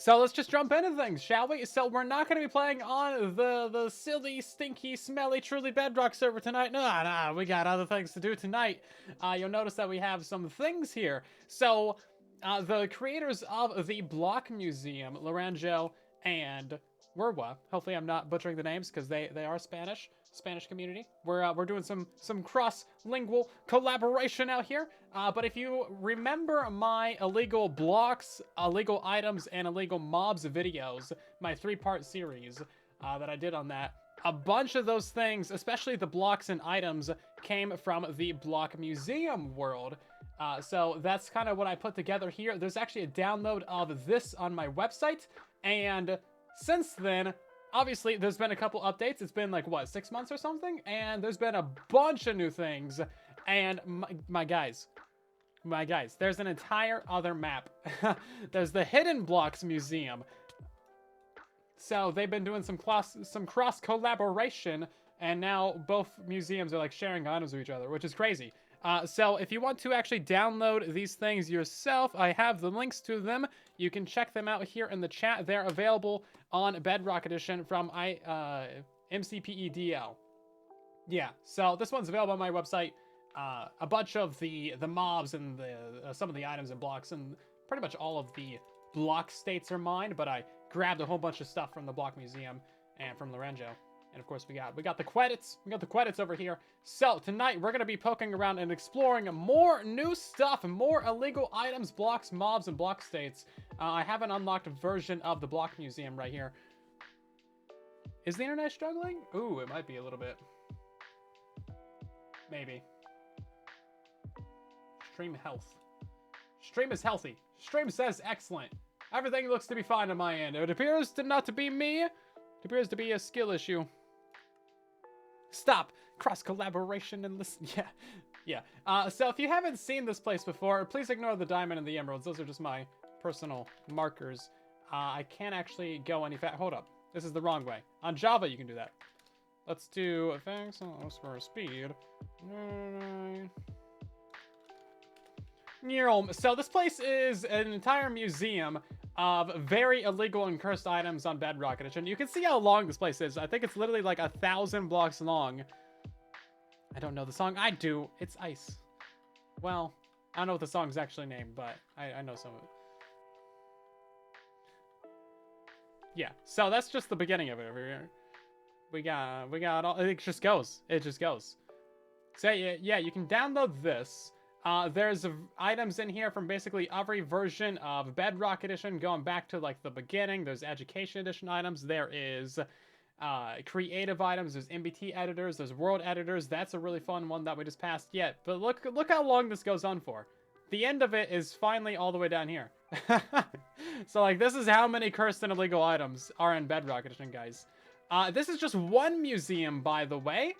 So let's just jump into things, shall we? So we're not going to be playing on the silly, stinky, smelly, truly Bedrock server tonight. No, we got other things to do tonight. You'll notice that we have some things here. So the creators of the Block Museum, Lorenzo and Werwa, hopefully I'm not butchering the names because they are Spanish community. We're doing some cross-lingual collaboration out here. But if you remember my illegal blocks, illegal items, and illegal mobs videos, my 3-part series that I did on that, a bunch of those things, especially the blocks and items, came from the Block Museum world. So that's kind of what I put together here. There's actually a download of this on my website, and since then, obviously, there's been a couple updates. It's been like, what, 6 months or something? And there's been a bunch of new things. And my guys, there's an entire other map. There's the Hidden Blocks Museum. So they've been doing some cross collaboration, and now both museums are like sharing items with each other, which is crazy. So if you want to actually download these things yourself, I have the links to them. You can check them out here in the chat. They're available on Bedrock Edition from MCPEDL. Yeah, so this one's available on my website. A bunch of the mobs and some of the items and blocks and pretty much all of the block states are mine, but I grabbed a whole bunch of stuff from the Block Museum and from Lorenzo. And of course we got the credits. We got the credits over here. So tonight we're gonna be poking around and exploring more new stuff, more illegal items, blocks, mobs, and block states. I have an unlocked version of the Block Museum right here. Is the internet struggling? Ooh, it might be a little bit. Maybe. Stream health. Stream is healthy. Stream says excellent. Everything looks to be fine on my end. It appears not to be me. It appears to be a skill issue. Stop. Cross collaboration and listen. Yeah. So if you haven't seen this place before, please ignore the diamond and the emeralds. Those are just my personal markers. I can't actually go any faster. Hold up. This is the wrong way. On Java, you can do that. Let's do effects for speed. So this place is an entire museum of very illegal and cursed items on Bedrock Edition. You can see how long this place is. I think it's literally like 1,000 blocks long. I don't know the song. I do. It's Ice. Well, I don't know what the song's actually named, but I know some of it. Yeah, so that's just the beginning of it over here. We got all, it just goes. So yeah, you can download this. There's items in here from basically every version of Bedrock Edition, going back to like the beginning. There's Education Edition items. There is creative items. There's MBT editors. There's world editors. That's a really fun one that we just passed yet. But look how long this goes on for. The end of it is finally all the way down here. So like this is how many cursed and illegal items are in Bedrock Edition, guys. This is just one museum, by the way.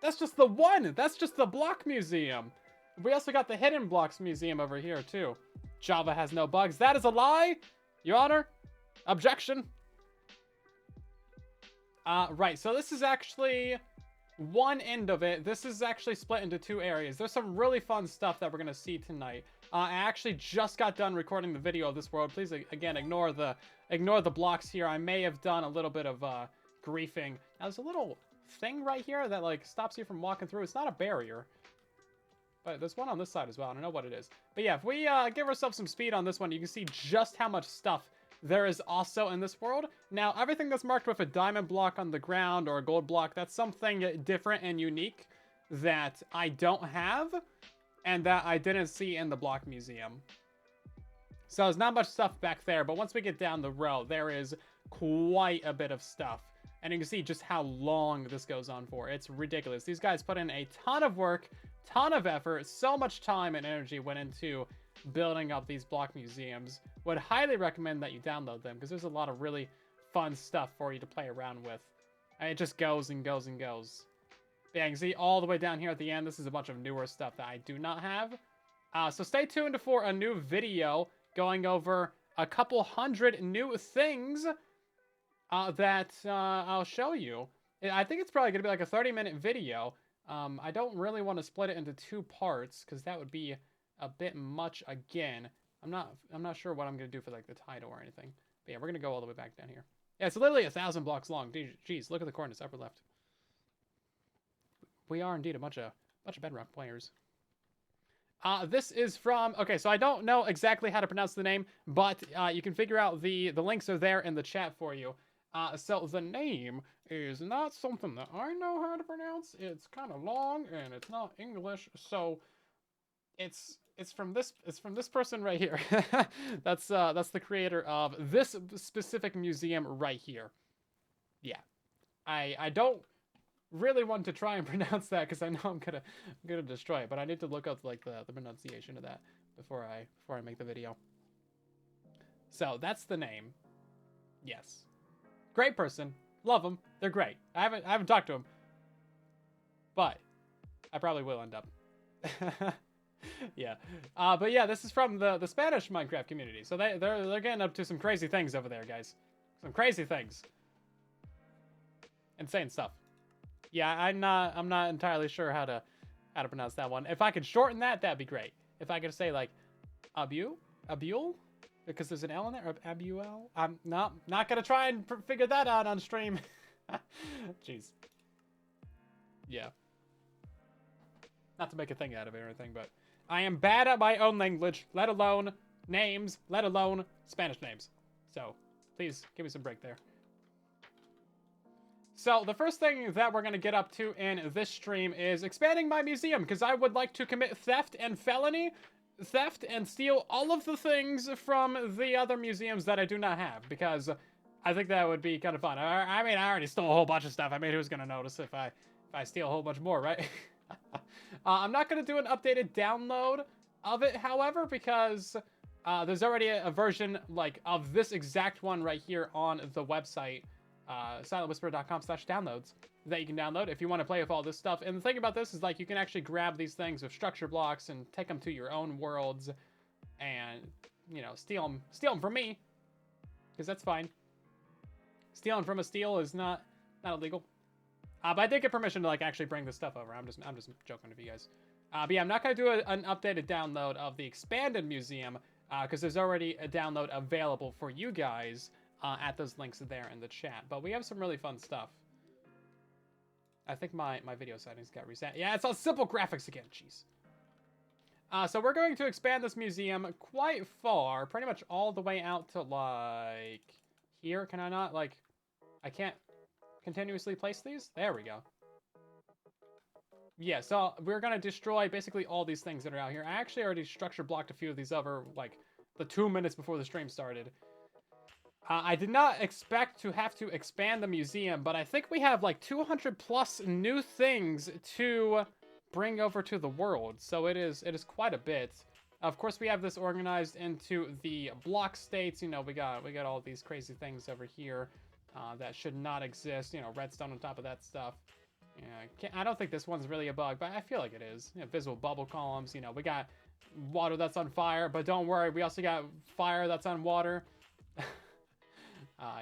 That's just the one. That's just the Block Museum. We also got the Hidden Blocks Museum over here, too. Java has no bugs. That is a lie! Your Honor. Objection. Right, so this is actually one end of it. This is actually split into 2 areas. There's some really fun stuff that we're going to see tonight. I actually just got done recording the video of this world. Please, again, ignore the blocks here. I may have done a little bit of griefing. Now, there's a little thing right here that, like, stops you from walking through. It's not a barrier. But there's one on this side as well. I don't know what it is. But yeah, if we give ourselves some speed on this one, you can see just how much stuff there is also in this world. Now, everything that's marked with a diamond block on the ground or a gold block, that's something different and unique that I don't have and that I didn't see in the Block Museum. So there's not much stuff back there, but once we get down the road, there is quite a bit of stuff. And you can see just how long this goes on for. It's ridiculous. These guys put in a ton of work, ton of effort, so much time and energy went into building up these block museums. Would highly recommend that you download them because there's a lot of really fun stuff for you to play around with. And it just goes and goes and goes. Yeah, you can see all the way down here at the end, this is a bunch of newer stuff that I do not have. So stay tuned for a new video going over a couple hundred new things that I'll show you. I think it's probably going to be like a 30-minute video. I don't really want to split it into 2 parts because that would be a bit much again. I'm not sure what I'm going to do for like the title or anything. But yeah, we're gonna go all the way back down here. Yeah, it's literally 1,000 blocks long. Jeez, look at the coordinates, upper left. We are indeed a bunch of Bedrock players. This is from, okay, so I don't know exactly how to pronounce the name, but you can figure out the links are there in the chat for you. So the name is not something that I know how to pronounce. It's kind of long and it's not English, so it's from this person right here. That's the creator of this specific museum right here. Yeah, I don't really want to try and pronounce that because I know I'm gonna destroy it, but I need to look up like the pronunciation of that before I make the video. So that's the name. Yes, great person, love them, they're great. I haven't talked to them, but I probably will end up. Yeah, but yeah, this is from the Spanish Minecraft community, so they're getting up to some crazy things over there, guys. Some crazy things, insane stuff. Yeah, I'm not entirely sure how to pronounce that one. If I could shorten that, that'd be great. If I could say like Abule, because there's an L in there, or Abuel. I'm not gonna try and figure that out on stream. Jeez. Yeah. Not to make a thing out of it or anything, but I am bad at my own language, let alone names, let alone Spanish names. So please give me some break there. So the first thing that we're going to get up to in this stream is expanding my museum, because I would like to commit theft and felony, theft and steal all of the things from the other museums that I do not have, because I think that would be kind of fun. I mean, I already stole a whole bunch of stuff. I mean, who's going to notice if I steal a whole bunch more, right? I'm not going to do an updated download of it, however, because there's already a version like of this exact one right here on the website. silentwhisperer.com/downloads that you can download if you want to play with all this stuff. And the thing about this is like you can actually grab these things with structure blocks and take them to your own worlds and, you know, steal them from me, because that's fine. Stealing from a steal is not illegal. But I did get permission to like actually bring this stuff over. I'm just joking with you guys. But yeah, I'm not going to do an updated download of the expanded museum because there's already a download available for you guys at those links there in the chat. But we have some really fun stuff. I think my video settings got reset. Yeah, it's on simple graphics again. Jeez. So we're going to expand this museum quite far, pretty much all the way out to like here. Can I not like? I can't continuously place these. There we go. Yeah, so we're gonna destroy basically all these things that are out here. I actually already structure blocked a few of these over like the 2 minutes before the stream started. I did not expect to have to expand the museum, but I think we have like 200 plus new things to bring over to the world. So it is quite a bit. Of course, we have this organized into the block states. You know, we got all these crazy things over here that should not exist. You know, redstone on top of that stuff. Yeah, I don't think this one's really a bug, but I feel like it is. You know, visible bubble columns. You know, we got water that's on fire, but don't worry, we also got fire that's on water.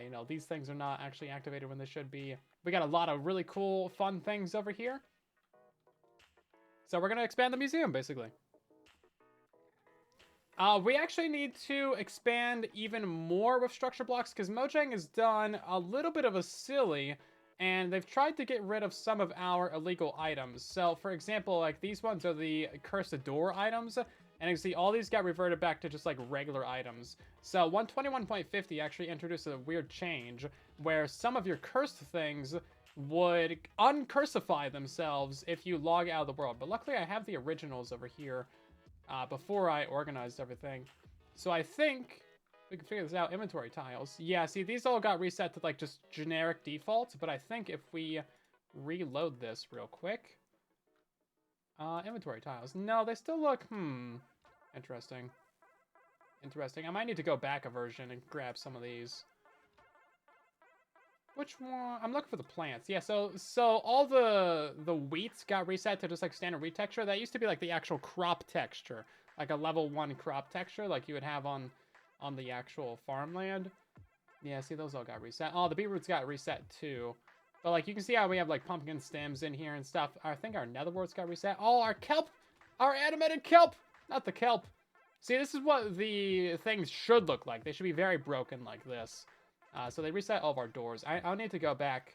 You know, these things are not actually activated when they should be. We got a lot of really cool, fun things over here. So we're going to expand the museum, basically. We actually need to expand even more with structure blocks, because Mojang has done a little bit of a silly, and they've tried to get rid of some of our illegal items. So, for example, like these ones are the cursed door items. And you can see all these got reverted back to just like regular items. So 121.50 actually introduced a weird change where some of your cursed things would uncursify themselves if you log out of the world. But luckily I have the originals over here before I organized everything. So I think we can figure this out. Inventory tiles. Yeah, see, these all got reset to like just generic defaults. But I think if we reload this real quick. Inventory tiles. No, they still look, interesting. Interesting. I might need to go back a version and grab some of these. Which one? I'm looking for the plants. Yeah, so all the wheats got reset to just like standard wheat texture. That used to be like the actual crop texture. Like a level 1 crop texture like you would have on the actual farmland. Yeah, see, those all got reset. Oh, the beetroots got reset too. But, like, you can see how we have, like, pumpkin stems in here and stuff. I think our nether warts got reset. Oh, our kelp! Our animated kelp! Not the kelp. See, this is what the things should look like. They should be very broken like this. So they reset all of our doors. I'll need to go back,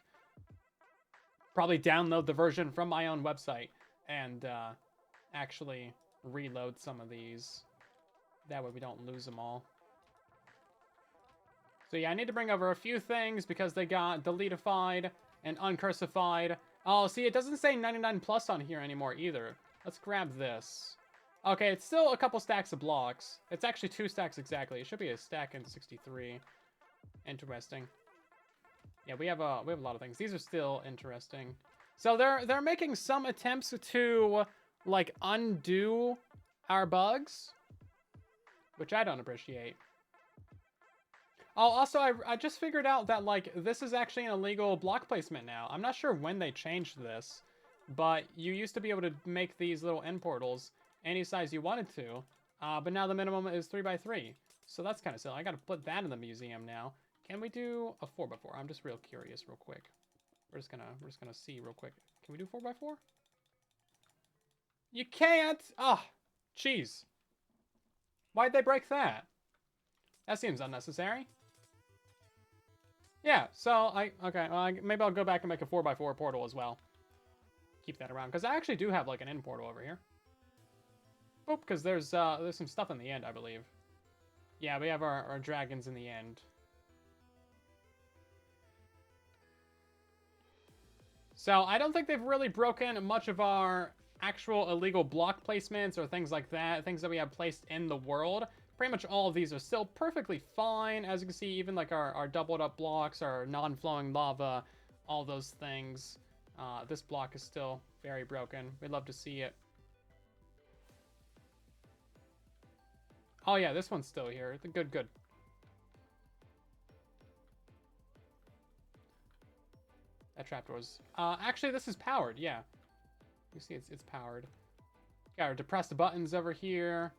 probably download the version from my own website and actually reload some of these. That way we don't lose them all. So yeah, I need to bring over a few things because they got deletified and uncursified. Oh, see, it doesn't say 99 plus on here anymore either. Let's grab this. Okay, it's still a couple stacks of blocks. It's actually 2 stacks exactly. It should be a stack in 63. Interesting. Yeah, we have a lot of things. These are still interesting. So they're making some attempts to like undo our bugs, which I don't appreciate. Oh, also I just figured out that like this is actually an illegal block placement now. I'm not sure when they changed this, but you used to be able to make these little end portals any size you wanted to, but now the minimum is 3x3. So that's kind of silly. I gotta put that in the museum now. Can we do a 4x4? I'm just real curious, real quick. We're just gonna see real quick. Can we do 4x4? You can't. Oh, jeez. Why'd they break that? That seems unnecessary. Yeah. So okay. Well, maybe I'll go back and make a 4x4 portal as well. Keep that around because I actually do have like an end portal over here. Oh, because there's some stuff in the end, I believe. Yeah, we have our dragons in the end. So I don't think they've really broken much of our actual illegal block placements or things like that, things that we have placed in the world. Pretty much all of these are still perfectly fine. As you can see, even like our doubled up blocks, our non-flowing lava, all those things. This block is still very broken. We'd love to see it. Oh yeah, this one's still here. Good. That trapdoor's... actually, this is powered, yeah. You see it's powered. Got our depressed buttons over here.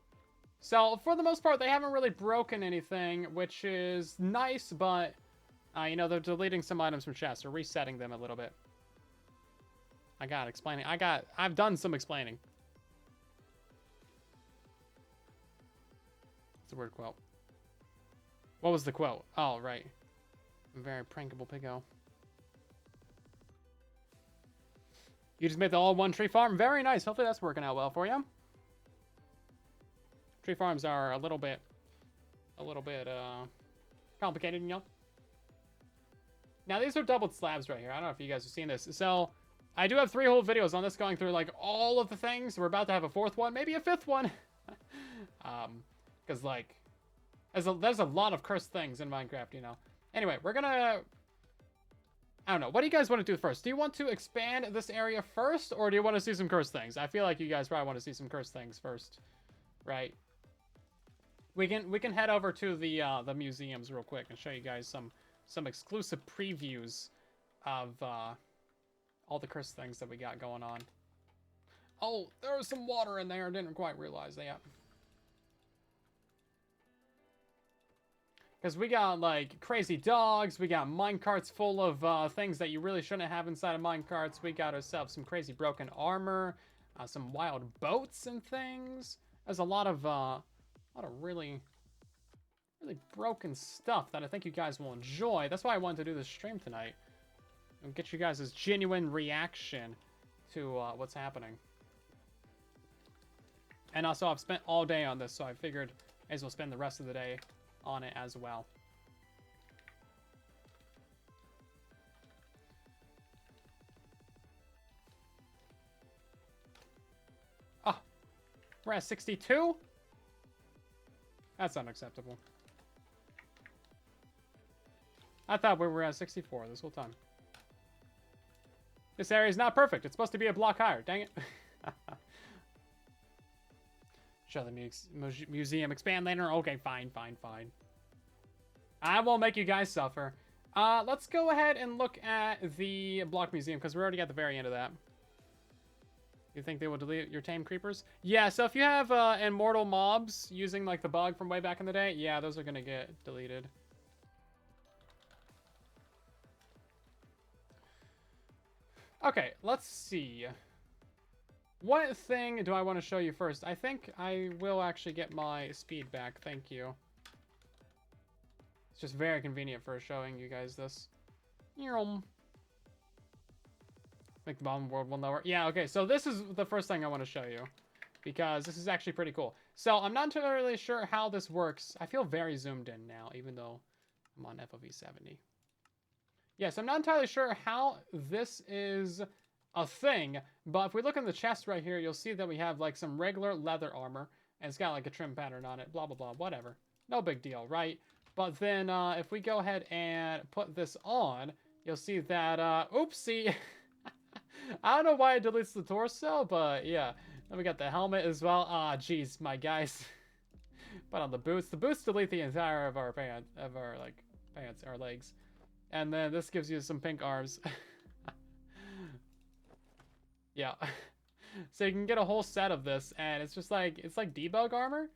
So, for the most part, they haven't really broken anything, which is nice, but... you know, they're deleting some items from chests, or resetting them a little bit. I've done some explaining. What's the word quote? What was the quote? Oh, right. Very prankable piggo. You just made the all-one tree farm. Very nice. Hopefully that's working out well for you. Tree farms are a little bit complicated, you know. Now these are doubled slabs right here. I don't know if you guys have seen this. So I do have 3 whole videos on this going through like all of the things. We're about to have a 4th one, maybe a 5th one. Because like there's a lot of cursed things in Minecraft, you know. Anyway, we're gonna... I don't know. What do you guys want to do first? Do you want to expand this area first, or do you want to see some cursed things? I feel like you guys probably want to see some cursed things first, right? We can head over to the museums real quick and show you guys some exclusive previews of all the cursed things that we got going on. Oh, there was some water in there. I didn't quite realize that. Because we got, like, crazy dogs. We got minecarts full of things that you really shouldn't have inside of minecarts. We got ourselves some crazy broken armor. Some wild boats and things. There's a lot of really broken stuff that I think you guys will enjoy. That's why I wanted to do this stream tonight. And get you guys' genuine reaction to what's happening. And also, I've spent all day on this, so I figured I may as well spend the rest of the day on it as well. Oh, we're at 62? That's unacceptable. I thought we were at 64 this whole time. This area is not perfect. It's supposed to be a block higher. Dang it. Show the museum expand later. Okay, fine. I won't make you guys suffer. Let's go ahead and look at the block museum because we're already at the very end of that. You think they will delete your tame creepers? Yeah, so if you have immortal mobs using like the bug from way back in the day, yeah, those are gonna get deleted. Okay, let's see. What thing do I want to show you first? I think I will actually get my speed back. Thank you. It's just very convenient for showing you guys this. Make the bottom world one lower. Yeah, okay, so this is the first thing I want to show you, because this is actually pretty cool. So I'm not entirely sure how this works. I feel very zoomed in now, even though I'm on FOV 70. Yes, I'm not entirely sure how this is a thing, but if we look in the chest right here, you'll see that we have like some regular leather armor, and it's got like a trim pattern on it, blah, blah, blah, whatever. No big deal, right? But then if we go ahead and put this on, you'll see that, oopsie. I don't know why it deletes the torso, but yeah. Then we got the helmet as well. Ah, jeez, my guys. Put on the boots. The boots delete the entire of our pants, our legs. And then this gives you some pink arms. Yeah. So you can get a whole set of this, and it's just like, it's like debug armor.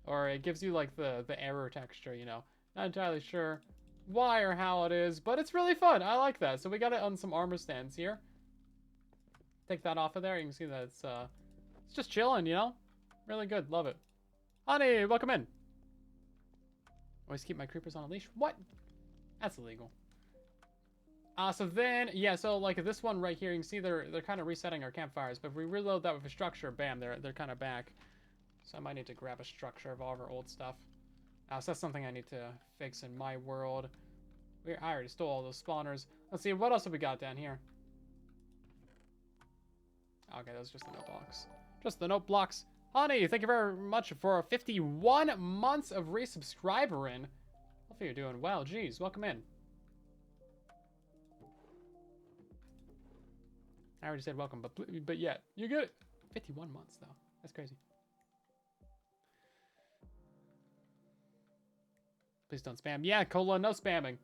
Or it gives you like the error texture, you know. Not entirely sure why or how it is, but it's really fun. I like that. So we got it on some armor stands here. Take that off of there. You can see that it's just chilling, you know? Really good. Love it. Honey, welcome in. Always keep my creepers on a leash. What? That's illegal. So then, yeah, so like this one right here, you can see they're kind of resetting our campfires, but if we reload that with a structure, bam, they're kind of back. So I might need to grab a structure of all of our old stuff. So that's something I need to fix in my world. I already stole all those spawners. Let's see, what else have we got down here? Okay, that was just the note blocks. Just the note blocks. Honey, thank you very much for 51 months of resubscribing. Hopefully you're doing well. Jeez, welcome in. I already said welcome, but yeah, you're good. 51 months, though. That's crazy. Please don't spam. Yeah, Cola, no spamming.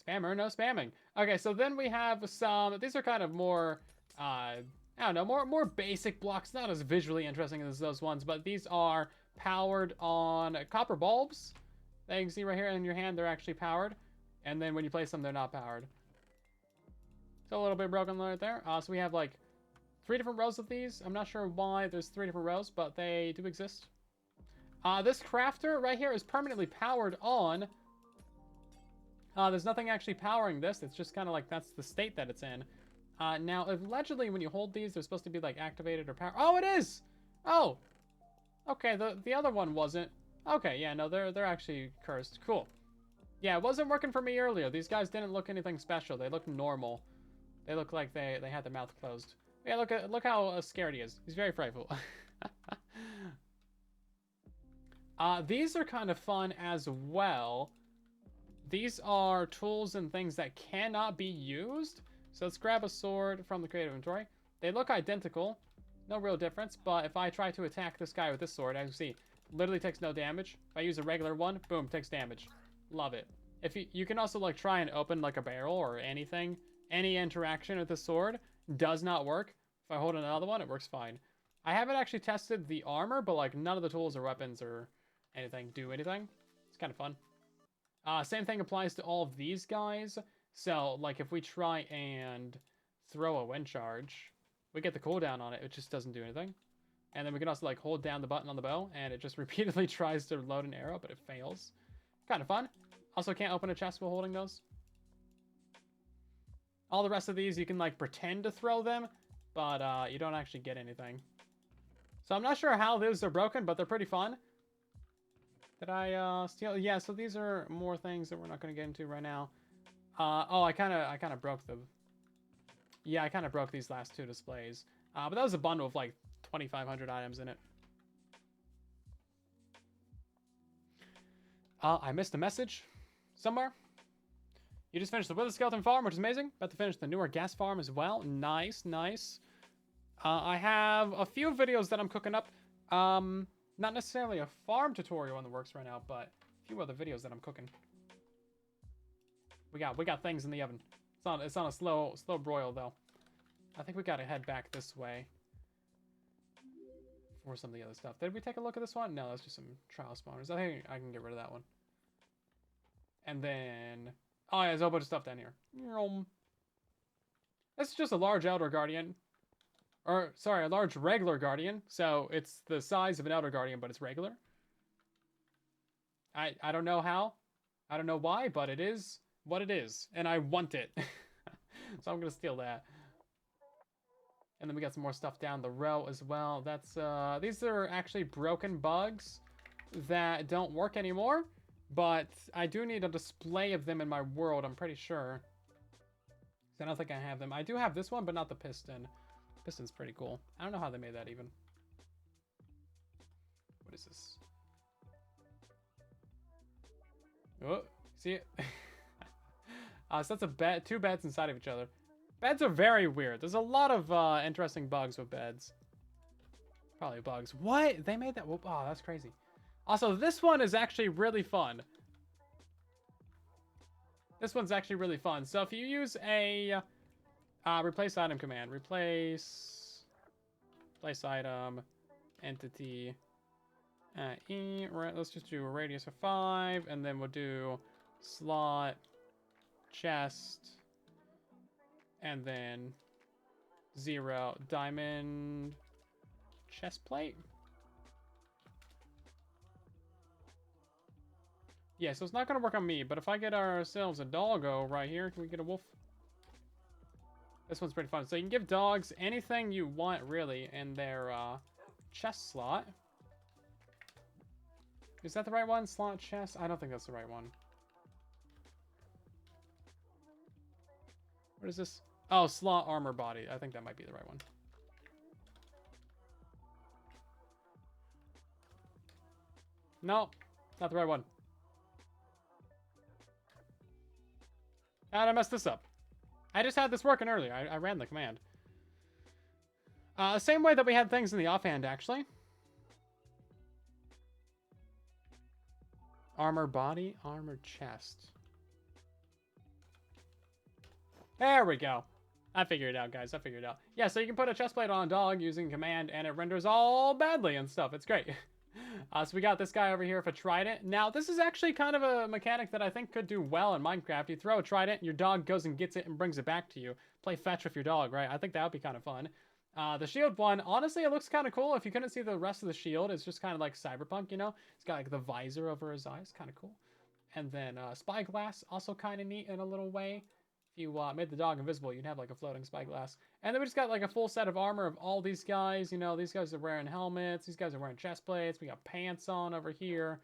Spammer, no spamming. Okay, so then we have some, these are kind of more, I don't know, more basic blocks, not as visually interesting as those ones, but these are powered on copper bulbs that you can see right here in your hand. They're actually powered, and then when you place them, they're not powered. So a little bit broken right there. So we have like 3 different rows of these. I'm not sure why there's 3 different rows, but they do exist. This crafter right here is permanently powered on. There's nothing actually powering this. It's just kind of like that's the state that it's in. Now, allegedly, when you hold these, they're supposed to be like activated or powered. Oh, it is! Oh! Okay, the other one wasn't. Okay, yeah, no, they're actually cursed. Cool. Yeah, it wasn't working for me earlier. These guys didn't look anything special. They look normal. They look like they had their mouth closed. Yeah, look how scared he is. He's very frightful. These are kind of fun as well. These are tools and things that cannot be used. So let's grab a sword from the creative inventory. They look identical. No real difference. But if I try to attack this guy with this sword, as you see, literally takes no damage. If I use a regular one, boom, takes damage. Love it. If you can also like try and open like a barrel or anything. Any interaction with the sword does not work. If I hold another one, it works fine. I haven't actually tested the armor, but like none of the tools or weapons or anything do anything. It's kind of fun. Same thing applies to all of these guys. So like if we try and throw a wind charge, we get the cooldown on it. It just doesn't do anything. And then we can also like hold down the button on the bow and it just repeatedly tries to load an arrow, but it fails. Kind of fun. Also can't open a chest while holding those. All the rest of these, you can like pretend to throw them, but you don't actually get anything. So I'm not sure how those are broken, but they're pretty fun. Did I steal? Yeah, so these are more things that we're not going to get into right now. Oh, I kind of broke them. Yeah, I kind of broke these last 2 displays. But that was a bundle of like 2,500 items in it. I missed a message somewhere. You just finished the Wither Skeleton Farm, which is amazing. About to finish the newer gas farm as well. Nice, nice. I have a few videos that I'm cooking up. Not necessarily a farm tutorial in the works right now, but a few other videos that I'm cooking. We got things in the oven. It's on a slow broil though. I think we gotta head back this way for some of the other stuff. Did we take a look at this one? No, that's just some trial spawners. I think I can get rid of that one. And then, oh yeah, there's a whole bunch of stuff down here. This is just a large Elder Guardian. Or, sorry, a large regular guardian. So it's the size of an elder guardian, but it's regular. I don't know how. I don't know why, but it is what it is. And I want it. So I'm going to steal that. And then we got some more stuff down the row as well. That's, these are actually broken bugs that don't work anymore. But I do need a display of them in my world, I'm pretty sure. I don't think I have them. I do have this one, but not the piston. Piston's pretty cool. I don't know how they made that even. What is this? Oh, see it? So that's a bed, 2 beds inside of each other. Beds are very weird. There's a lot of interesting bugs with beds. Probably bugs. What? They made that? Oh, that's crazy. Also, this one is actually really fun. This one's actually really fun. So if you use a replace item command, replace item, entity, let's just do a radius of 5, and then we'll do slot, chest, and then 0 diamond chest plate. Yeah, so it's not going to work on me, but if I get ourselves a doggo right here, can we get a wolf? This one's pretty fun. So you can give dogs anything you want, really, in their chest slot. Is that the right one? Slot chest? I don't think that's the right one. What is this? Oh, slot armor body. I think that might be the right one. No, not the right one. And I messed this up. I just had this working earlier. I ran the command. Same way that we had things in the offhand, actually. Armor body, armor chest. There we go. I figured it out, guys. I figured it out. Yeah, so you can put a chest plate on a dog using command, and it renders all badly and stuff. It's great. So we got this guy over here for trident. Now, this is actually kind of a mechanic that I think could do well in Minecraft. You throw a trident, your dog goes and gets it and brings it back to you. Play fetch with your dog, right? I think that would be kind of fun. The shield one, honestly, it looks kind of cool. If you couldn't see the rest of the shield, it's just kind of like cyberpunk, you know? It's got like the visor over his eyes, kind of cool. And then spyglass, also kind of neat in a little way. If you made the dog invisible, you'd have like a floating spyglass. And then we just got like a full set of armor of all these guys. You know, these guys are wearing helmets. These guys are wearing chest plates. We got pants on over here.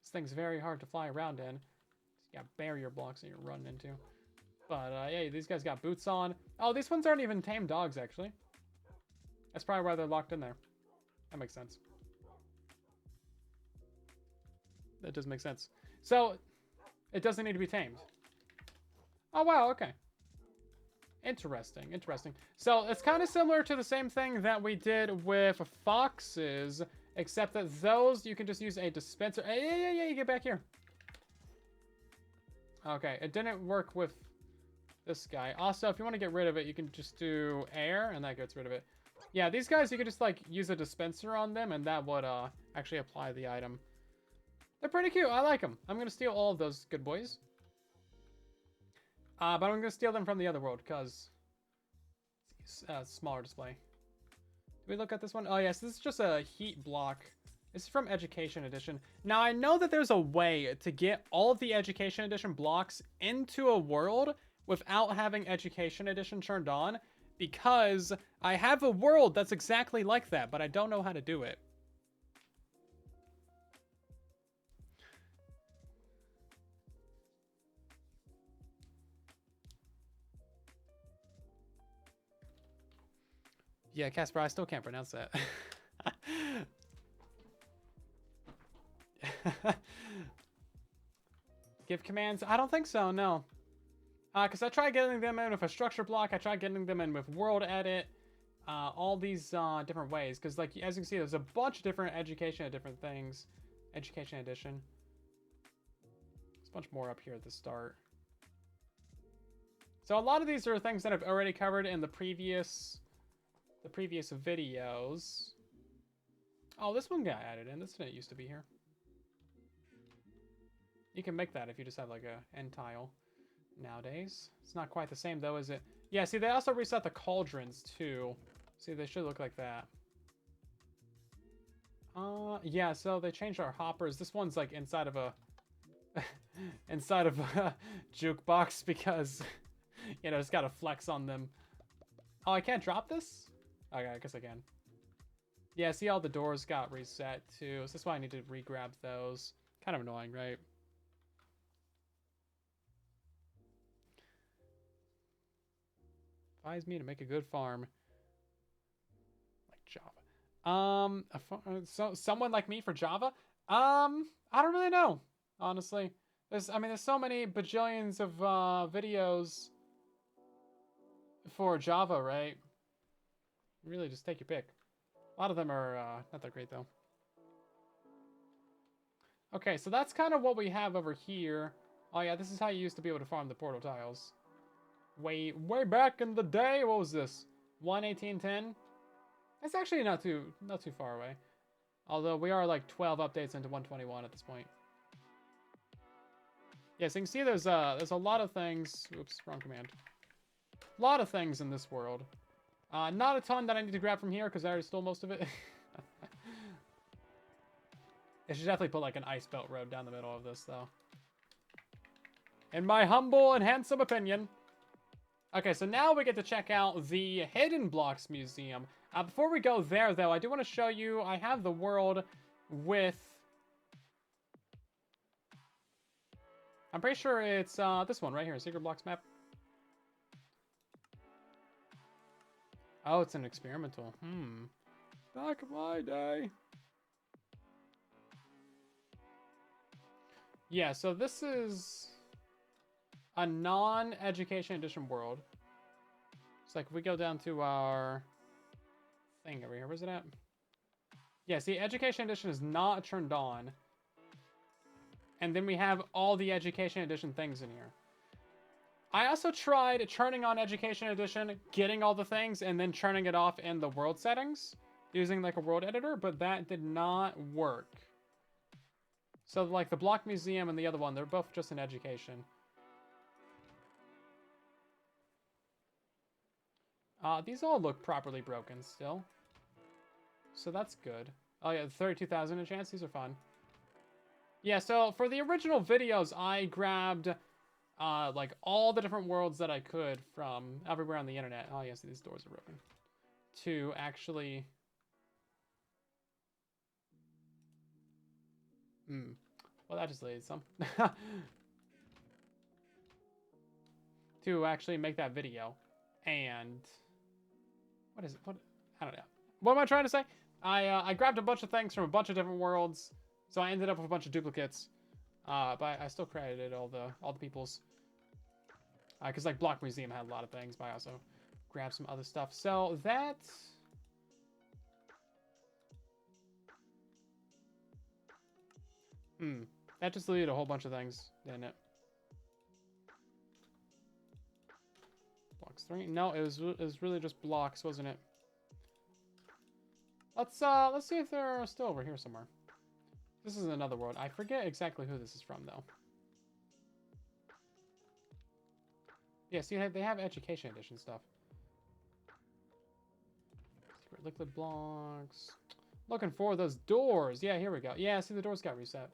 This thing's very hard to fly around in. You got barrier blocks that you're running into. But yeah, these guys got boots on. Oh, these ones aren't even tame dogs, actually. That's probably why they're locked in there. That makes sense. That does make sense. So, it doesn't need to be tamed. Oh, wow, okay. Interesting, interesting. So, it's kind of similar to the same thing that we did with foxes, except that those, you can just use a dispenser. Hey, yeah, you get back here. Okay, it didn't work with this guy. Also, if you want to get rid of it, you can just do air, and that gets rid of it. Yeah, these guys, you could just, like, use a dispenser on them, and that would actually apply the item. They're pretty cute. I like them. I'm going to steal all of those good boys. But I'm going to steal them from the other world, because it's a smaller display. Did we look at this one? Oh, yes, this is just a heat block. This is from Education Edition. Now, I know that there's a way to get all of the Education Edition blocks into a world without having Education Edition turned on, because I have a world that's exactly like that, but I don't know how to do it. Yeah, Casper, I still can't pronounce that. Give commands? I don't think so, no. Because I tried getting them in with a structure block. I tried getting them in with world edit. All these different ways. Because, like, as you can see, there's a bunch of different education things. Education edition. There's a bunch more up here at the start. So a lot of these are things that I've already covered in the previous videos. Oh, this one got added in. This didn't used to be here. You can make that if you just have like a end tile nowadays. It's not quite the same though, is it? Yeah, see, they also reset the cauldrons too. See, they should look like that. Yeah, so they changed our hoppers. This one's like inside of a inside of a jukebox because you know, it's got a flex on them. Oh, I can't drop this? Okay, I guess I can. Yeah, see, all the doors got reset too, so that's why I need to re-grab those. Kind of annoying, right? Advise me to make a good farm. Like Java. So someone like me for Java? I don't really know, honestly. There's so many bajillions of videos for Java, right? Really, just take your pick. A lot of them are not that great, though. Okay, so that's kind of what we have over here. Oh, yeah, this is how you used to be able to farm the portal tiles. Way back in the day, what was this? 1.18.10? It's actually not too far away. Although we are like 12 updates into 121 at this point. Yeah, so you can see there's a lot of things. Oops, wrong command. A lot of things in this world. Not a ton that I need to grab from here because I already stole most of it. I should definitely put like an ice belt road down the middle of this though. In my humble and handsome opinion. Okay, so now we get to check out the Hidden Blocks Museum. Before we go there though, I do want to show you, I have the world with... I'm pretty sure it's this one right here, Secret Blocks map. Oh, it's an experimental. Back in my day. Yeah, so this is a non-education edition world. It's like if we go down to our thing over here, where's it at? Yeah, see, education edition is not turned on. And then we have all the education edition things in here. I also tried turning on education edition, getting all the things, and then turning it off in the world settings using like a world editor, but that did not work. So like the Block Museum and the other one, they're both just in education. These all look properly broken still. So that's good. Oh yeah, 32,000 a chance. These are fun. Yeah, so for the original videos, I grabbed like all the different worlds that I could from everywhere on the internet. Oh yes, these doors are broken. To actually... Well, that just laid some. To actually make that video. And... What is it? What? I don't know. What am I trying to say? I grabbed a bunch of things from a bunch of different worlds, so I ended up with a bunch of duplicates. But I still credited all the people's. Because like Block Museum had a lot of things, but I also grabbed some other stuff. So that... That just deleted a whole bunch of things, didn't it? Blocks 3? No, it was really just blocks, wasn't it? Let's see if they're still over here somewhere. This is another world. I forget exactly who this is from though. Yeah, see, they have education edition stuff. Secret liquid blocks. Looking for those doors. Yeah, here we go. Yeah, see, the doors got reset.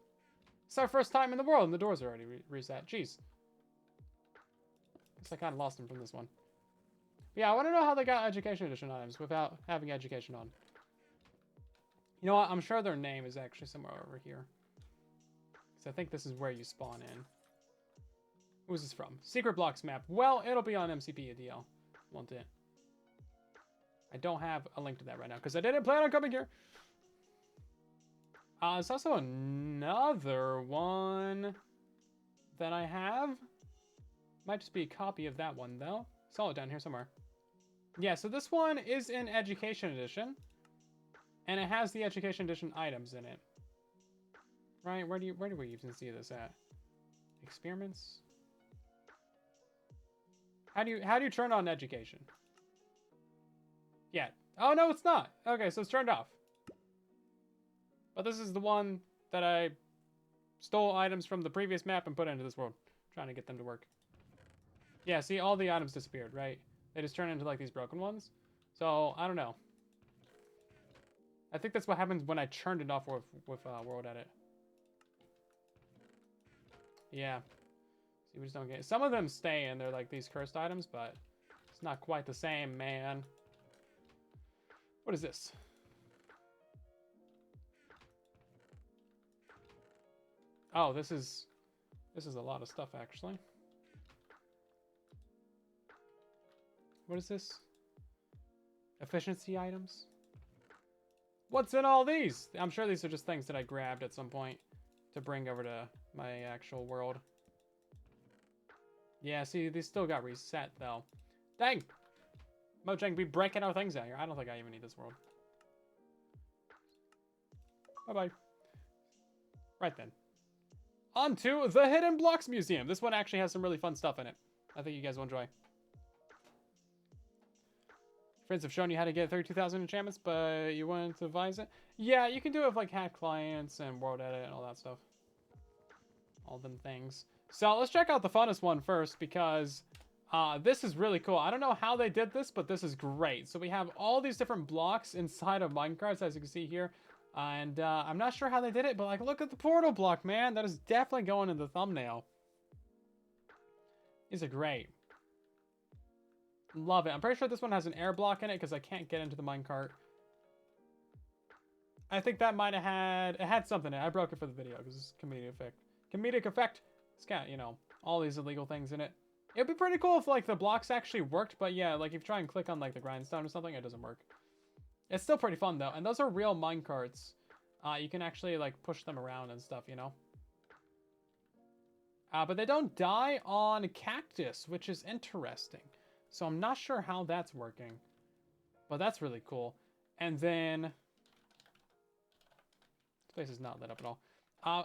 It's our first time in the world and the doors are already reset. Jeez. Guess I kind of lost them from this one. Yeah, I want to know how they got education edition items without having education on. You know what? I'm sure their name is actually somewhere over here. Because I think this is where you spawn in. Who's this from? Secret Blocks map. Well, it'll be on MCP ADL, won't it? I don't have a link to that right now because I didn't plan on coming here. There's also another one that I have. Might just be a copy of that one though. Saw it down here somewhere. Yeah, so this one is in Education Edition. And it has the Education Edition items in it. Right? Where do we even see this at? Experiments? How do you turn on education? Yeah. Oh no, it's not. Okay, so it's turned off. But this is the one that I stole items from the previous map and put into this world. Trying to get them to work. Yeah, see, all the items disappeared, right? They just turn into like these broken ones. So, I don't know. I think that's what happens when I churned it off with World Edit. Yeah. See, we just don't get... Some of them stay and they're like these cursed items, but it's not quite the same, man. What is this? Oh, this is a lot of stuff, actually. What is this? Efficiency items? What's in all these? I'm sure these are just things that I grabbed at some point to bring over to my actual world. Yeah, see, these still got reset, though. Dang! Mojang be breaking our things out here. I don't think I even need this world. Bye-bye. Right then. On to the Hidden Blocks Museum. This one actually has some really fun stuff in it. I think you guys will enjoy. Friends have shown you how to get 32,000 enchantments, but you wanted to advise it? Yeah, you can do it with like hack clients and world edit and all that stuff. All them things. So let's check out the funnest one first because this is really cool. I don't know how they did this, but this is great. So we have all these different blocks inside of minecarts, as you can see here. And I'm not sure how they did it, but like, look at the portal block, man. That is definitely going in the thumbnail. These are great. Love it. I'm pretty sure this one has an air block in it because I can't get into the minecart. I think that might have had... It had something in it. I broke it for the video because it's comedic effect. Comedic effect. It's got, you know, all these illegal things in it. It'd be pretty cool if, like, the blocks actually worked. But, yeah, like, if you try and click on, like, the grindstone or something, it doesn't work. It's still pretty fun, though. And those are real minecarts. You can actually, like, push them around and stuff, you know? But they don't die on cactus, which is interesting. So I'm not sure how that's working. But that's really cool. And then... This place is not lit up at all.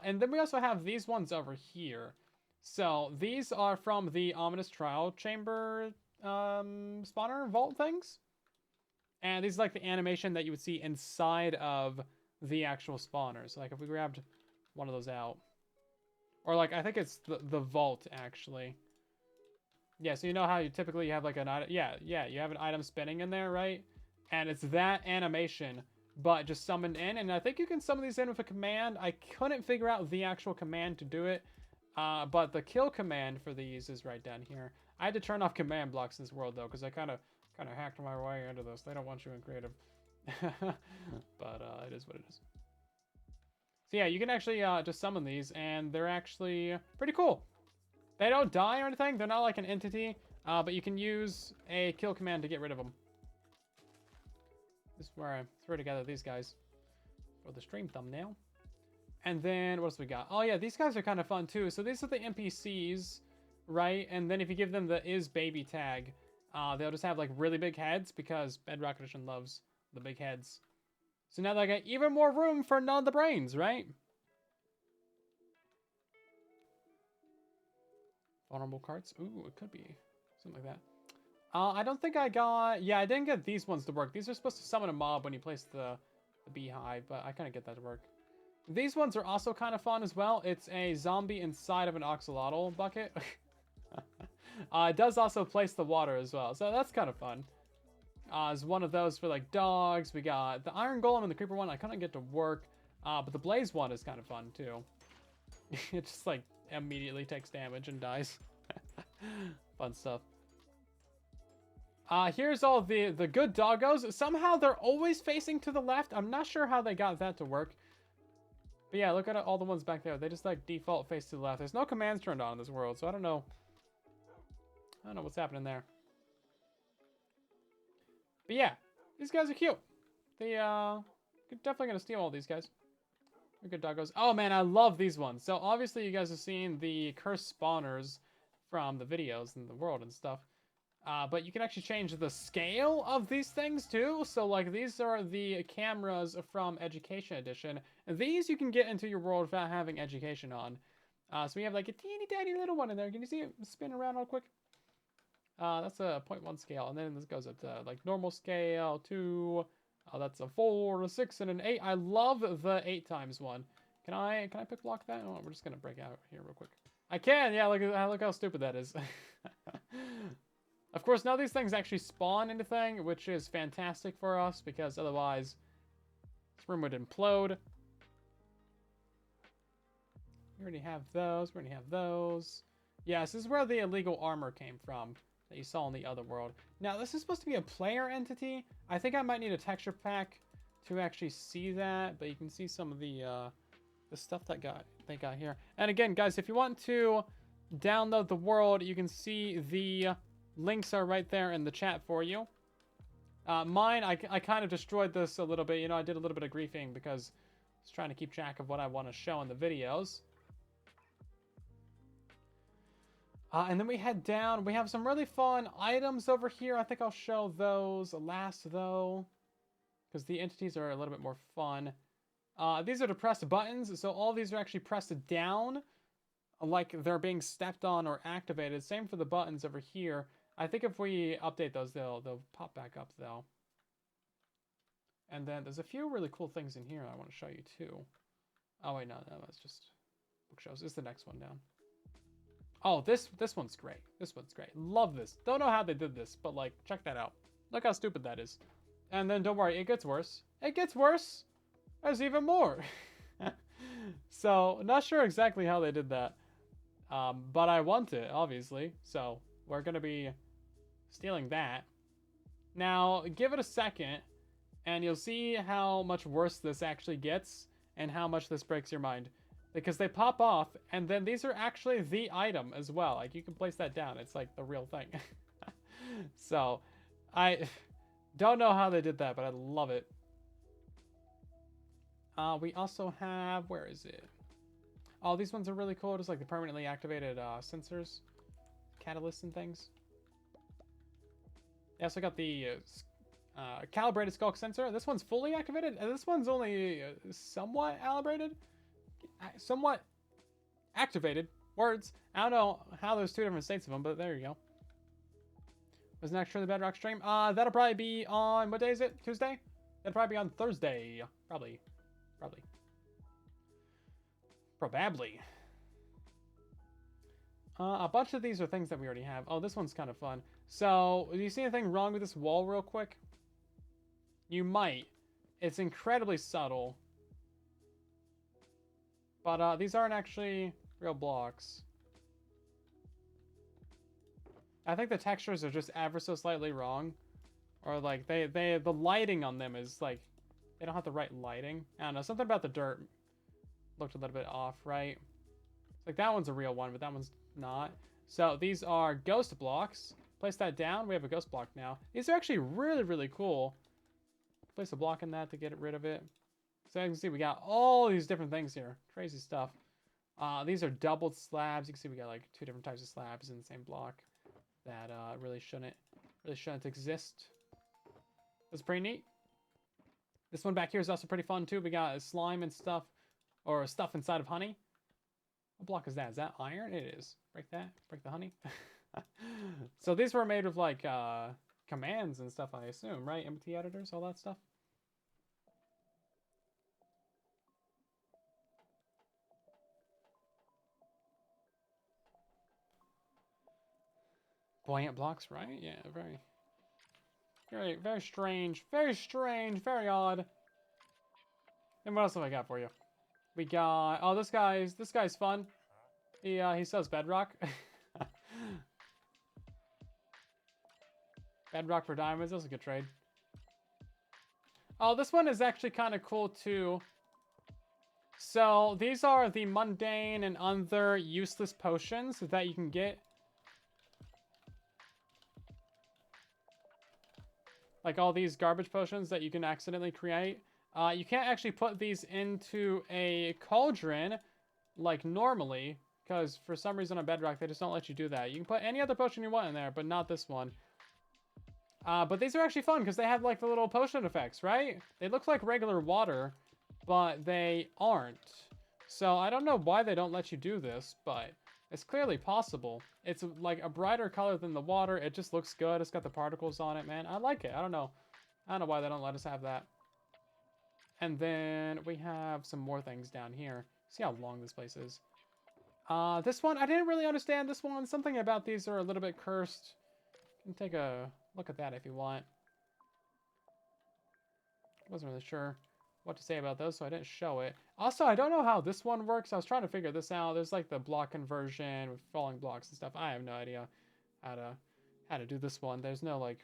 And then we also have these ones over here. So these are from the Ominous Trial Chamber spawner vault things. And these are like the animation that you would see inside of the actual spawner. So like if we grabbed one of those out. Or like, I think it's the vault actually. Yeah, so you know how you typically have like an item. Yeah, you have an item spinning in there, right? And it's that animation, but just summoned in. And I think you can summon these in with a command. I couldn't figure out the actual command to do it. But the kill command for these is right down here. I had to turn off command blocks in this world though, because I kind of hacked my way into this. They don't want you in creative. But it is what it is. So yeah, you can actually just summon these, and they're actually pretty cool. They don't die or anything. They're not like an entity, but you can use a kill command to get rid of them. This is where I throw together these guys for the stream thumbnail. And then what else we got? Oh yeah, these guys are kind of fun too. So these are the NPCs, right? And then if you give them the is baby tag, they'll just have like really big heads because Bedrock Edition loves the big heads. So now they got even more room for none of the brains, right? Vulnerable carts. Ooh, it could be something like that. I don't think I got... Yeah, I didn't get these ones to work. These are supposed to summon a mob when you place the beehive, but I kind of get that to work. These ones are also kind of fun as well. It's a zombie inside of an axolotl bucket. It does also place the water as well, so that's kind of fun. It's one of those for like dogs. We got the iron golem and the creeper one. I couldn't get to work, but the blaze one is kind of fun too. It just like immediately takes damage and dies. Fun stuff. Here's all the good doggos. Somehow they're always facing to the left. I'm not sure how they got that to work. But yeah, look at all the ones back there. They just like default face to the left. There's no commands turned on in this world, so I don't know. I don't know what's happening there. But yeah, these guys are cute. They, definitely gonna steal all these guys. They're good doggos. Oh man, I love these ones. So obviously you guys have seen the cursed spawners from the videos in the world and stuff. But you can actually change the scale of these things too. So like these are the cameras from Education Edition. And these you can get into your world without having Education on. So we have like a teeny tiny little one in there. Can you see it spin around real quick? That's a 0.1 scale. And then this goes up to like normal scale, 2. That's a 4, a 6, and an 8. I love the 8 times one. Can I pick block that? Oh, we're just gonna break out here real quick. I can, yeah, look how stupid that is. Of course, none of these things actually spawn anything, which is fantastic for us, because otherwise this room would implode. We already have those. We already have those. Yes, this is where the illegal armor came from that you saw in the other world. Now, this is supposed to be a player entity. I think I might need a texture pack to actually see that, but you can see some of the stuff that they got here. And again, guys, if you want to download the world, you can see the links are right there in the chat for you. Mine, I kind of destroyed this a little bit. You know, I did a little bit of griefing because I was trying to keep track of what I want to show in the videos. And then we head down. We have some really fun items over here. I think I'll show those last, though, because the entities are a little bit more fun. These are depressed buttons, so all these are actually pressed down, like they're being stepped on or activated. Same for the buttons over here. I think if we update those, they'll pop back up, though. And then there's a few really cool things in here I want to show you, too. Oh, wait, no, that's just bookshelves. It's the next one down. Oh, this one's great. This one's great. Love this. Don't know how they did this, but, like, check that out. Look how stupid that is. And then, don't worry, it gets worse. It gets worse. There's even more. So, not sure exactly how they did that. But I want it, obviously. So, we're going to be stealing that. Now, give it a second, and you'll see how much worse this actually gets, and how much this breaks your mind. Because they pop off, and then these are actually the item as well. Like, you can place that down. It's like the real thing. So, I don't know how they did that, but I love it. We also have, where is it? Oh, these ones are really cool. Just like the permanently activated sensors, catalysts and things. Yeah, so I got the calibrated skulk sensor. This one's fully activated, and this one's only somewhat somewhat activated. Words. I don't know how there's two different states of them, but there you go. Was next for the Bedrock stream? That'll probably be on, what day is it? Tuesday? That'll probably be on Thursday. Probably. A bunch of these are things that we already have. Oh, this one's kind of fun. So, do you see anything wrong with this wall real quick? You might. It's incredibly subtle. But these aren't actually real blocks. I think the textures are just ever so slightly wrong. Or like the lighting on them is like, they don't have the right lighting. I don't know, something about the dirt looked a little bit off, right? It's like that one's a real one, but that one's not. So these are ghost blocks. Place that down. We have a ghost block now. These are actually really, really cool. Place a block in that to get rid of it. So you can see we got all these different things here. Crazy stuff. These are doubled slabs. You can see we got like two different types of slabs in the same block that really shouldn't exist. That's pretty neat. This one back here is also pretty fun too. We got slime and stuff, or stuff inside of honey. What block is that? Is that iron? It is. Break that. Break the honey. So these were made with like commands and stuff, I assume, right? MT editors, all that stuff. Buoyant blocks, right? Yeah, very strange, very odd. And what else have I got for you? We got, oh, this guy's fun. He sells Bedrock. Bedrock for diamonds, that's a good trade. Oh, this one is actually kind of cool too. So these are the mundane and other useless potions that you can get. Like all these garbage potions that you can accidentally create. You can't actually put these into a cauldron like normally, because for some reason on Bedrock, they just don't let you do that. You can put any other potion you want in there, but not this one. But these are actually fun because they have like the little potion effects, right? They look like regular water, but they aren't. So I don't know why they don't let you do this, but it's clearly possible. It's like a brighter color than the water. It just looks good. It's got the particles on it, man. I like it. I don't know why they don't let us have that. And then we have some more things down here. See how long this place is. This one, I didn't really understand this one. Something about these are a little bit cursed. You can take a look at that if you want. Wasn't really sure what to say about those, so I didn't show it. Also, I don't know how this one works. I was trying to figure this out. There's like the block conversion with falling blocks and stuff. I have no idea how to do this one. There's no like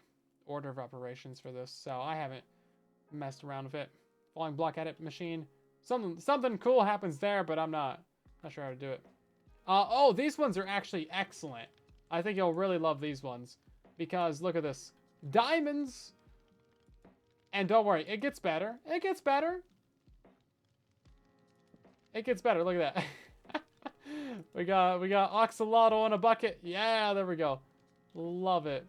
order of operations for this, so I haven't messed around with it. Falling block edit machine. Something cool happens there, but I'm not sure how to do it. Oh, these ones are actually excellent. I think you'll really love these ones because look at this. Diamonds. And don't worry, it gets better. It gets better. It gets better. Look at that. we got oxalotl in a bucket. Yeah, there we go. Love it.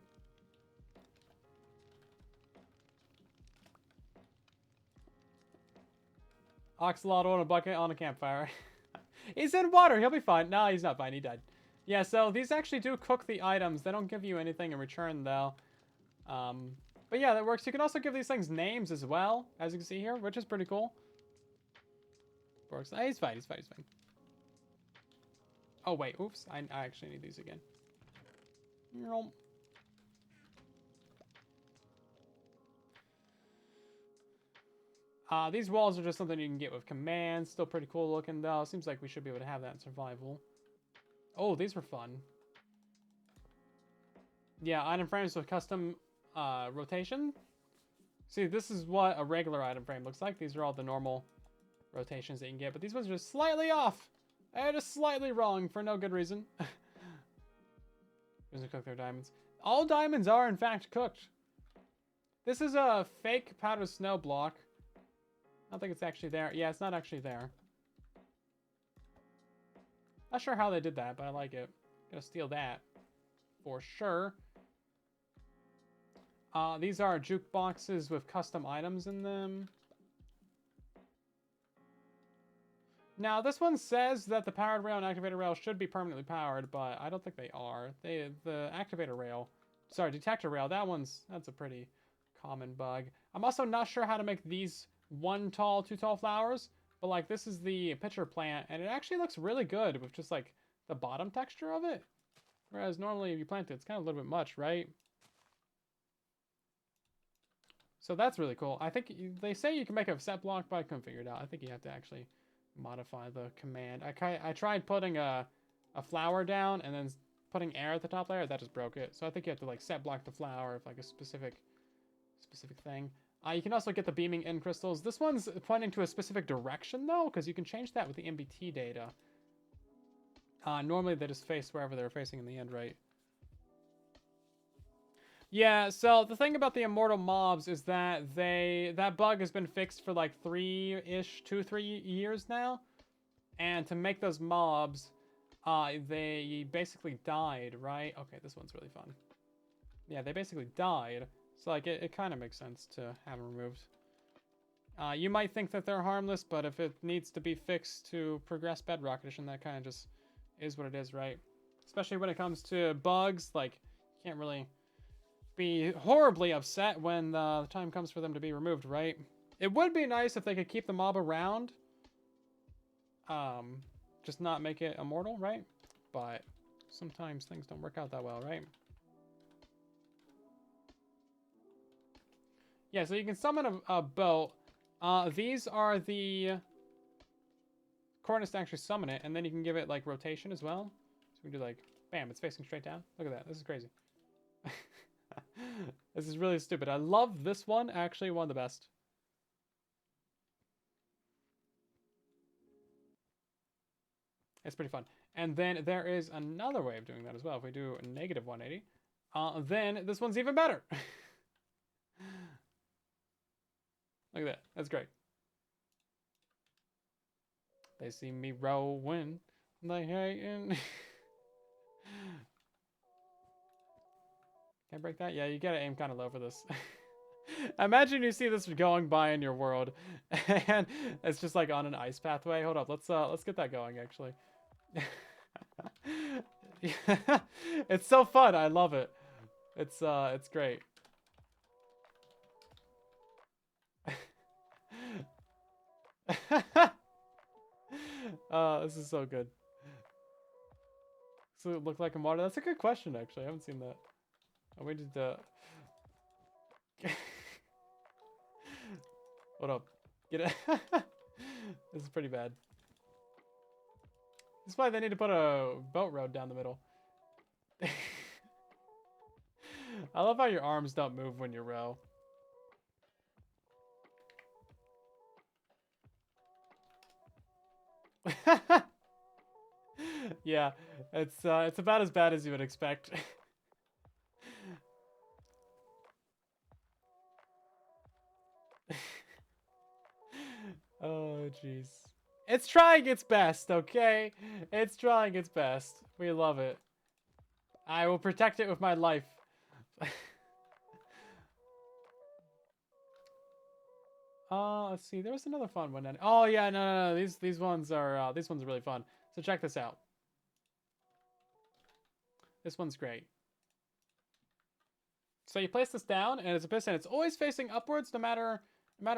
Oxalotl in a bucket on a campfire. He's in water. He'll be fine. No, he's not fine. He died. Yeah, so these actually do cook the items. They don't give you anything in return, though. But yeah, that works. You can also give these things names as well, as you can see here, which is pretty cool. Works. He's fine. He's fine. He's fine. Oh, wait. Oops. I actually need these again. These walls are just something you can get with commands. Still pretty cool looking, though. Seems like we should be able to have that in survival. Oh, these were fun. Yeah, item frames with custom rotation. See, this is what a regular item frame looks like. These are all the normal rotations that you can get, but these ones are just slightly off. They're just slightly wrong for no good reason. Doesn't cook their diamonds. All diamonds are, in fact, cooked. This is a fake powdered snow block. I don't think it's actually there. Yeah, it's not actually there. Not sure how they did that, but I like it. Gonna steal that for sure. These are jukeboxes with custom items in them. Now, this one says that the powered rail and activator rail should be permanently powered, but I don't think they are. The activator rail, sorry, detector rail, that's a pretty common bug. I'm also not sure how to make these 1 tall, 2 tall flowers, but like this is the pitcher plant, and it actually looks really good with just like the bottom texture of it. Whereas normally if you plant it, it's kind of a little bit much, right? So that's really cool. I think they say you can make a set block, but I couldn't figure it out. I think you have to actually modify the command. I tried putting a flower down and then putting air at the top layer. That just broke it. So I think you have to like set block the flower with like a specific thing. You can also get the beaming in crystals. This one's pointing to a specific direction though, because you can change that with the MBT data. Normally they just face wherever they're facing in the end, right? Yeah, so the thing about the immortal mobs is that that bug has been fixed for like 3 years now. And to make those mobs, they basically died, right? Okay, this one's really fun. Yeah, they basically died. So like it kind of makes sense to have them removed. You might think that they're harmless, but if it needs to be fixed to progress Bedrock Edition, that kind of just is what it is, right? Especially when it comes to bugs, like you can't really be horribly upset when the time comes for them to be removed, right? It would be nice if they could keep the mob around. Just not make it immortal, right? But sometimes things don't work out that well, right? Yeah, so you can summon a boat. These are the coordinates to actually summon it, and then you can give it like rotation as well. So we can do like, bam, it's facing straight down. Look at that, this is crazy. This is really stupid. I love this one, actually one of the best. It's pretty fun. And then there is another way of doing that as well. If we do a negative 180, then this one's even better. Look at that. That's great. They see me rowing. They hating. Can I break that? Yeah, you gotta aim kind of low for this. Imagine you see this going by in your world, and it's just like on an ice pathway. Hold up, let's get that going actually. It's so fun. I love it. It's great. This is so good. So it look like a water? That's a good question actually. I haven't seen that. I waited to... What up? Get it? This is pretty bad. This is why they need to put a boat road down the middle. I love how your arms don't move when you row. Yeah, it's about as bad as you would expect. Oh, jeez. It's trying its best, okay? It's trying its best. We love it. I will protect it with my life. Let's see. There was another fun one. Oh yeah, no. These ones are really fun. So check this out. This one's great. So you place this down, and it's a piston. It's always facing upwards, no matter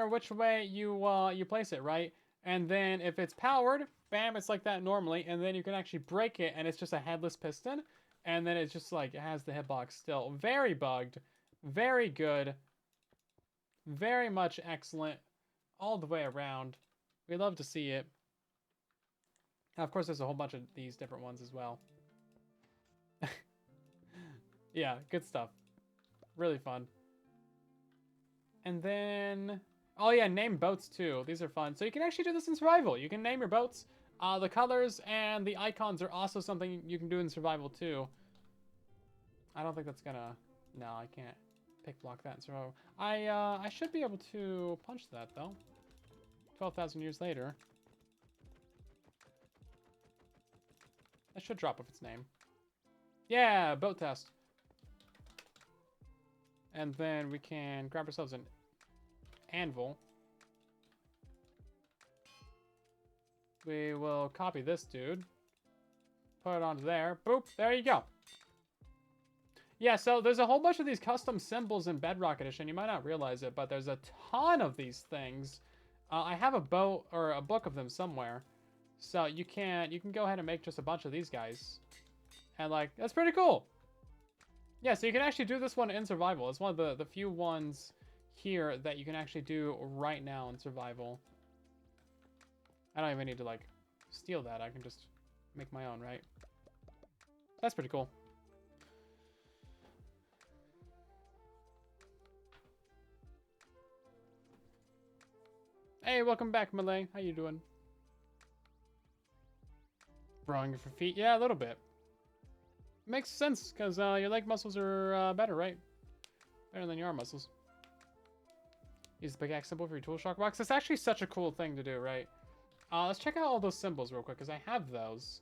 which way you place it, right? And then if it's powered, bam, it's like that normally, and then you can actually break it, and it's just a headless piston, and then it's just like it has the hitbox still. Very bugged, very good, very much excellent, all the way around. We love to see it. Now, of course, there's a whole bunch of these different ones as well. Yeah, good stuff. Really fun. And then, oh yeah, name boats too. These are fun. So you can actually do this in survival. You can name your boats. The colors and the icons are also something you can do in survival too. I don't think that's gonna, no, I can't pick block that in survival. I should be able to punch that though. 12,000 years later. That should drop with its name. Yeah, boat test. And then we can grab ourselves an anvil. We will copy this dude. Put it onto there. Boop. There you go. Yeah, so there's a whole bunch of these custom symbols in Bedrock Edition. You might not realize it, but there's a ton of these things. I have a boat or a book of them somewhere. So you can go ahead and make just a bunch of these guys. And like, that's pretty cool. Yeah, so you can actually do this one in survival. It's one of the few ones here that you can actually do right now in survival. I don't even need to like steal that. I can just make my own, right? That's pretty cool. Hey, welcome back, Malay. How you doing? Growing for feet? Yeah, a little bit. Makes sense, because your leg muscles are better, right? Better than your arm muscles. Use the pickaxe symbol for your tool shock box. That's actually such a cool thing to do, right? Let's check out all those symbols real quick, because I have those.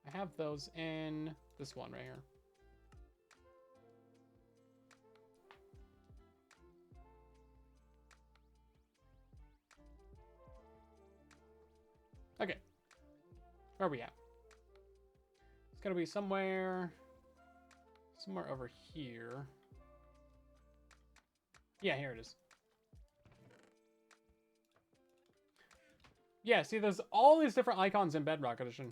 I have those in this one right here. Okay. Where are we at? It's gonna be somewhere over here. Yeah, here it is. Yeah, see, there's all these different icons in Bedrock Edition.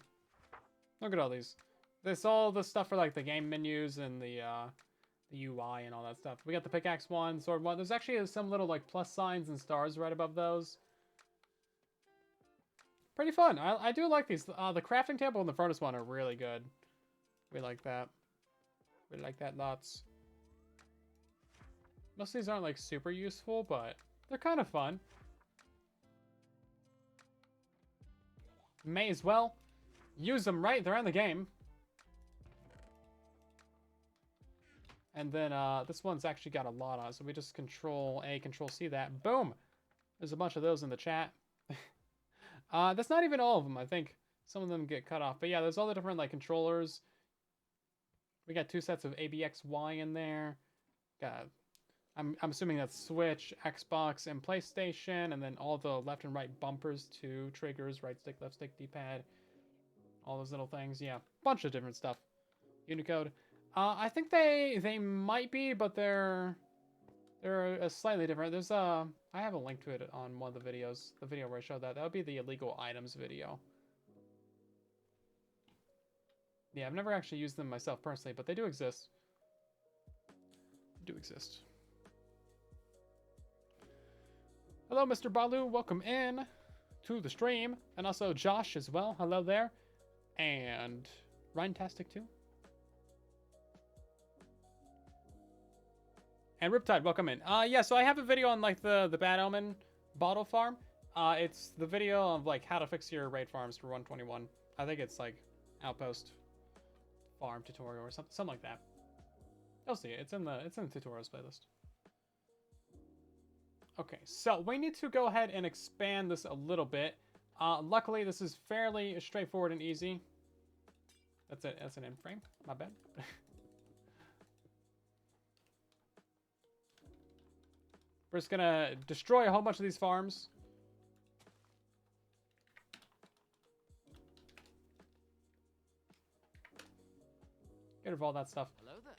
Look at all these. There's all the stuff for like the game menus and the UI and all that stuff. We got the pickaxe one, sword one. There's actually some little like plus signs and stars right above those. Pretty fun. I do like these. The crafting table and the furnace one are really good. We like that. We like that lots. Most of these aren't like super useful, but they're kind of fun. May as well use them, right? They're in the game. And then this one's actually got a lot on it, so we just Control A, Control C that. Boom! There's a bunch of those in the chat. That's not even all of them. I think some of them get cut off. But yeah, there's all the different like controllers. We got 2 sets of ABXY in there. Got, I'm assuming that's Switch, Xbox, and PlayStation, and then all the left and right bumpers too, triggers, right stick, left stick, D-pad, all those little things. Yeah, bunch of different stuff. Unicode. I think they might be, but they're slightly different. There's I have a link to it on one of the videos. The video where I showed that. That would be the illegal items video. Yeah, I've never actually used them myself personally, but they do exist. do exist. Hello, Mr. Balu. Welcome in to the stream. And also Josh as well. Hello there. And Ryantastic too. And Riptide, welcome in. Yeah, so I have a video on like the Bad Omen bottle farm. It's the video of like how to fix your raid farms for 121. I think it's like Outpost farm tutorial or something like that. You'll see it. It's in the tutorials playlist. Okay, so we need to go ahead and expand this a little bit. Luckily, this is fairly straightforward and easy. That's it. That's an end frame. My bad. We're just gonna destroy a whole bunch of these farms. Get rid of all that stuff. Hello there.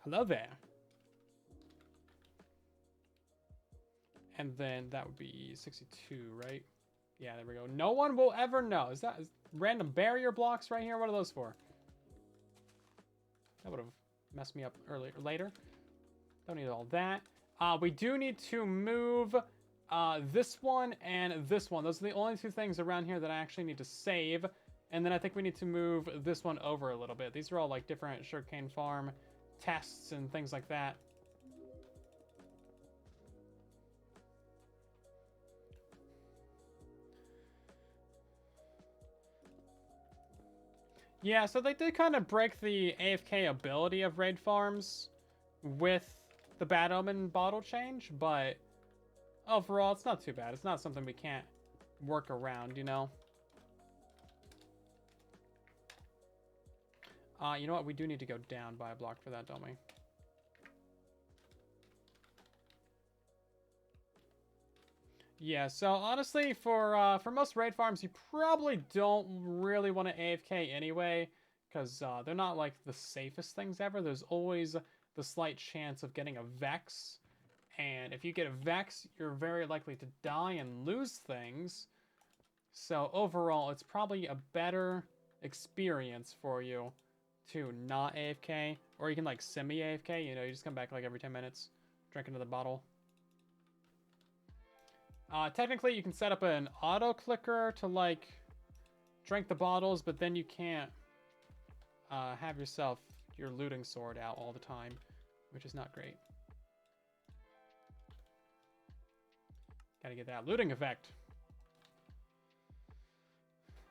Hello there. And then that would be 62, right? Yeah, there we go. No one will ever know. Is random barrier blocks right here? What are those for? That would have messed me up later. Don't need all that. We do need to move this one and this one. Those are the only two things around here that I actually need to save. And then I think we need to move this one over a little bit. These are all like different sugarcane farm tests and things like that. Yeah, so they did kind of break the AFK ability of raid farms with the Bad Omen bottle change, but overall, it's not too bad. It's not something we can't work around, you know? You know what? We do need to go down by a block for that, don't we? Yeah, so honestly, for most raid farms, you probably don't really want to AFK anyway, because they're not like the safest things ever. There's always the slight chance of getting a Vex, and if you get a Vex, you're very likely to die and lose things. So overall, it's probably a better experience for you to not AFK, or you can like semi-AFK, you know, you just come back like every 10 minutes, drink another bottle. Technically, you can set up an auto clicker to like drink the bottles, but then you can't have your looting sword out all the time, which is not great. Gotta get that looting effect.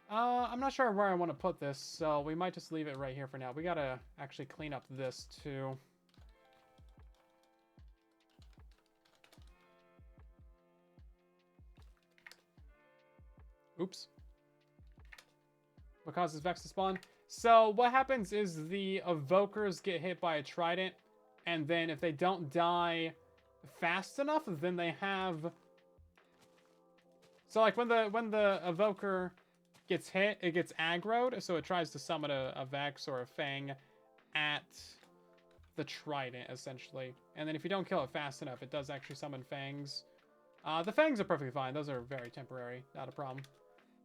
I'm not sure where I want to put this, so we might just leave it right here for now. We gotta actually clean up this too. Oops. What causes Vex to spawn? So what happens is the evokers get hit by a trident, and then if they don't die fast enough, then they have... So like when the evoker gets hit, it gets aggroed, so it tries to summon a Vex or a Fang at the trident, essentially. And then if you don't kill it fast enough, it does actually summon Fangs. The Fangs are perfectly fine. Those are very temporary. Not a problem.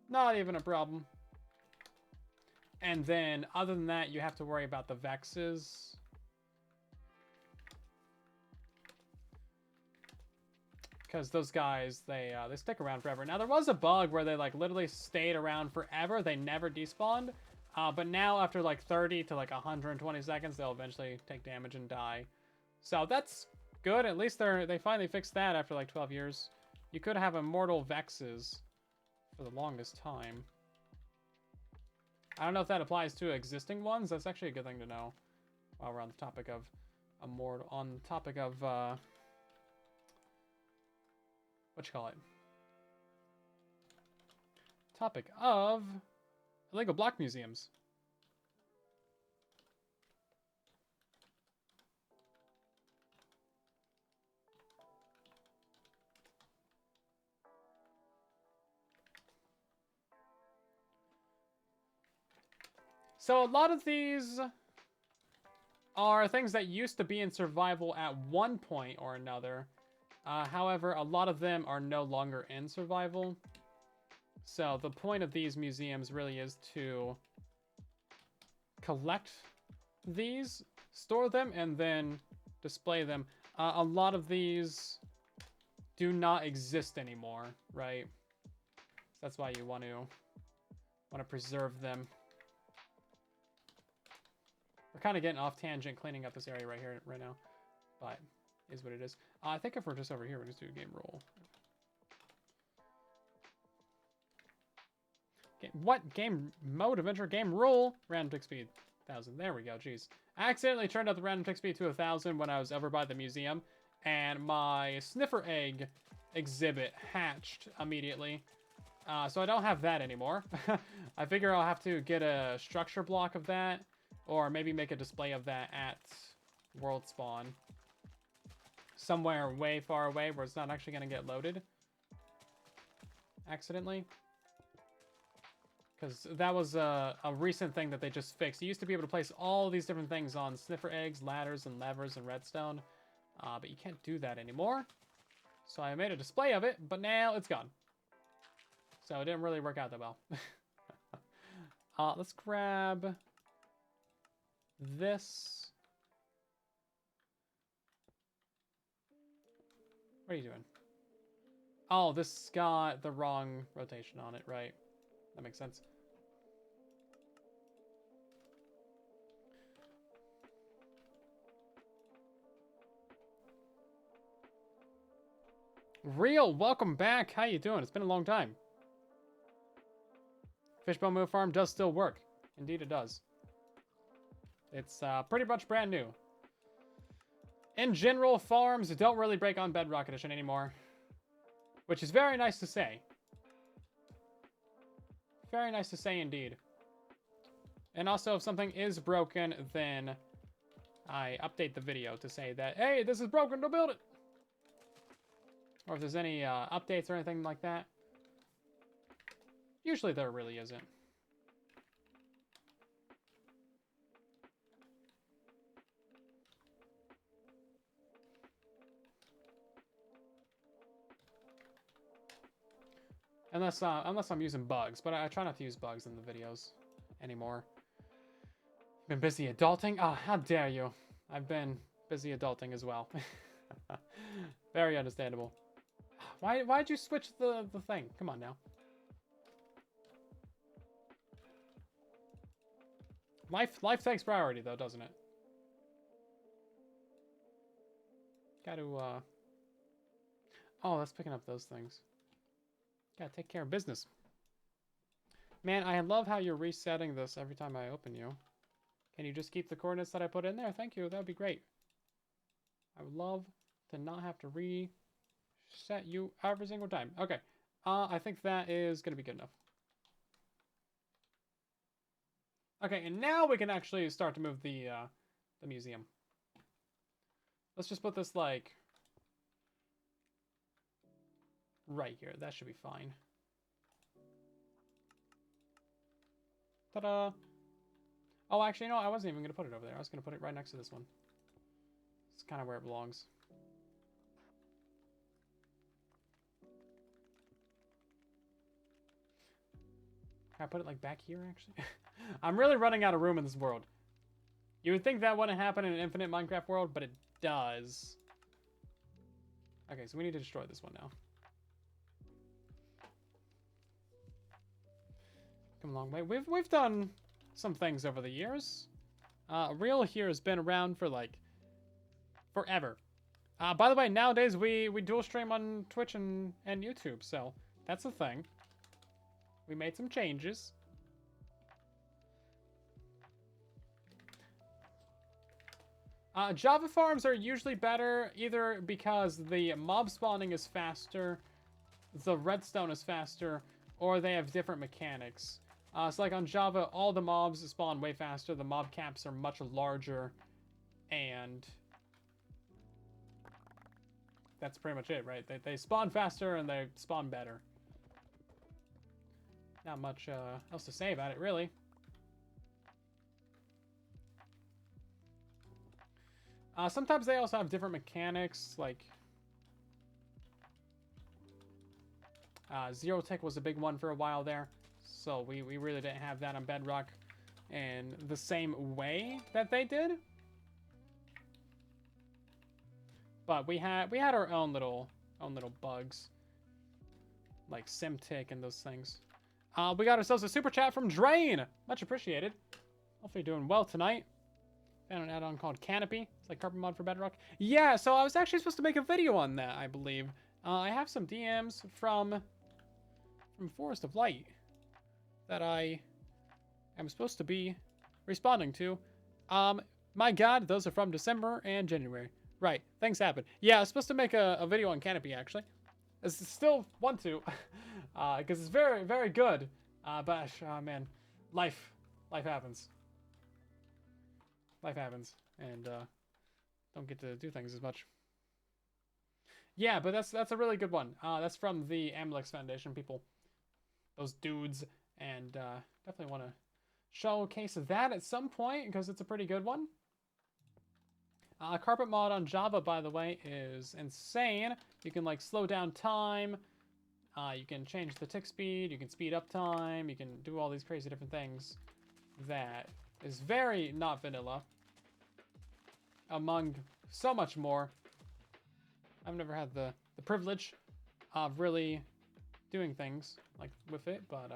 Not even a problem. And then, other than that, you have to worry about the Vexes. Because those guys, they stick around forever. Now, there was a bug where they, like, literally stayed around forever. They never despawned. But now, after, like, 30 to, like, 120 seconds, they'll eventually take damage and die. So, that's good. At least they finally fixed that after, like, 12 years. You could have immortal Vexes for the longest time. I don't know if that applies to existing ones. That's actually a good thing to know while we're on the topic of immortal, on the topic of what you call it? Topic of illegal block museums. So a lot of these are things that used to be in survival at one point or another. However, a lot of them are no longer in survival. So the point of these museums really is to collect these, store them, and then display them. A lot of these do not exist anymore, right? So that's why you want to preserve them. We're kind of getting off tangent cleaning up this area right here, right now, but is what it is. I think if we're just over here, we'll just do a game roll. What game mode adventure game rule? Random tick speed 1,000. There we go. Jeez, I accidentally turned up the random tick speed to 1,000 when I was over by the museum, and my sniffer egg exhibit hatched immediately. So I don't have that anymore. I figure I'll have to get a structure block of that, or maybe make a display of that at world spawn, somewhere way far away where it's not actually going to get loaded accidentally. Because that was a recent thing that they just fixed. You used to be able to place all these different things on sniffer eggs, ladders, and levers, and redstone. But you can't do that anymore. So I made a display of it, but now it's gone. So it didn't really work out that well. Let's grab this. What are you doing? Oh, this got the wrong rotation on it, right? That makes sense. Real, welcome back. How you doing? It's been a long time. Fishbone Mill Farm does still work. Indeed it does. It's pretty much brand new. In general, farms don't really break on Bedrock Edition anymore, which is very nice to say. Very nice to say indeed. And also, if something is broken, then I update the video to say that, hey, this is broken, don't build it. Or if there's any updates or anything like that. Usually there really isn't. Unless I'm using bugs, but I try not to use bugs in the videos anymore. Been busy adulting? Oh, how dare you. I've been busy adulting as well. Very understandable. Why'd you switch the thing? Come on now. Life takes priority though, doesn't it? Gotta oh, that's picking up those things. Gotta take care of business. Man, I love how you're resetting this every time I open you. Can you just keep the coordinates that I put in there? Thank you, that would be great. I would love to not have to reset you every single time. Okay, I think that is gonna be good enough. Okay, and now we can actually start to move the museum. Let's just put this, like, right here. That should be fine. Ta-da! Oh, actually, no, I wasn't even going to put it over there. I was going to put it right next to this one. It's kind of where it belongs. Can I put it, like, back here, actually? I'm really running out of room in this world. You would think that wouldn't happen in an infinite Minecraft world, but it does. Okay, so we need to destroy this one now. Come a long way. We've done some things over the years. Real here has been around for, like, forever. By the way, nowadays we dual stream on Twitch and YouTube, so that's a thing. We made some changes. Java farms are usually better either because the mob spawning is faster, the redstone is faster, or they have different mechanics. So like on Java, all the mobs spawn way faster, the mob caps are much larger, and that's pretty much it, right? They spawn faster and they spawn better. Not much else to say about it, really. Sometimes they also have different mechanics, like zero tick was a big one for a while there, so we really didn't have that on Bedrock in the same way that they did. But we had our own little bugs, like SimTick and those things. We got ourselves a super chat from Drain. Much appreciated. Hopefully you're doing well tonight. Found an add-on called Canopy. It's like carpet mod for Bedrock. Yeah, so I was actually supposed to make a video on that, I believe. I have some DMs from Forest of Light that I am supposed to be responding to. My God, those are from December and January. Right, things happen. Yeah, I was supposed to make a video on Canopy, actually. I still want to, because it's very, very good. But, man, life happens. Life happens, and don't get to do things as much. Yeah, but that's a really good one. That's from the Amlex Foundation people. Those dudes, and definitely want to showcase that at some point, because it's a pretty good one. Carpet mod on Java, by the way, is insane. You can, like, slow down time. You can change the tick speed. You can speed up time. You can do all these crazy different things that is very not vanilla, among so much more. I've never had the privilege of really doing things like with it, but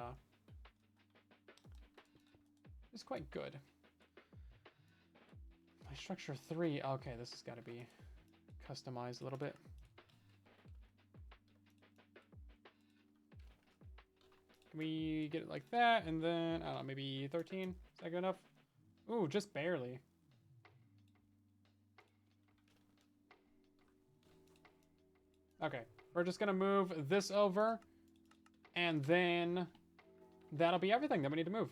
it's quite good. My structure 3, okay, this has got to be customized a little bit. Can we get it like that, and then, I don't know, maybe 13? Is that good enough? Ooh, just barely. Okay, we're just gonna move this over, and then that'll be everything that we need to move.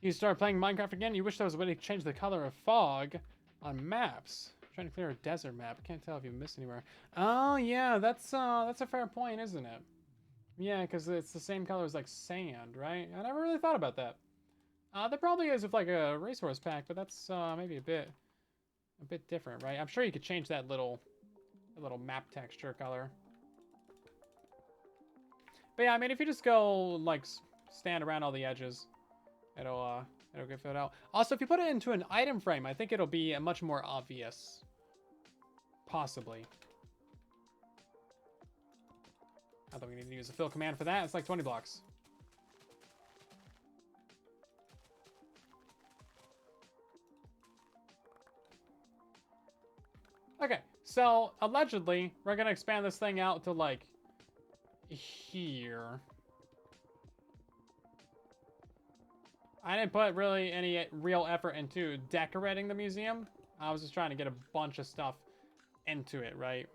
You start playing Minecraft again? You wish there was a way to change the color of fog on maps. I'm trying to clear a desert map. Can't tell if you missed anywhere. Oh yeah, that's a fair point, isn't it? Yeah, because it's the same color as like sand, right? I never really thought about that. There probably is with like a resource pack, but that's maybe a bit different, right? I'm sure you could change that little map texture color. But yeah, I mean, if you just go like stand around all the edges, it'll get filled out. Also, if you put it into an item frame, I think it'll be much more obvious. Possibly. I thought we need to use a fill command for that. It's like 20 blocks. Okay, so allegedly, we're gonna expand this thing out to like here. I didn't put really any real effort into decorating the museum. I was just trying to get a bunch of stuff into it, right?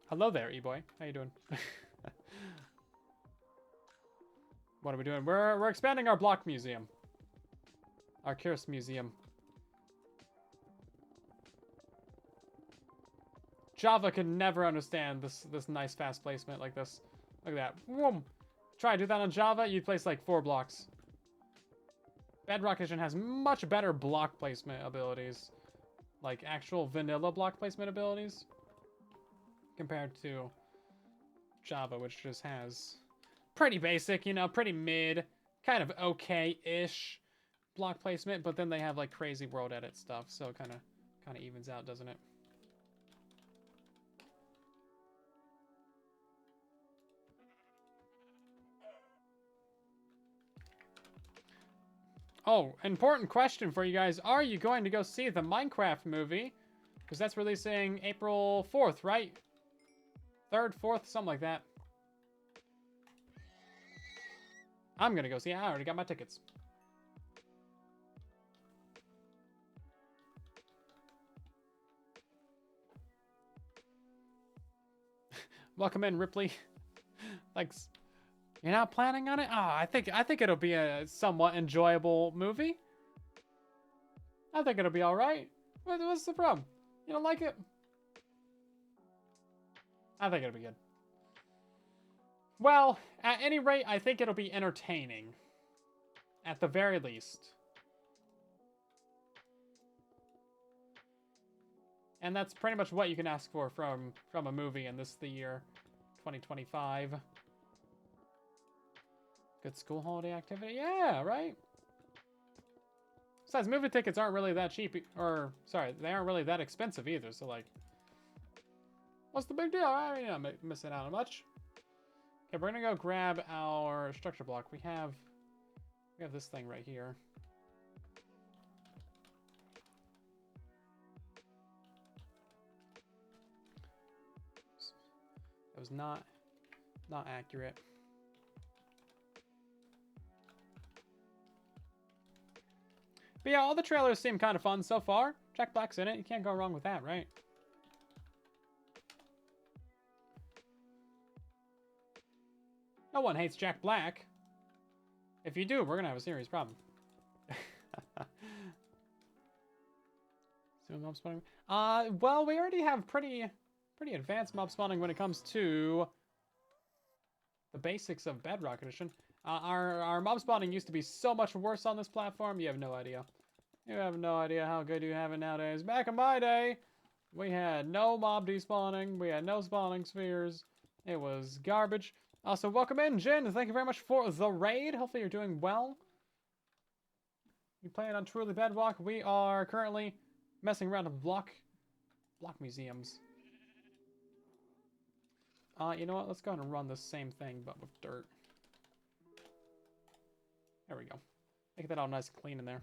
Hello there, E-boy. How you doing? What are we doing? We're expanding our block museum. Our Curious Museum. Java could never understand this nice fast placement like this. Look at that. Whoom. Try to do that on Java, you'd place like 4 blocks. Bedrock Edition has much better block placement abilities. Like actual vanilla block placement abilities. Compared to Java, which just has pretty basic, you know, pretty mid, kind of okay-ish block placement, but then they have like crazy world edit stuff, so it kind of evens out, doesn't it? Oh, important question for you guys. Are you going to go see the Minecraft movie? Because that's releasing April 4th, right? 3rd, 4th, something like that. I'm going to go see it. I already got my tickets. Welcome in, Ripley. Thanks. You're not planning on it? Oh, I think it'll be a somewhat enjoyable movie. I think it'll be all right. What's the problem? You don't like it? I think it'll be good. Well, at any rate, I think it'll be entertaining. At the very least. And that's pretty much what you can ask for from a movie in the year 2025. Good school holiday activity? Yeah, right? Besides, movie tickets aren't really that cheap, or, sorry, they aren't really that expensive either, so, like, what's the big deal? I mean, I'm missing out on much. Okay, we're gonna go grab our structure block. We have this thing right here. That was not accurate. But yeah, all the trailers seem kind of fun so far. Jack Black's in it. You can't go wrong with that, right? No one hates Jack Black. If you do, we're gonna have a serious problem. So mob spawning. Well, we already have pretty advanced mob spawning when it comes to the basics of Bedrock Edition. Our mob spawning used to be so much worse on this platform. You have no idea. You have no idea how good you have it nowadays. Back in my day, we had no mob despawning. We had no spawning spheres. It was garbage. Also, welcome in, Jin. Thank you very much for the raid. Hopefully you're doing well. You playing on Truly Bedrock. We are currently messing around with block museums. You know what? Let's go ahead and run the same thing, but with dirt. There we go. Make that all nice and clean in there.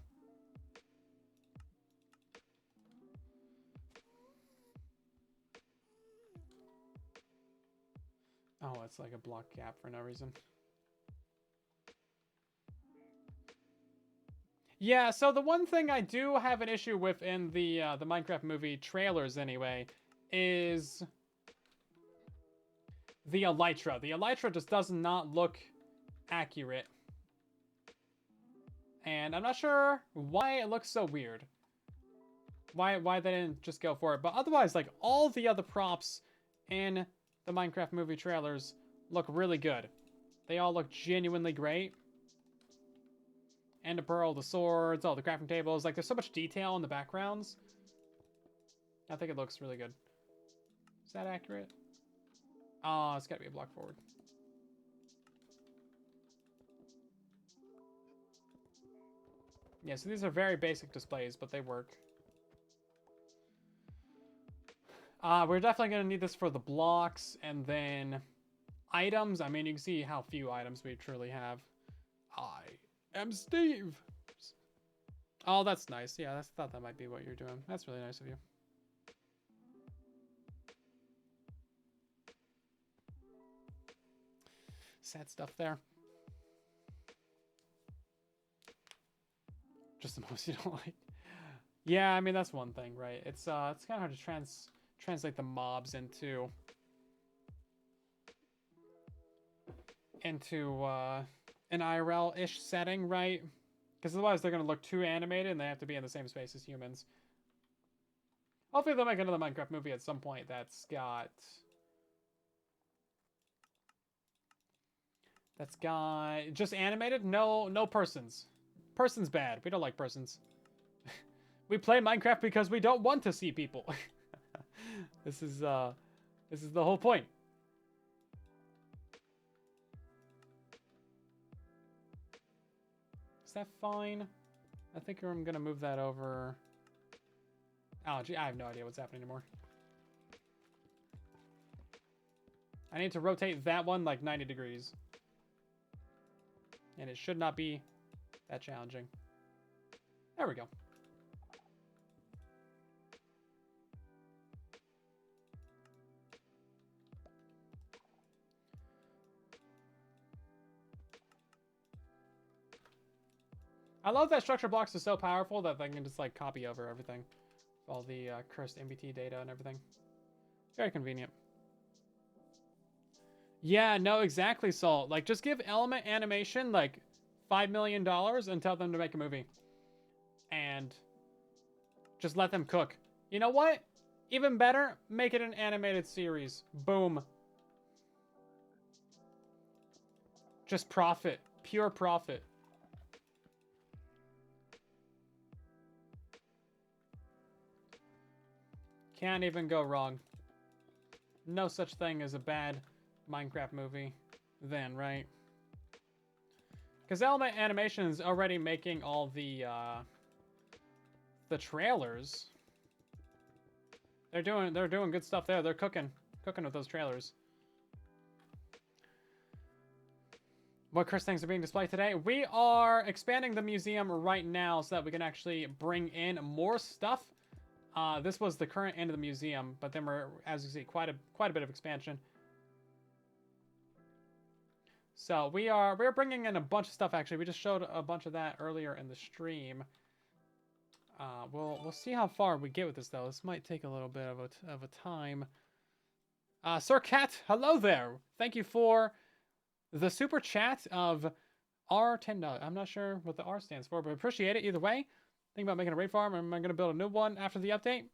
Oh, it's like a block gap for no reason. Yeah, so the one thing I do have an issue with in the Minecraft movie trailers anyway is the elytra. The elytra just does not look accurate. And I'm not sure why it looks so weird. Why they didn't just go for it. But otherwise, like, all the other props in the Minecraft movie trailers look really good. They all look genuinely great. Ender pearl, the swords, all the crafting tables. Like, there's so much detail in the backgrounds. I think it looks really good. Is that accurate? Oh, it's gotta be a block forward. Yeah, so these are very basic displays, but they work. We're definitely going to need this for the blocks, and then items. I mean, you can see how few items we truly have. I am Steve. Oh, that's nice. Yeah, I thought that might be what you're doing. That's really nice of you. Sad stuff there. Just the most you don't like. Yeah, I mean, that's one thing, right? It's kind of hard to translate the mobs into an IRL-ish setting, right? Because otherwise they're going to look too animated and they have to be in the same space as humans. Hopefully they'll make another Minecraft movie at some point that's got just animated? No persons. Persons bad. We don't like persons. We play Minecraft because we don't want to see people. This is the whole point. Is that fine? I think I'm gonna move that over. Oh, gee, I have no idea what's happening anymore. I need to rotate that one like 90 degrees. And it should not be that challenging. There we go. I love that structure blocks are so powerful that they can just like copy over everything. All the cursed MBT data and everything. Very convenient. Yeah, no, exactly, Salt. Like, just give Element Animation, like, $5 million and tell them to make a movie. And just let them cook. You know what? Even better, make it an animated series. Boom. Just profit. Pure profit. Can't even go wrong. No such thing as a bad Minecraft movie then, right? Because Element Animation is already making all the trailers. They're doing good stuff there. They're cooking with those trailers. What Chris things are being displayed today? We are expanding the museum right now so that we can actually bring in more stuff. This was the current end of the museum, but then we're, as you see, quite a bit of expansion. So we're bringing in a bunch of stuff. Actually, we just showed a bunch of that earlier in the stream. We'll see how far we get with this though. This might take a little bit of a time. Sir Cat, hello there. Thank you for the super chat of R10. I'm not sure what the R stands for, but I appreciate it either way. Think about making a raid farm. Am I going to build a new one after the update?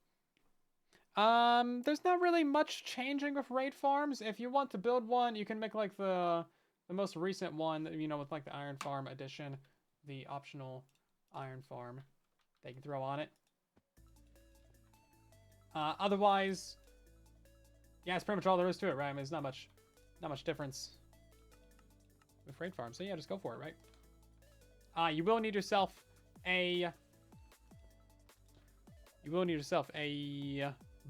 There's not really much changing with raid farms. If you want to build one, you can make like the most recent one, you know, with like the Iron Farm edition, the optional Iron Farm that you can throw on it. Otherwise, yeah, it's pretty much all there is to it, right? I mean, it's not much difference with raid farm. So yeah, just go for it, right? You will need yourself a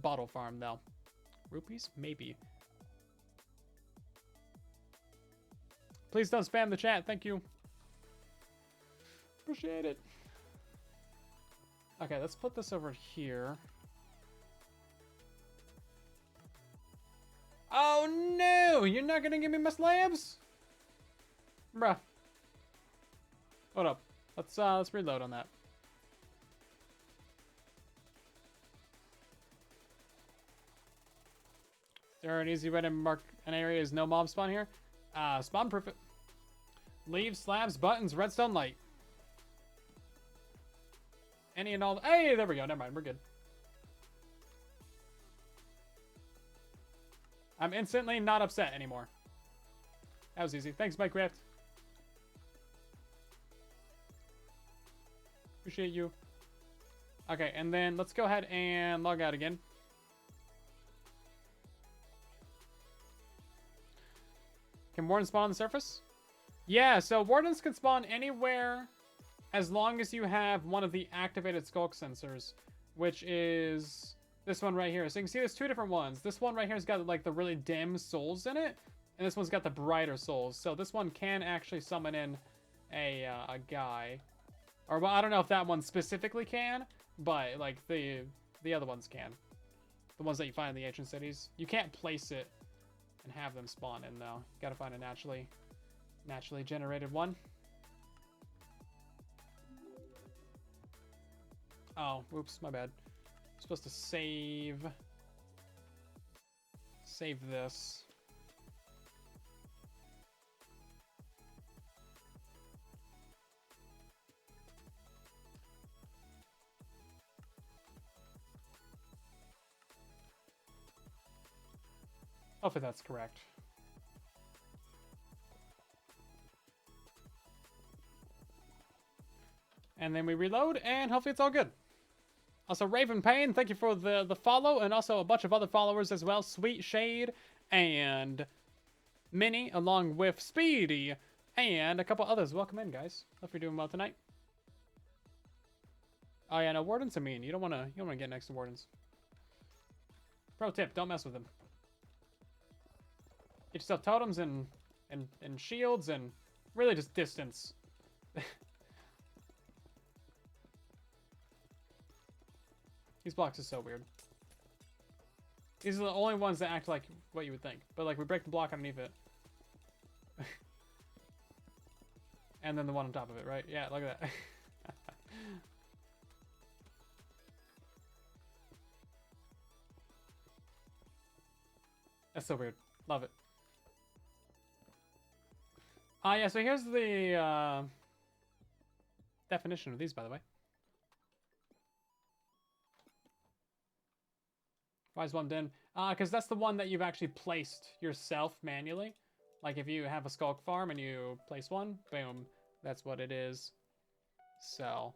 bottle farm though. Rupees? Maybe. Please don't spam the chat. Thank you. Appreciate it. Okay, let's put this over here. Oh no! You're not gonna give me my slabs? Bruh. Hold up. Let's reload on that. Is there an easy way to mark an area as no mob spawn here? Spawn proof it. Leaves, slabs, buttons, redstone light. Any and all. Hey, there we go. Never mind. We're good. I'm instantly not upset anymore. That was easy. Thanks, Minecraft. Appreciate you. Okay, and then let's go ahead and log out again. Can wardens spawn on the surface? Yeah, so wardens can spawn anywhere as long as you have one of the activated skulk sensors, which is this one right here. So you can see there's two different ones. This one right here has got like the really dim souls in it, and this one's got the brighter souls. So this one can actually summon in a guy. Or, well, I don't know if that one specifically can, but like the other ones can. The ones that you find in the ancient cities. You can't place it and have them spawn in though. You gotta find a naturally generated one. Oh, whoops, my bad. I'm supposed to save this. Hopefully that's correct. And then we reload, and hopefully it's all good. Also, Raven Payne, thank you for the follow, and also a bunch of other followers as well. Sweet Shade and Minnie, along with Speedy, and a couple others. Welcome in, guys. Hope you're doing well tonight. Oh yeah, no, Wardens are mean. You don't wanna get next to Wardens. Pro tip, don't mess with them. Get yourself totems and shields and really just distance. These blocks are so weird. These are the only ones that act like what you would think. But like we break the block underneath it. And then the one on top of it, right? Yeah, look at that. That's so weird. Love it. Yeah, so here's the definition of these, by the way. Why is one den? Because that's the one that you've actually placed yourself manually. Like if you have a skulk farm and you place one, boom, that's what it is. So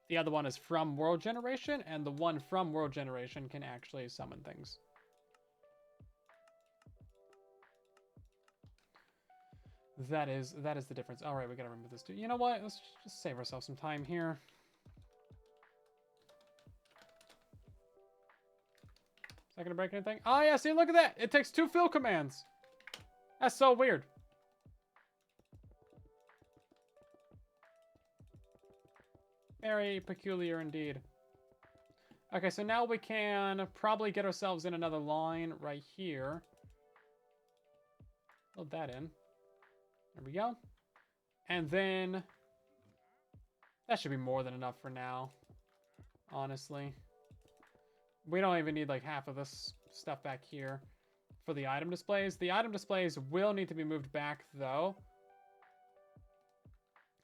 the other one is from world generation, and the one from world generation can actually summon things. That is the difference. All right, we gotta remove this too. You know what? Let's just save ourselves some time here. Is that gonna break anything? Oh yeah, see, look at that. It takes 2 fill commands. That's so weird. Very peculiar indeed. Okay, so now we can probably get ourselves in another line right here. Load that in. There we go. And then that should be more than enough for now, honestly. We don't even need like half of this stuff back here for the item displays. The item displays will need to be moved back though,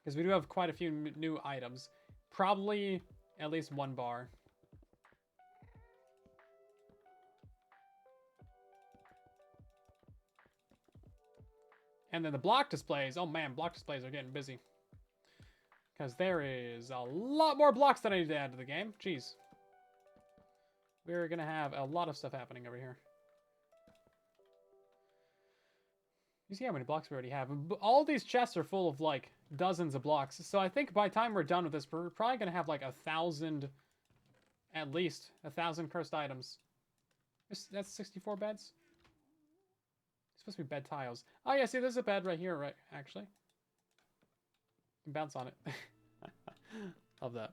because we do have quite a few new items. Probably at least 1 bar. And then the block displays. Oh man, block displays are getting busy. Because there is a lot more blocks that I need to add to the game. Jeez. We're going to have a lot of stuff happening over here. You see how many blocks we already have. All these chests are full of like dozens of blocks. So I think by the time we're done with this, we're probably going to have like 1,000, at least 1,000 cursed items. That's 64 beds. It's supposed to be bed tiles. Oh yeah, see there's a bed right here, right? Actually. You can bounce on it. Love that.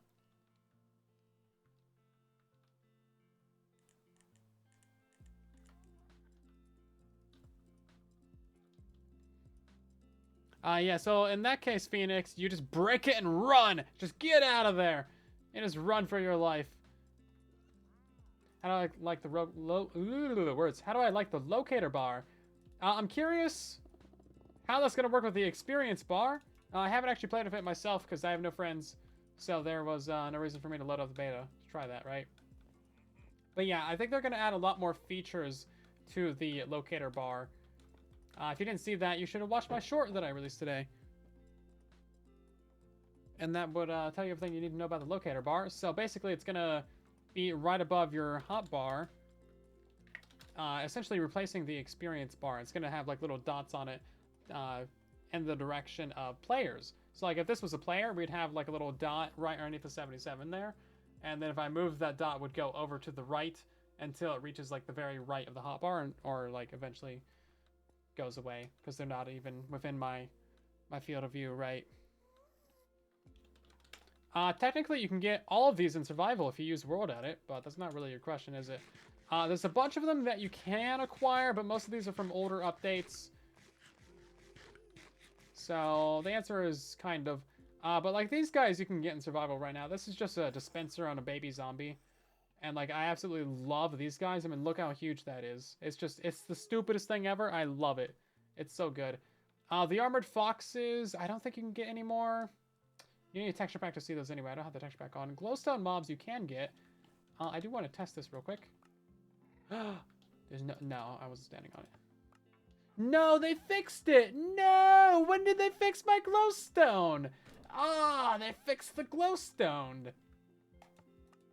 Yeah, so in that case, Phoenix, you just break it and run. Just get out of there. And just run for your life. How do I like the words? How do I like the locator bar? I'm curious how that's going to work with the experience bar. I haven't actually played with it myself because I have no friends. So there was no reason for me to load up the beta to try that, right? But yeah, I think they're going to add a lot more features to the locator bar. If you didn't see that, you should have watched my short that I released today. And that would tell you everything you need to know about the locator bar. So basically, it's going to be right above your hotbar. Essentially replacing the experience bar. It's going to have like little dots on it in the direction of players. So like if this was a player, we'd have like a little dot right underneath the 77 there. And then if I moved, that dot would go over to the right until it reaches like the very right of the hotbar, or like eventually goes away because they're not even within my field of view, right? Technically, you can get all of these in survival if you use World Edit, but that's not really your question, is it? There's a bunch of them that you can acquire, but most of these are from older updates. So the answer is kind of. But like these guys you can get in survival right now. This is just a dispenser on a baby zombie. And like I absolutely love these guys. I mean, look how huge that is. It's the stupidest thing ever. I love it. It's so good. The armored foxes, I don't think you can get any more. You need a texture pack to see those anyway. I don't have the texture pack on. Glowstone mobs you can get. I do want to test this real quick. There's no, I wasn't standing on it. No, they fixed it. No, when did they fix my glowstone? They fixed the glowstone.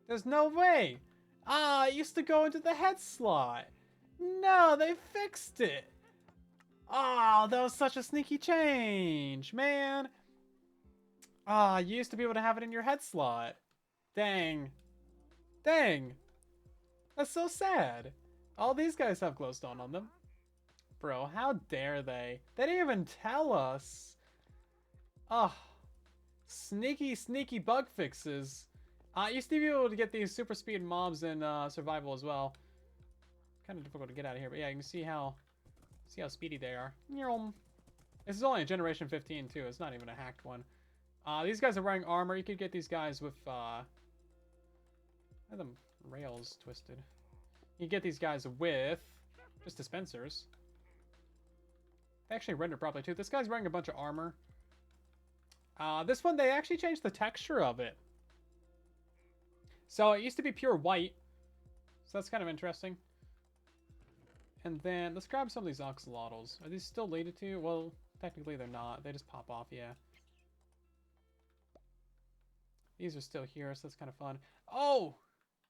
There's no way. It used to go into the head slot. No, they fixed it. That was such a sneaky change, man. You used to be able to have it in your head slot. Dang. Dang. That's so sad. All these guys have glowstone on them. Bro, how dare they? They didn't even tell us. Sneaky, sneaky bug fixes. I used to be able to get these super speed mobs in survival as well. Kind of difficult to get out of here, but yeah, you can see how speedy they are. This is only a generation 15 too. It's not even a hacked one. These guys are wearing armor. You could get these guys with the rails twisted. You get these guys with just dispensers. They actually render properly too. This guy's wearing a bunch of armor. This one, they actually changed the texture of it. So it used to be pure white. So that's kind of interesting. And then let's grab some of these axolotls. Are these still lated to? Well, technically they're not. They just pop off, yeah. These are still here, so that's kind of fun. Oh!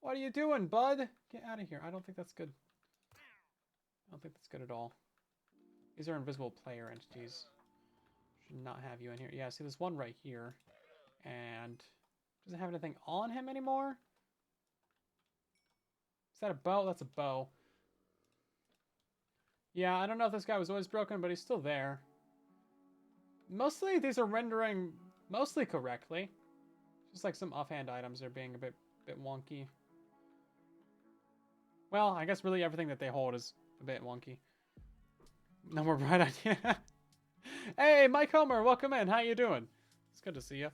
What are you doing, bud? Get out of here. I don't think that's good. I don't think that's good at all. These are invisible player entities. Should not have you in here. Yeah, see, there's one right here. And doesn't have anything on him anymore. Is that a bow? That's a bow. Yeah, I don't know if this guy was always broken, but he's still there. Mostly these are rendering mostly correctly. Just like some offhand items are being a bit wonky. Well, I guess really everything that they hold is a bit wonky. No more bright idea. Hey, Mike Homer, welcome in. How you doing? It's good to see you.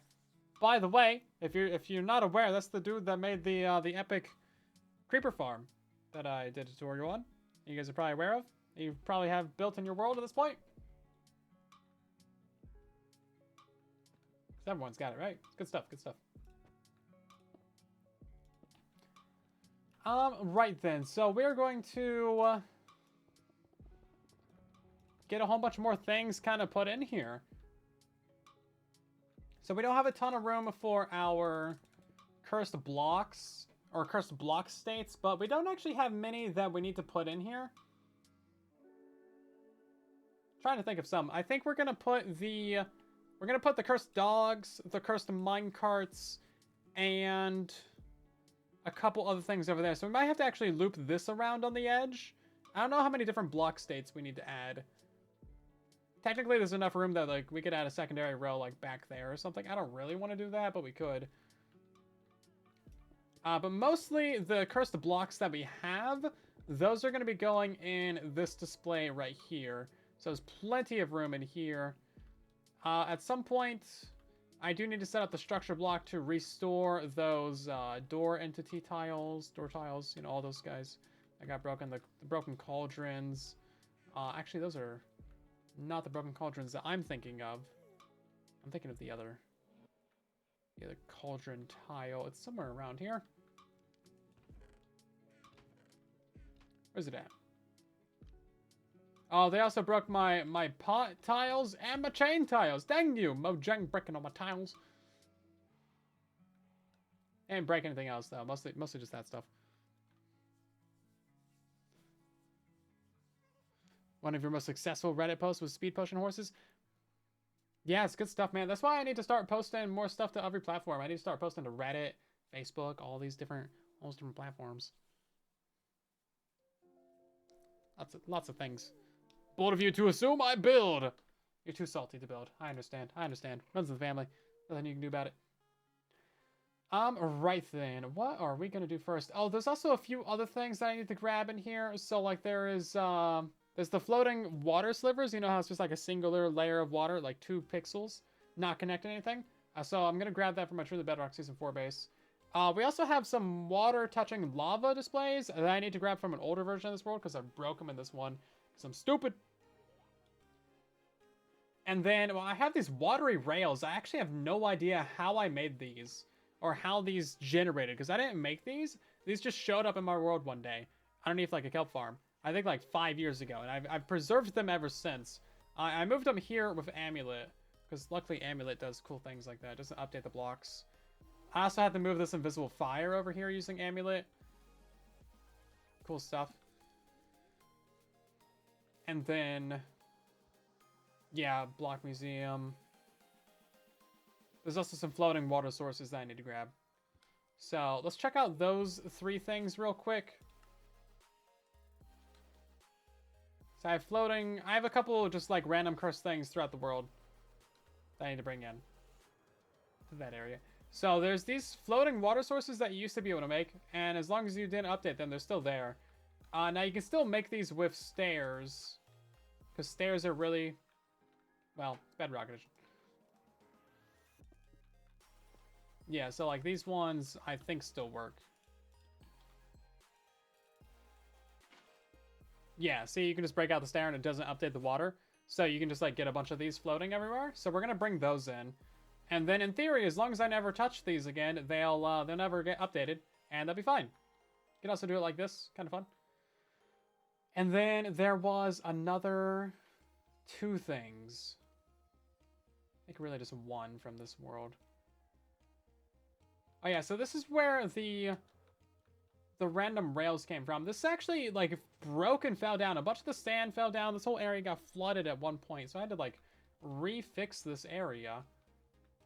By the way, if you're not aware, that's the dude that made the epic creeper farm that I did a tutorial on. You guys are probably aware of. You probably have built in your world at this point. Because everyone's got it, right? Good stuff, good stuff. Right then. So we're going to get a whole bunch more things kind of put in here. So we don't have a ton of room for our cursed blocks or cursed block states, but we don't actually have many that we need to put in here. Trying to think of some. I think we're gonna put the cursed dogs, the cursed mine carts, and a couple other things over there. So we might have to actually loop this around on the edge. I don't know how many different block states we need to add. Technically, there's enough room that like we could add a secondary row like back there or something. I don't really want to do that, but we could. But mostly the cursed blocks that we have, those are going to be going in this display right here. So there's plenty of room in here. At some point, I do need to set up the structure block to restore those door entity tiles, door tiles, you know, all those guys that got broken, the broken cauldrons. Actually, those are not the broken cauldrons that I'm thinking of. I'm thinking of the other cauldron tile. It's somewhere around here. Where's it at? Oh, they also broke my pot tiles and my chain tiles. Dang you, Mojang breaking all my tiles. Ain't break anything else though. Mostly just that stuff. One of your most successful Reddit posts was speed potion horses. Yeah, it's good stuff, man. That's why I need to start posting more stuff to every platform. I need to start posting to Reddit, Facebook, all these different platforms. Lots of things. Bold of you to assume I build. You're too salty to build. I understand. Runs in the family. Nothing you can do about it. Right then. What are we gonna do first? Oh, there's also a few other things that I need to grab in here. So like there's the floating water slivers. You know how it's just like a singular layer of water, like 2 pixels, not connecting anything. So I'm gonna grab that for my True the Bedrock Season 4 base. We also have some water touching lava displays that I need to grab from an older version of this world because I broke them in this one because I'm stupid. And then, well, I have these watery rails. I actually have no idea how I made these or how these generated because I didn't make these. These just showed up in my world one day underneath like a kelp farm. I think like 5 years ago, and I've preserved them ever since. I moved them here with Amulet because luckily Amulet does cool things like that. It doesn't update the blocks. I also had to move this invisible fire over here using Amulet. Cool stuff. And then, yeah, Block Museum. There's also some floating water sources that I need to grab. So let's check out those 3 things real quick. So I have a couple just like random cursed things throughout the world that I need to bring in to that area. So there's these floating water sources that you used to be able to make, and as long as you didn't update them, they're still there. Now you can still make these with stairs, because stairs are really, well, Bedrock edition. Yeah, so like these ones I think still work. Yeah, see, you can just break out the stair and it doesn't update the water. So you can just like get a bunch of these floating everywhere. So we're gonna bring those in. And then in theory, as long as I never touch these again, they'll never get updated, and they'll be fine. You can also do it like this, kind of fun. And then there was another 2 things. I think really just 1 from this world. Oh yeah, so this is where the random rails came from. This actually, like, broke and fell down. A bunch of the sand fell down. This whole area got flooded at one point. So I had to, like, refix this area.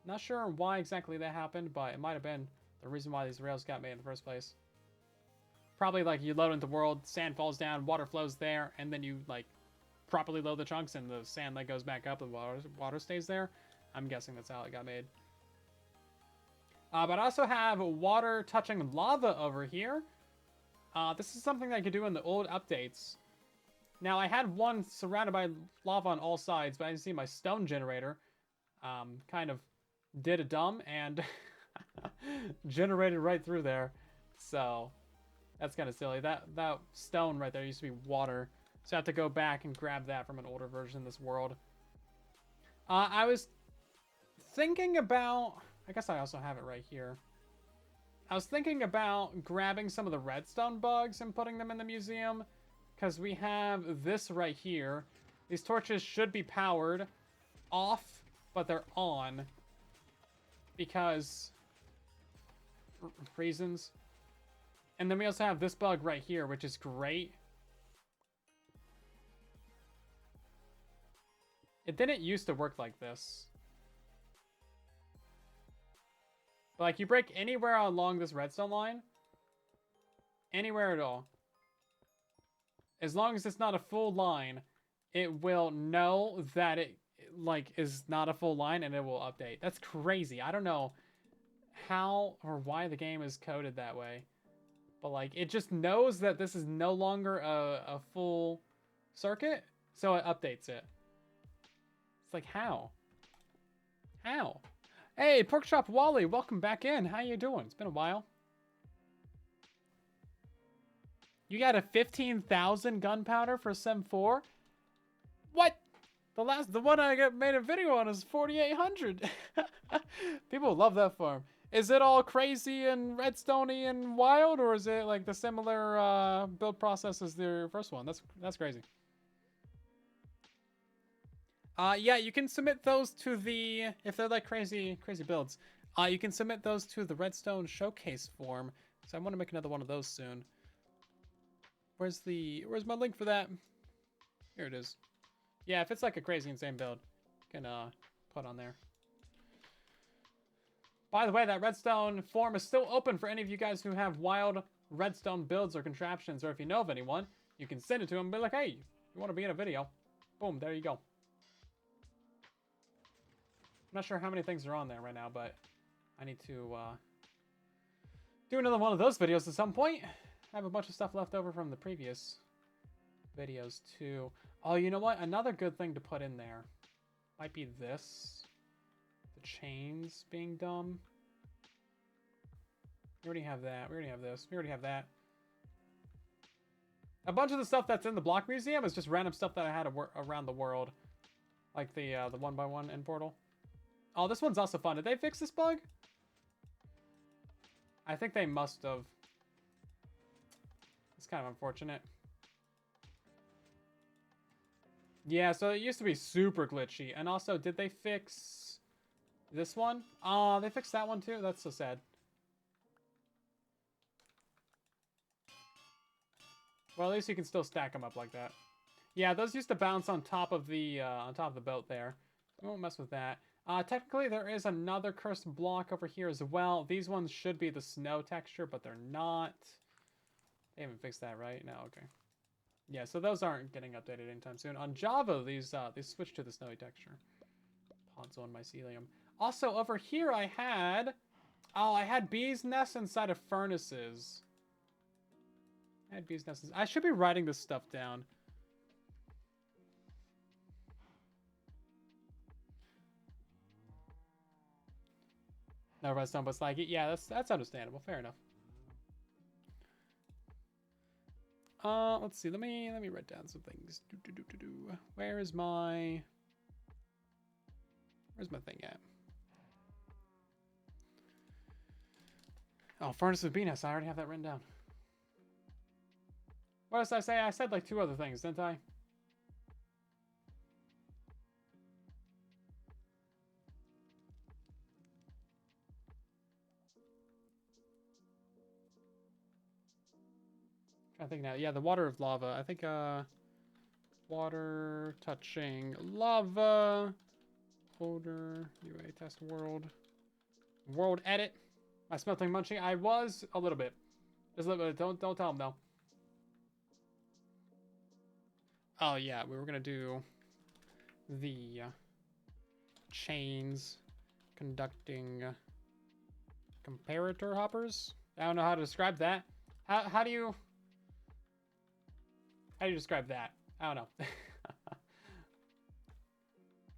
Not sure why exactly that happened, but it might have been the reason why these rails got made in the first place. Probably, like, you load into the world, sand falls down, water flows there, and then you, like, properly load the chunks, and the sand, like, goes back up, and water stays there. I'm guessing that's how it got made. But I also have water touching lava over here. This is something that I could do in the old updates. Now, I had one surrounded by lava on all sides, but I didn't see my stone generator. Kind of did a dumb and generated right through there. So, that's kind of silly. That stone right there used to be water. So I have to go back and grab that from an older version of this world. I was thinking about... I guess I also have it right here. I was thinking about grabbing some of the redstone bugs and putting them in the museum. Because we have this right here. These torches should be powered off, but they're on. Because... reasons. And then we also have this bug right here, which is great. It didn't used to work like this. But, like, you break anywhere along this redstone line. Anywhere at all. As long as it's not a full line, it will know that it, like, is not a full line and it will update. That's crazy. I don't know how or why the game is coded that way. But, like, it just knows that this is no longer a full circuit, so it updates it. It's like, how? How? Hey, Porkchop Wally, welcome back in. How you doing? It's been a while. You got a 15,000 gunpowder for Sim 4? What? The one I made a video on is 4,800. People love that farm. Is it all crazy and redstoney and wild, or is it like the similar build process as the first one? That's crazy. Yeah, you can submit those to the, if they're like crazy builds, you can submit those to the redstone showcase form. So I want to make another one of those soon. Where's my link for that? Here it is. Yeah, if it's like a crazy insane build, you can put on there. By the way, that redstone form is still open for any of you guys who have wild redstone builds or contraptions, or if you know of anyone, you can send it to them and be like, hey, you want to be in a video? Boom, there you go. I'm not sure how many things are on there right now, but I need to do another one of those videos at some point. I have a bunch of stuff left over from the previous videos too. Oh, you know what? Another good thing to put in there might be this. The chains being dumb. We already have that. We already have this. We already have that. A bunch of the stuff that's in the block museum is just random stuff that I had around the world. Like the 1x1 end portal. Oh, this one's also fun. Did they fix this bug? I think they must have. It's kind of unfortunate. Yeah, so it used to be super glitchy. And also, did they fix this one? Oh, they fixed that one too? That's so sad. Well, at least you can still stack them up like that. Yeah, those used to bounce on top of the boat there. We won't mess with that. Technically, there is another cursed block over here as well. These ones should be the snow texture, but they're not. They haven't fixed that, right? No, okay. Yeah, so those aren't getting updated anytime soon. On Java, these switched to the snowy texture. Podzone mycelium. Also, over here I had bees' nests inside of furnaces. I had bees' nests. I should be writing this stuff down. No redstone, but it's like, yeah, that's understandable. Fair enough. Let's see. Let me write down some things. Where's my thing at? Oh, furnace of bee nests. I already have that written down. What else did I say? I said like 2 other things, didn't I? I think now. Yeah, the water of lava. I think, water touching lava. Folder. UA test world. World edit. Am I smelting munching? I was a little bit. Just a little bit. Don't tell him though. Oh yeah, we were gonna do the chains conducting comparator hoppers. I don't know how to describe that. How do you describe that? I don't know.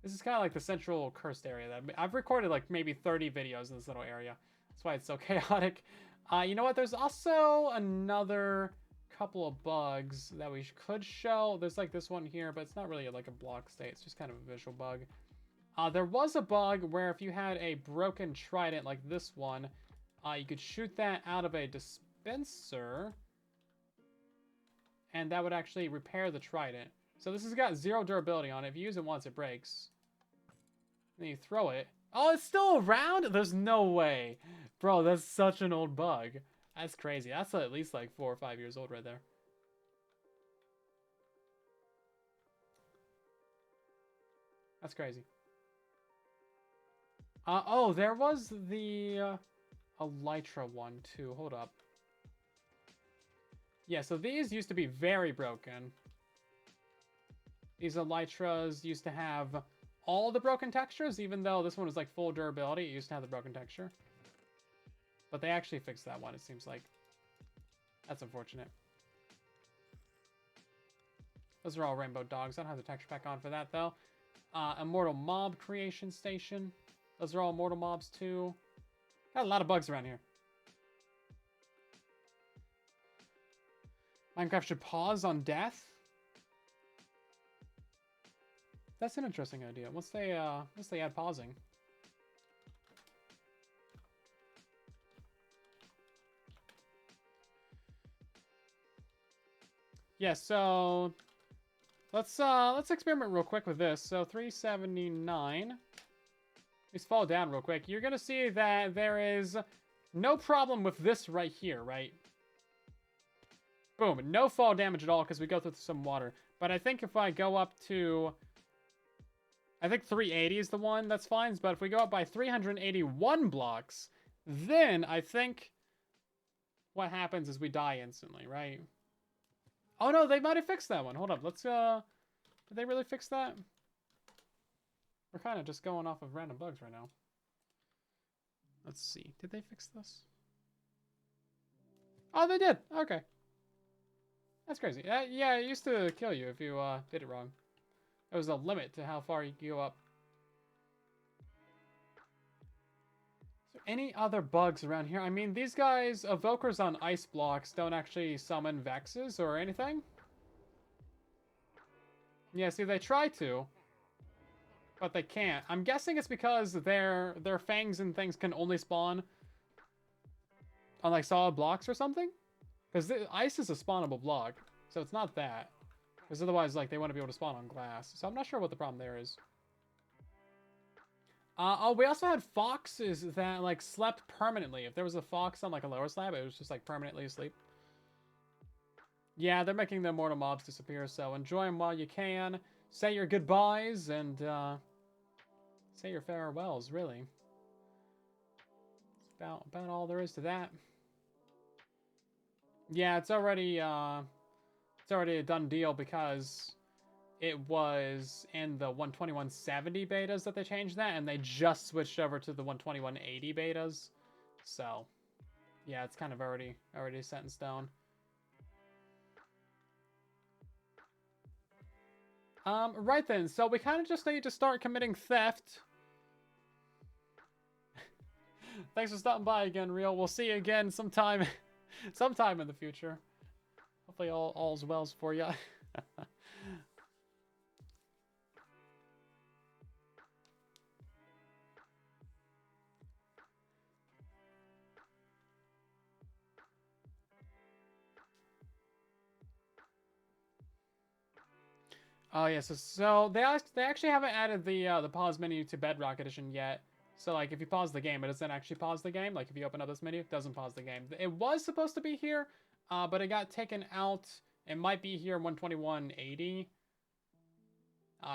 This is kind of like the central cursed area that I've recorded like maybe 30 videos in this little area. That's why it's so chaotic. You know what? There's also another couple of bugs that we could show. There's like this one here, but it's not really like a block state. It's just kind of a visual bug. There was a bug where if you had a broken trident like this one, you could shoot that out of a dispenser, and that would actually repair the trident. So this has got 0 durability on it. If you use it once, it breaks. Then you throw it. Oh, it's still around? There's no way. Bro, that's such an old bug. That's crazy. That's at least like 4 or 5 years old right there. That's crazy. Oh, there was the Elytra one too. Hold up. Yeah, so these used to be very broken. These Elytras used to have all the broken textures, even though this one was like full durability. It used to have the broken texture. But they actually fixed that one, it seems like. That's unfortunate. Those are all rainbow dogs. I don't have the texture pack on for that, though. Immortal mob creation station. Those are all immortal mobs, too. Got a lot of bugs around here. Minecraft should pause on death? That's an interesting idea. Once they add pausing. Yeah, so let's experiment real quick with this. So 379. Let's fall down real quick. You're gonna see that there is no problem with this right here, right? Boom, no fall damage at all because we go through some water. But I think if I go up to, I think 380 is the one that's fine. But if we go up by 381 blocks, then I think what happens is we die instantly, right? Oh no, they might have fixed that one. Hold up, let's, did they really fix that? We're kind of just going off of random bugs right now. Let's see, did they fix this? Oh, they did, okay. That's crazy. Yeah, it used to kill you if you, did it wrong. There was a limit to how far you could go up. Is there any other bugs around here? I mean, these guys, evokers on ice blocks don't actually summon Vexes or anything. Yeah, see, they try to, but they can't. I'm guessing it's because their fangs and things can only spawn on, like, solid blocks or something? Because ice is a spawnable block, so it's not that. Because otherwise, like, they want to be able to spawn on glass. So I'm not sure what the problem there is. Oh, we also had foxes that, like, slept permanently. If there was a fox on, like, a lower slab, it was just, like, permanently asleep. Yeah, they're making the immortal mobs disappear, so enjoy them while you can. Say your goodbyes and, say your farewells, really. It's about all there is to that. Yeah, it's already a done deal because it was in the 12170 betas that they changed that, and they just switched over to the 12180 betas. So, yeah, it's kind of already set in stone. Right then, so we kind of just need to start committing theft. Thanks for stopping by again, Real. We'll see you again sometime in the future. Hopefully all's well for you. Oh yeah, so they actually haven't added the pause menu to Bedrock Edition yet. So like if you pause the game, it doesn't actually pause the game. Like if you open up this menu, it doesn't pause the game. It was supposed to be here, but it got taken out. It might be here in 121.80.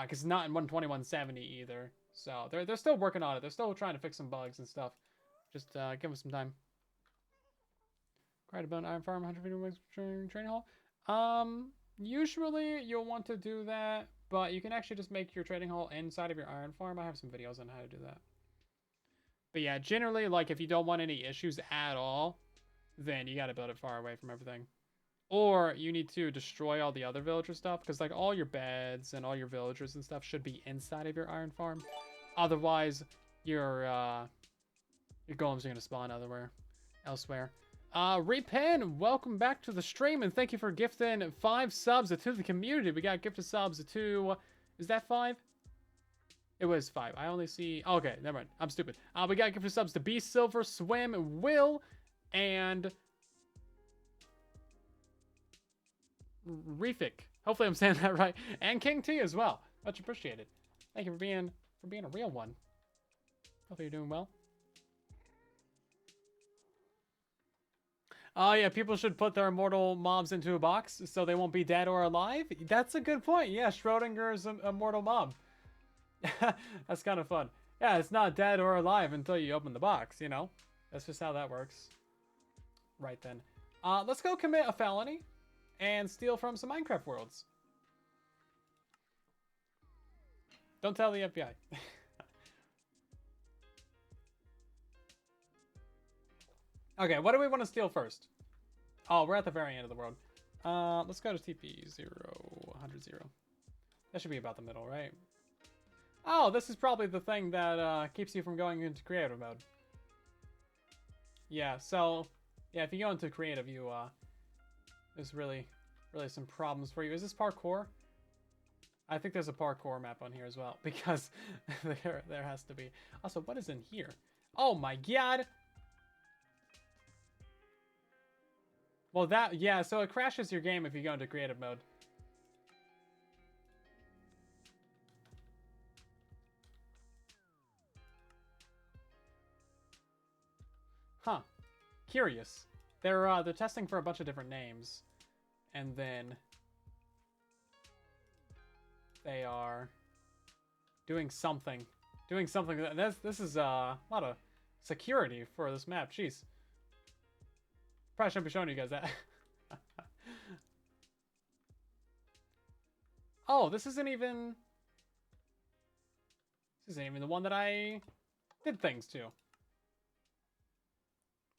Because not in 121.70 either. So they're still working on it. They're still trying to fix some bugs and stuff. Just give them some time. Cried about Iron Farm 150 training hall. Usually you'll want to do that, but you can actually just make your trading hall inside of your iron farm. I have some videos on how to do that. But yeah, generally, like if you don't want any issues at all, then you got to build it far away from everything. Or you need to destroy all the other villager stuff, because like all your beds and all your villagers and stuff should be inside of your iron farm. Otherwise, your golems are going to spawn elsewhere. Repin, welcome back to the stream, and thank you for gifting 5 subs to the community. We got gifted subs to, is that 5? It was 5. I only see, okay, never mind. I'm stupid. We got gifted subs to B Silver, Swim, Will, and Refik. Hopefully I'm saying that right. And King T as well. Much appreciated. Thank you for being a real one. Hopefully you're doing well. Oh yeah, people should put their immortal mobs into a box so they won't be dead or alive. That's a good point. Yeah, Schrodinger's immortal mob. That's kind of fun. Yeah, it's not dead or alive until you open the box, you know? That's just how that works. Right then. Let's go commit a felony and steal from some Minecraft worlds. Don't tell the FBI. Okay, what do we want to steal first? Oh, we're at the very end of the world. Let's go to TP 100. That should be about the middle, right? Oh, this is probably the thing that keeps you from going into creative mode. Yeah, so yeah, if you go into creative, you there's really some problems for you. Is this parkour? I think there's a parkour map on here as well, because there has to be. Also, what is in here? Oh my god! Well, yeah, so it crashes your game if you go into creative mode. Huh. Curious. They're testing for a bunch of different names. And then they are doing something. This is a lot of security for this map. Jeez. Probably shouldn't be showing you guys that. Oh, this isn't even the one that I did things to.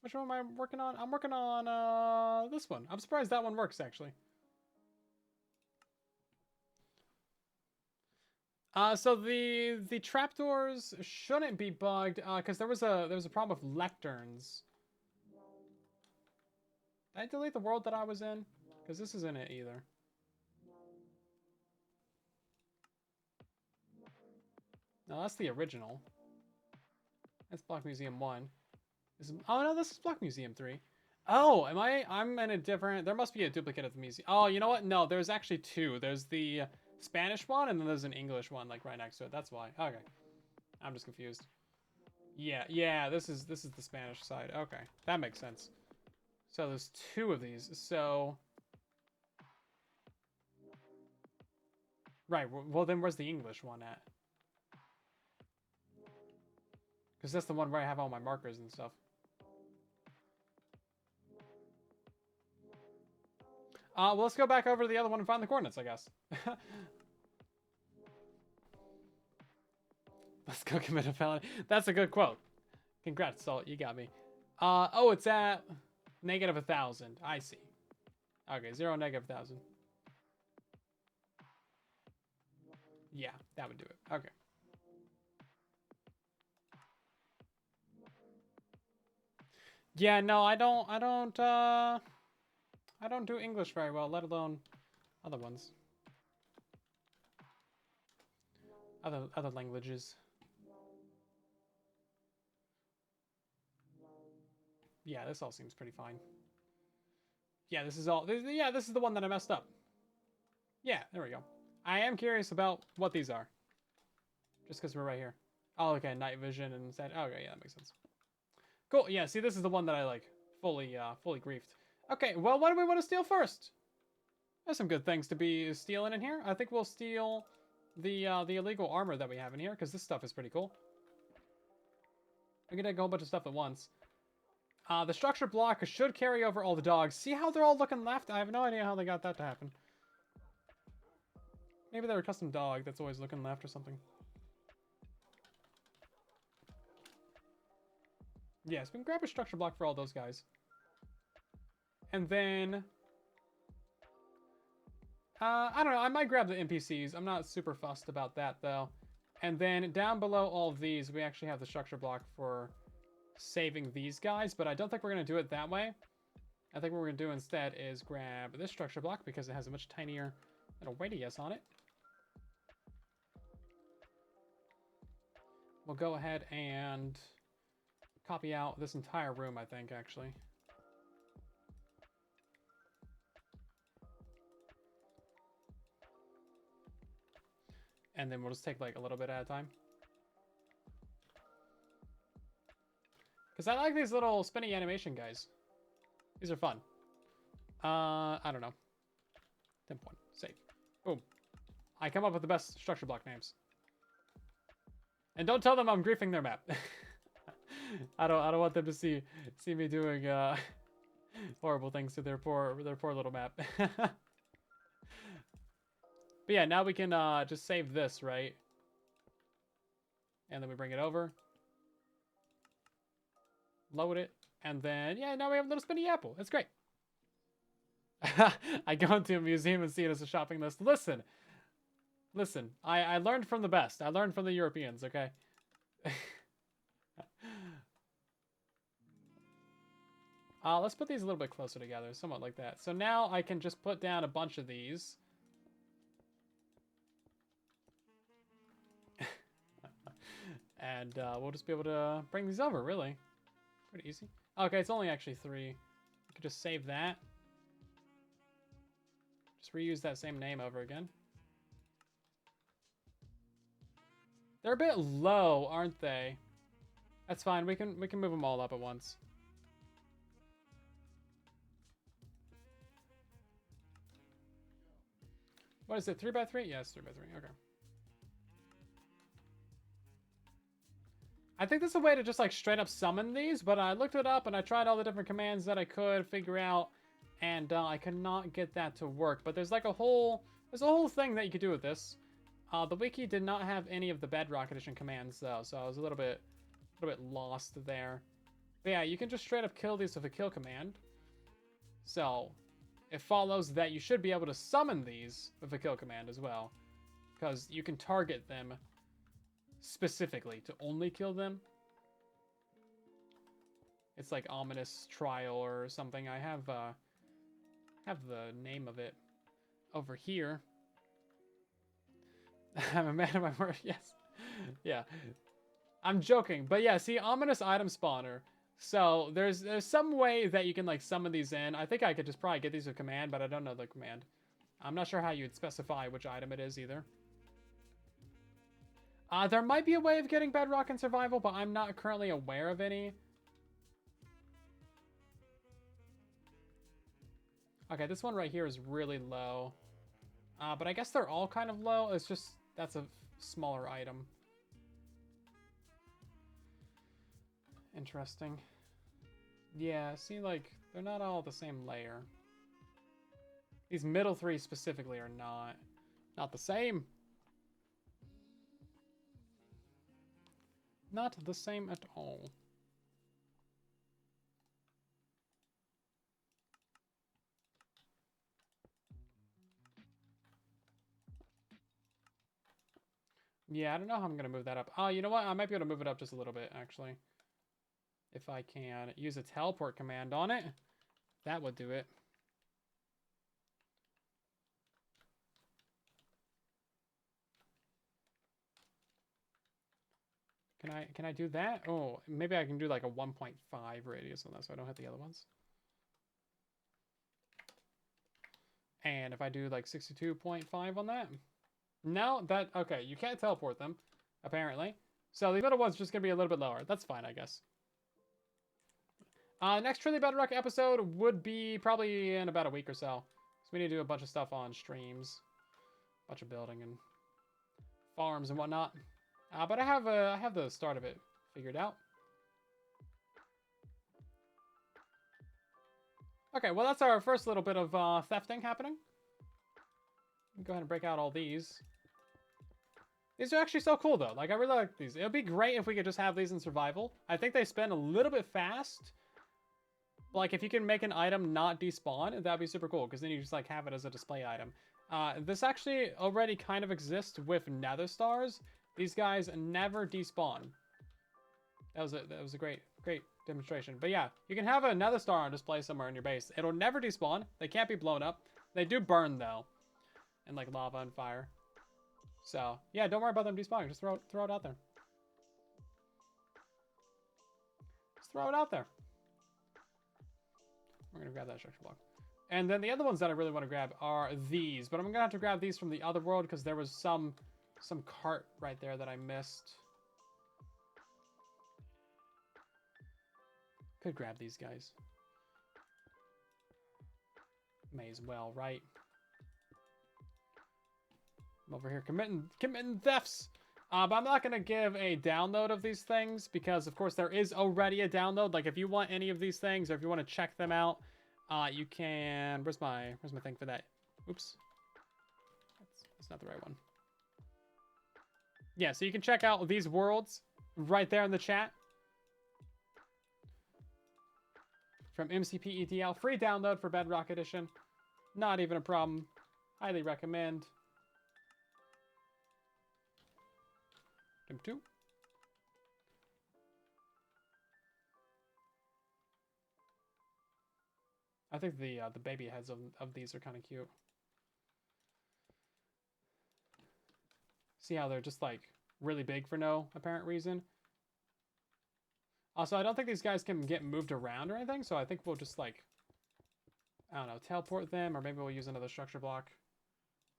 Which one am I working on? I'm working on this one. I'm surprised that one works actually. So the trapdoors shouldn't be bugged because there was a problem with lecterns. Did I delete the world that I was in? Because this isn't it either. No, that's the original. That's Block Museum 1. Oh no, this is Block Museum 3. Oh, I'm in a different... There must be a duplicate of the museum. Oh, you know what? No, there's actually 2. There's the Spanish one, and then there's an English one, like, right next to it. That's why. Okay. I'm just confused. Yeah, this is the Spanish side. Okay, that makes sense. So there's 2 of these. So... Right, well then where's the English one at? Because that's the one where I have all my markers and stuff. Well, let's go back over to the other one and find the coordinates, I guess. Let's go commit a felony. That's a good quote. Congrats, Salt. You got me. Oh, it's at -1,000. I see. Okay, 0, -1,000. Yeah, that would do it. Okay. Yeah, no, I don't do English very well, let alone other ones. Other languages. Yeah, this all seems pretty fine. Yeah, this is the one that I messed up. Yeah, there we go. I am curious about what these are. Just because we're right here. Oh, okay, night vision and said, oh, okay, yeah, that makes sense. Cool, yeah, see, this is the one that I, like, fully griefed. Okay, well, what do we want to steal first? There's some good things to be stealing in here. I think we'll steal the illegal armor that we have in here, because this stuff is pretty cool. We can take a whole bunch of stuff at once. The structure block should carry over all the dogs. See how they're all looking left? I have no idea how they got that to happen. Maybe they're a custom dog that's always looking left or something. Yes, we can grab a structure block for all those guys. And then... I don't know, I might grab the NPCs. I'm not super fussed about that, though. And then down below all of these, we actually have the structure block for saving these guys, but I don't think we're going to do it that way. I think what we're going to do instead is grab this structure block because it has a much tinier little radius on it. We'll go ahead and copy out this entire room, I think, actually. And then we'll just take like a little bit at a time. Because I like these little spinny animation guys. These are fun. I don't know. 10 point. Save. Boom. I come up with the best structure block names. And don't tell them I'm griefing their map. I don't want them to see me doing horrible things to their poor little map. But yeah, now we can just save this, right? And then we bring it over. Load it. And then, yeah, now we have a little spinny apple. That's great. I go into a museum and see it as a shopping list. Listen. I learned from the best. I learned from the Europeans, okay? Let's put these a little bit closer together. Somewhat like that. So now I can just put down a bunch of these. And we'll just be able to bring these over, really. Pretty easy. Okay, it's only actually 3. You could just save that. Just reuse that same name over again. They're a bit low, aren't they? That's fine. We can move them all up at once. What is it? 3x3? Yes, 3x3. Okay. I think there's a way to just like straight up summon these, but I looked it up and I tried all the different commands that I could figure out, and I could not get that to work. But there's like a whole thing that you could do with this. The wiki did not have any of the Bedrock edition commands though, so I was a little bit lost there. But yeah, you can just straight up kill these with a kill command. So it follows that you should be able to summon these with a kill command as well, because you can target them specifically to only kill them. It's like ominous trial or something. I have the name of it over here. I'm a man of my word. Yes. Yeah. I'm joking, but yeah, see, ominous item spawner. So there's some way that you can like summon these in. I think I could just probably get these with command, but I don't know the command. I'm not sure how you'd specify which item it is either. There might be a way of getting Bedrock in survival, but I'm not currently aware of any. Okay, this one right here is really low. But I guess they're all kind of low. It's just, that's a smaller item. Interesting. Yeah, see, like, they're not all the same layer. These middle 3 specifically are not the same. Not the same at all. Yeah, I don't know how I'm going to move that up. Oh, you know what? I might be able to move it up just a little bit, actually. If I can use a teleport command on it, that would do it. Can I do that? Oh, maybe I can do like a 1.5 radius on that so I don't hit the other ones. And if I do like 62.5 on that. No, that... Okay, you can't teleport them, apparently. So the middle one's just going to be a little bit lower. That's fine, I guess. Next Truly Bedrock episode would be probably in about a week or so. So we need to do a bunch of stuff on streams. A bunch of building and farms and whatnot. But I have the start of it figured out. Okay, well that's our first little bit of thefting happening. Go ahead and break out all these. These are actually so cool though. Like I really like these. It would be great if we could just have these in survival. I think they spin a little bit fast. Like if you can make an item not despawn, that'd be super cool because then you just like have it as a display item. This actually already kind of exists with nether stars. These guys never despawn. That was a great demonstration. But yeah, you can have a nether star on display somewhere in your base. It'll never despawn. They can't be blown up. They do burn though, and like lava and fire. So yeah, don't worry about them despawning. Just throw it out there. Just throw it out there. We're gonna grab that structure block. And then the other ones that I really want to grab are these, but I'm gonna have to grab these from the other world because there was some cart right there that I missed. Could grab these guys. May as well, right? I'm over here committing thefts. But I'm not gonna give a download of these things because, of course, there is already a download. Like, if you want any of these things or if you want to check them out, you can. Where's my thing for that? Oops, that's not the right one. Yeah, so you can check out these worlds right there in the chat from MCPETL. Free download for Bedrock Edition. Not even a problem. Highly recommend. Number 2. I think the baby heads of these are kind of cute. See how they're just like really big for no apparent reason. Also, I don't think these guys can get moved around or anything, so I think we'll just like, I don't know, teleport them, or maybe we'll use another structure block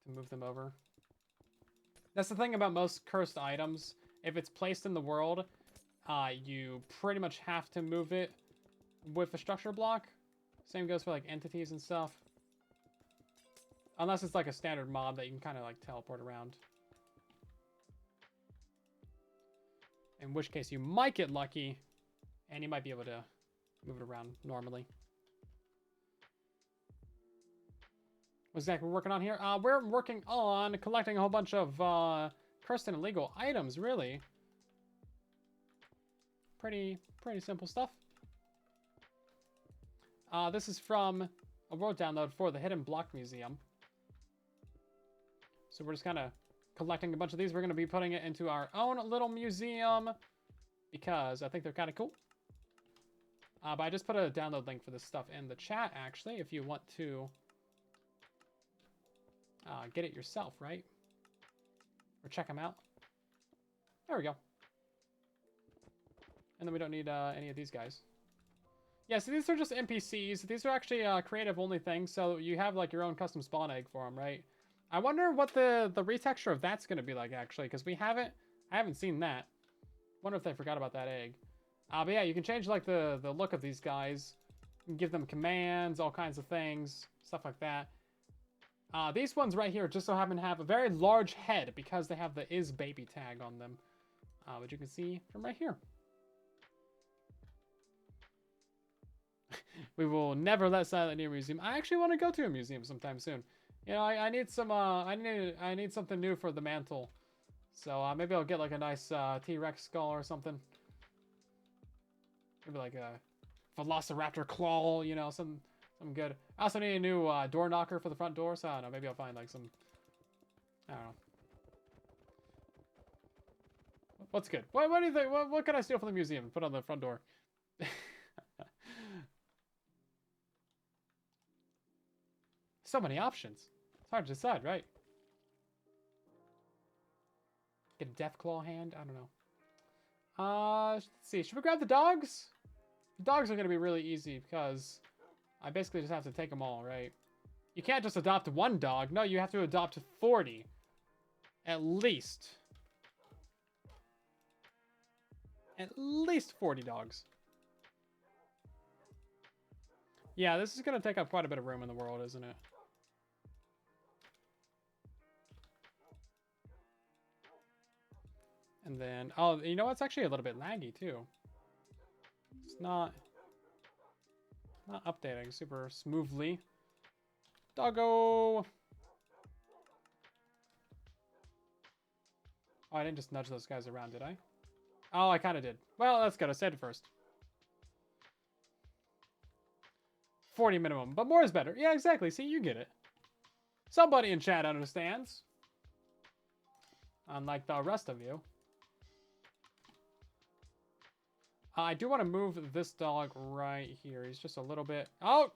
to move them over. That's the thing about most cursed items. If it's placed in the world, you pretty much have to move it with a structure block. Same goes for like entities and stuff. Unless it's like a standard mob that you can kind of like teleport around. In which case you might get lucky and you might be able to move it around normally. What exactly we're working on here? We're working on collecting a whole bunch of cursed and illegal items, really. Pretty simple stuff. This is from a world download for the Hidden Block Museum. So we're just kind of collecting a bunch of these. We're going to be putting it into our own little museum because I think they're kind of cool. But I just put a download link for this stuff in the chat, actually, if you want to get it yourself, right? Or check them out. There we go. And then we don't need any of these guys. Yeah, so these are just NPCs. These are actually creative-only things, so you have like your own custom spawn egg for them, right? I wonder what the retexture of that's going to be like, actually, because I haven't seen that. Wonder if they forgot about that egg. But yeah, you can change like the look of these guys. You can give them commands, all kinds of things, stuff like that. These ones right here just so happen to have a very large head because they have the is baby tag on them, which you can see from right here. We will never let Silent near a museum. I actually want to go to a museum sometime soon. You know, I need some I need something new for the mantle. So maybe I'll get like a nice T-Rex skull or something. Maybe like a Velociraptor claw, you know, some good. I also need a new door knocker for the front door, so I don't know, maybe I'll find like some, I don't know. What's good? What do you think? What can I steal from the museum and put on the front door? So many options. It's hard to decide, right? Get a death claw hand? I don't know. Let's see. Should we grab the dogs? The dogs are going to be really easy because I basically just have to take them all, right? You can't just adopt one dog. No, you have to adopt 40. at least 40 dogs. Yeah, this is going to take up quite a bit of room in the world, isn't it? And then, oh, you know what's actually a little bit laggy too. It's not updating super smoothly. Doggo. Oh, I didn't just nudge those guys around, did I? Oh, I kind of did. Well, that's good. I said it first. 40 minimum, but more is better. Yeah, exactly. See, you get it. Somebody in chat understands. Unlike the rest of you. I do want to move this dog right here. He's just a little bit... Oh!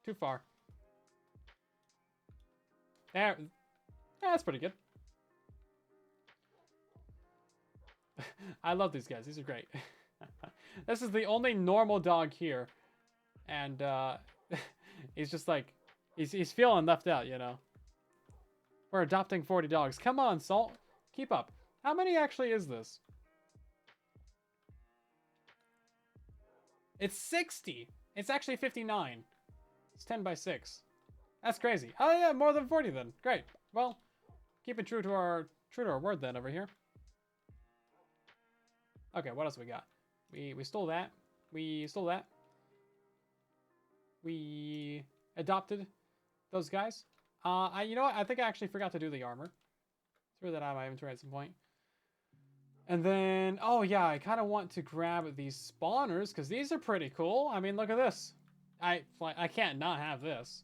Too far. There. Yeah, that's pretty good. I love these guys. These are great. This is the only normal dog here. And he's just like... He's feeling left out, you know. We're adopting 40 dogs. Come on, Salt. Keep up. How many actually is this? It's 60. It's actually 59. It's 10 by 6. That's crazy. Oh yeah, more than 40 then. Great. Well, keep it true to our word then over here. Okay, what else we got? We stole that. We stole that. We adopted those guys. You know what? I think I actually forgot to do the armor. Threw that out of my inventory at some point. And then, oh yeah, I kind of want to grab these spawners because these are pretty cool. I mean, look at this. I can't not have this.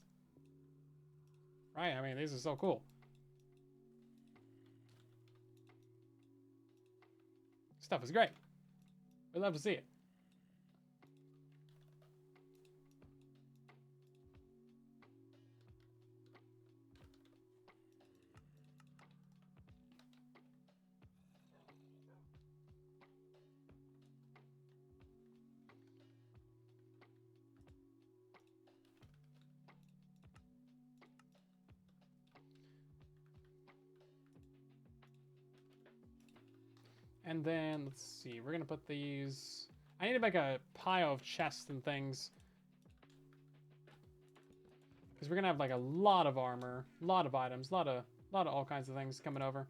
Right? I mean, these are so cool. Stuff is great. We'd love to see it. And then, let's see, we're going to put these... I need to make a pile of chests and things. Because we're going to have like a lot of armor, a lot of items, a lot of all kinds of things coming over.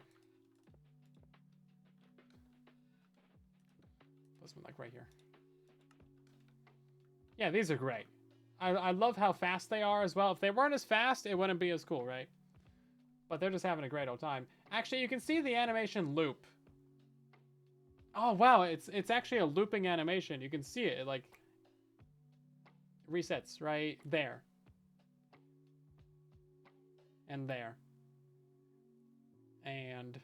This one like right here. Yeah, these are great. I love how fast they are as well. If they weren't as fast, it wouldn't be as cool, right? But they're just having a great old time. Actually, you can see the animation loop. Oh wow, it's actually a looping animation. You can see it like resets right there. And there. And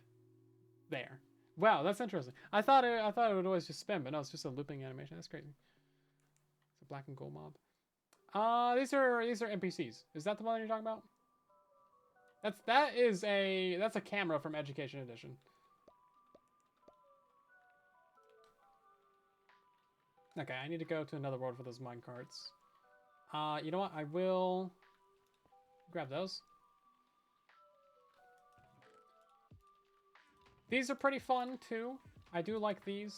there. Wow, that's interesting. I thought it would always just spin, but no, it's just a looping animation. That's crazy. It's a black and gold mob. These are NPCs. Is that the one you're talking about? That's a camera from Education Edition. Okay, I need to go to another world for those mine carts. You know what? I will grab those. These are pretty fun too. I do like these.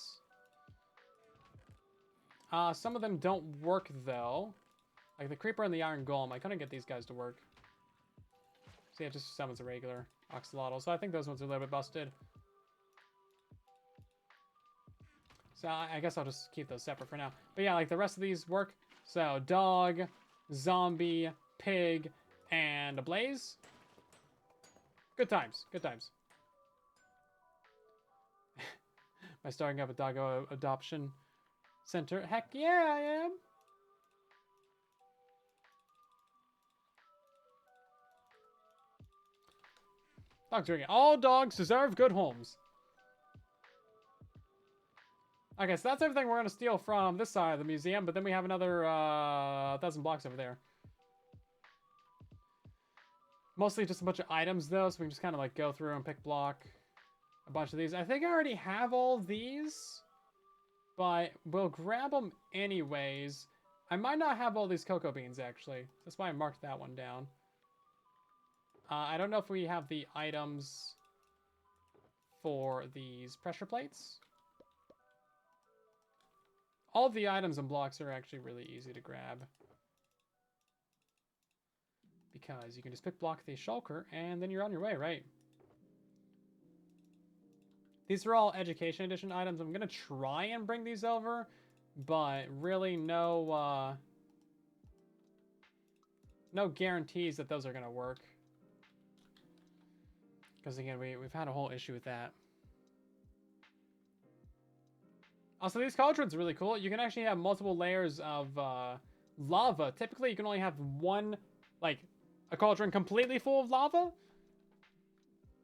Some of them don't work though. Like the creeper and the iron golem. I couldn't get these guys to work. So yeah, just summons a regular axolotl. So I think those ones are a little bit busted. So I guess I'll just keep those separate for now. But yeah, like the rest of these work. So dog, zombie, pig, and a blaze. Good times. Good times. Am I starting up a doggo adoption center? Heck yeah, I am. Dogs doing it. All dogs deserve good homes. Okay, so that's everything we're going to steal from this side of the museum, but then we have another 1,000 blocks over there. Mostly just a bunch of items, though, so we can just kind of like go through and pick block a bunch of these. I think I already have all these, but we'll grab them anyways. I might not have all these cocoa beans, actually. That's why I marked that one down. I don't know if we have the items for these pressure plates. All the items and blocks are actually really easy to grab, because you can just pick block the shulker and then you're on your way, right? These are all education edition items. I'm gonna try and bring these over, but really no guarantees that those are gonna work. Because again, we've had a whole issue with that. Also, these cauldrons are really cool. You can actually have multiple layers of lava. Typically, you can only have one, like, a cauldron completely full of lava.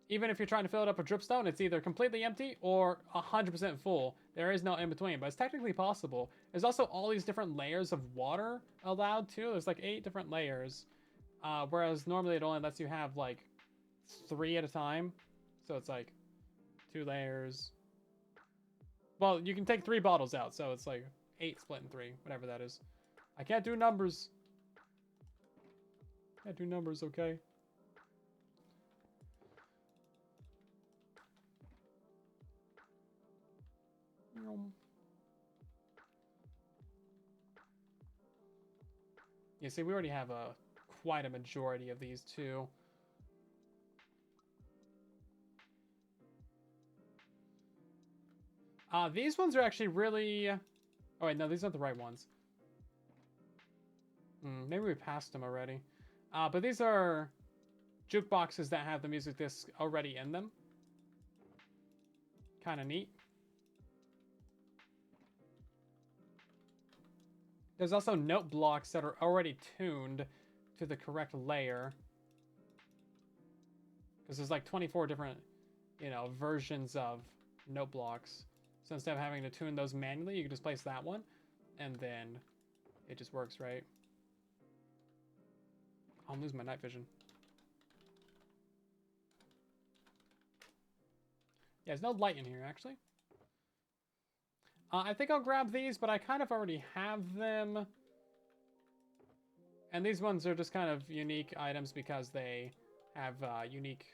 Even if you're trying to fill it up with dripstone, it's either completely empty or 100% full. There is no in between, but it's technically possible. There's also all these different layers of water allowed too. There's like 8 different layers, whereas normally it only lets you have like 3 at a time. So it's like 2 layers. Well, you can take 3 bottles out, so it's like 8 split in 3, whatever that is. I can't do numbers. Can't do numbers, okay? Yeah, see, we already have quite a majority of these too. These ones are actually really... Oh wait, no, these aren't the right ones. Maybe we passed them already. But these are jukeboxes that have the music disc already in them. Kind of neat. There's also note blocks that are already tuned to the correct layer. Because there's like 24 different, you know, versions of note blocks. So instead of having to tune those manually, you can just place that one. And then it just works, right? I'm losing my night vision. Yeah, there's no light in here, actually. I think I'll grab these, but I kind of already have them. And these ones are just kind of unique items because they have unique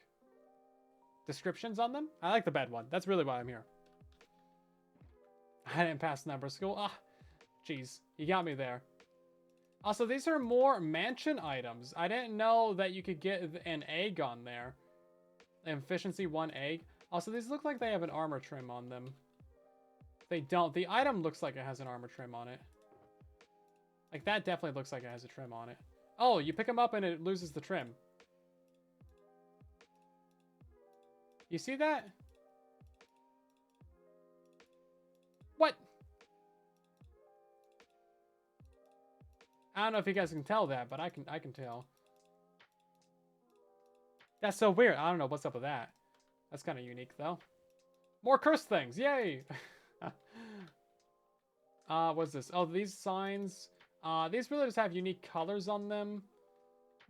descriptions on them. I like the bed one. That's really why I'm here. I didn't pass number school. Ah, jeez. You got me there. Also, these are more mansion items. I didn't know that you could get an egg on there. Efficiency 1 egg. Also, these look like they have an armor trim on them. They don't. The item looks like it has an armor trim on it. Like, that definitely looks like it has a trim on it. Oh, you pick them up and it loses the trim. You see that? What? I don't know if you guys can tell that, but I can tell. That's so weird. I don't know what's up with that. That's kind of unique, though. More cursed things. Yay! What's this? Oh, these signs. These really just have unique colors on them.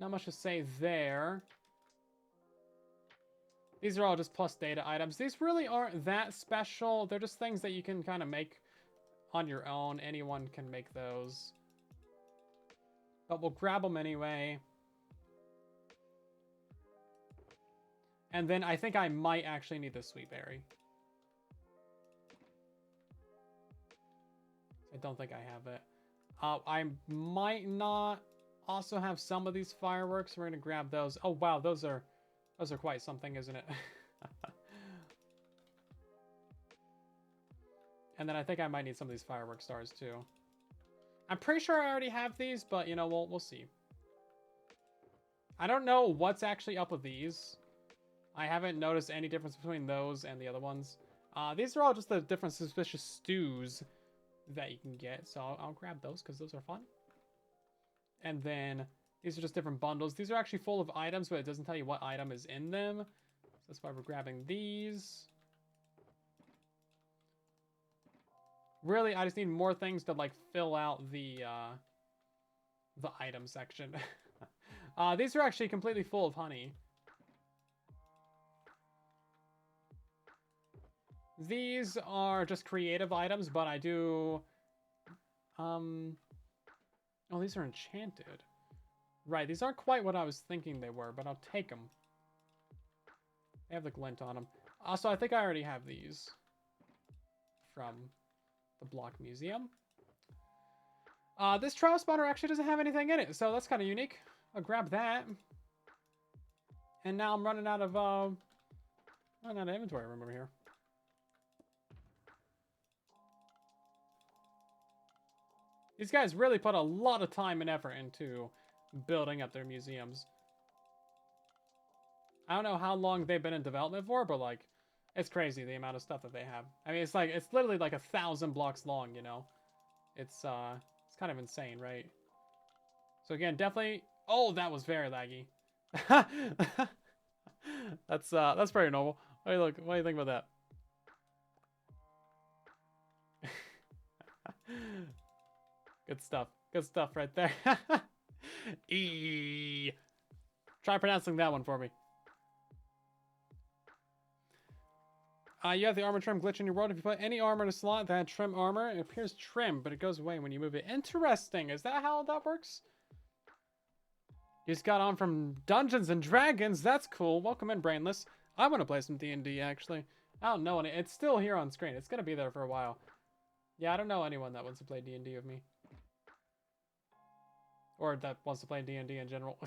Not much to say there. These are all just plus data items. These really aren't that special. They're just things that you can kind of make on your own. Anyone can make those. But we'll grab them anyway. And then I think I might actually need the sweet berry. I don't think I have it. I might not also have some of these fireworks. We're gonna grab those. Oh wow, those are quite something, isn't it? And then I think I might need some of these firework stars too. I'm pretty sure I already have these, but you know, we'll see. I don't know what's actually up with these. I haven't noticed any difference between those and the other ones. These are all just the different suspicious stews that you can get. So I'll grab those because those are fun. And then these are just different bundles. These are actually full of items, but it doesn't tell you what item is in them. So that's why we're grabbing these. Really, I just need more things to like fill out the item section. These are actually completely full of honey. These are just creative items, but I do... Oh, these are enchanted. Right, these aren't quite what I was thinking they were, but I'll take them. They have the glint on them. Also, I think I already have these from the block museum. This trial spawner actually doesn't have anything in it, so that's kind of unique. I'll grab that. And now I'm running out of inventory room over here. These guys really put a lot of time and effort into building up their museums. I don't know how long they've been in development for, but like, it's crazy the amount of stuff that they have. I mean, it's literally like 1,000 blocks long, you know? It's kind of insane, right? So again, definitely, oh, that was very laggy. That's pretty normal. Hey, look, what do you think about that? Good stuff. Good stuff right there. E. Try pronouncing that one for me. You have the armor trim glitch in your world. If you put any armor in a slot that had trim armor, it appears trim, but it goes away when you move it. Interesting. Is that how that works? You just got on from Dungeons and Dragons. That's cool. Welcome in, Brainless. I want to play some D&D, actually. I don't know any. It's still here on screen. It's going to be there for a while. Yeah, I don't know anyone that wants to play D&D with me. Or that wants to play D&D in general.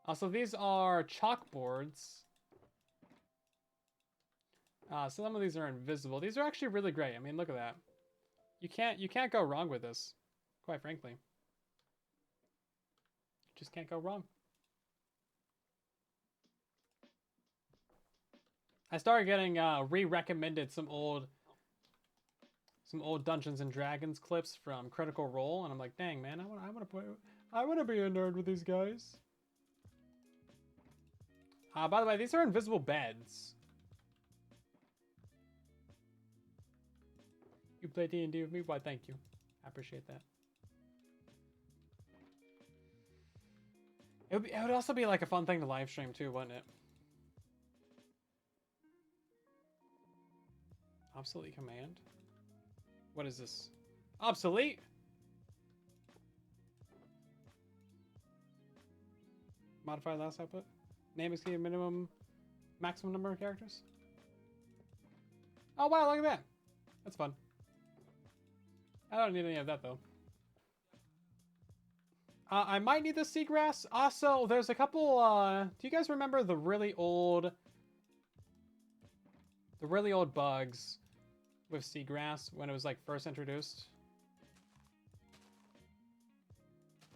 Also, these are chalkboards. Some of these are invisible. These are actually really great. I mean, look at that. You can't go wrong with this, quite frankly. Just can't go wrong. I started getting re-recommended some old Dungeons and Dragons clips from Critical Role, and I'm like, dang man, I want to be a nerd with these guys. By the way, these are invisible beds. You play D&D with me? Why, thank you. I appreciate that. It would also be like a fun thing to live stream too, wouldn't it? Obsolete command? What is this? Obsolete? Modify last output? Name exceed maximum number of characters? Oh wow, look at that. That's fun. I don't need any of that though. I might need the seagrass. Also, there's a couple, do you guys remember the really old bugs with seagrass when it was like first introduced?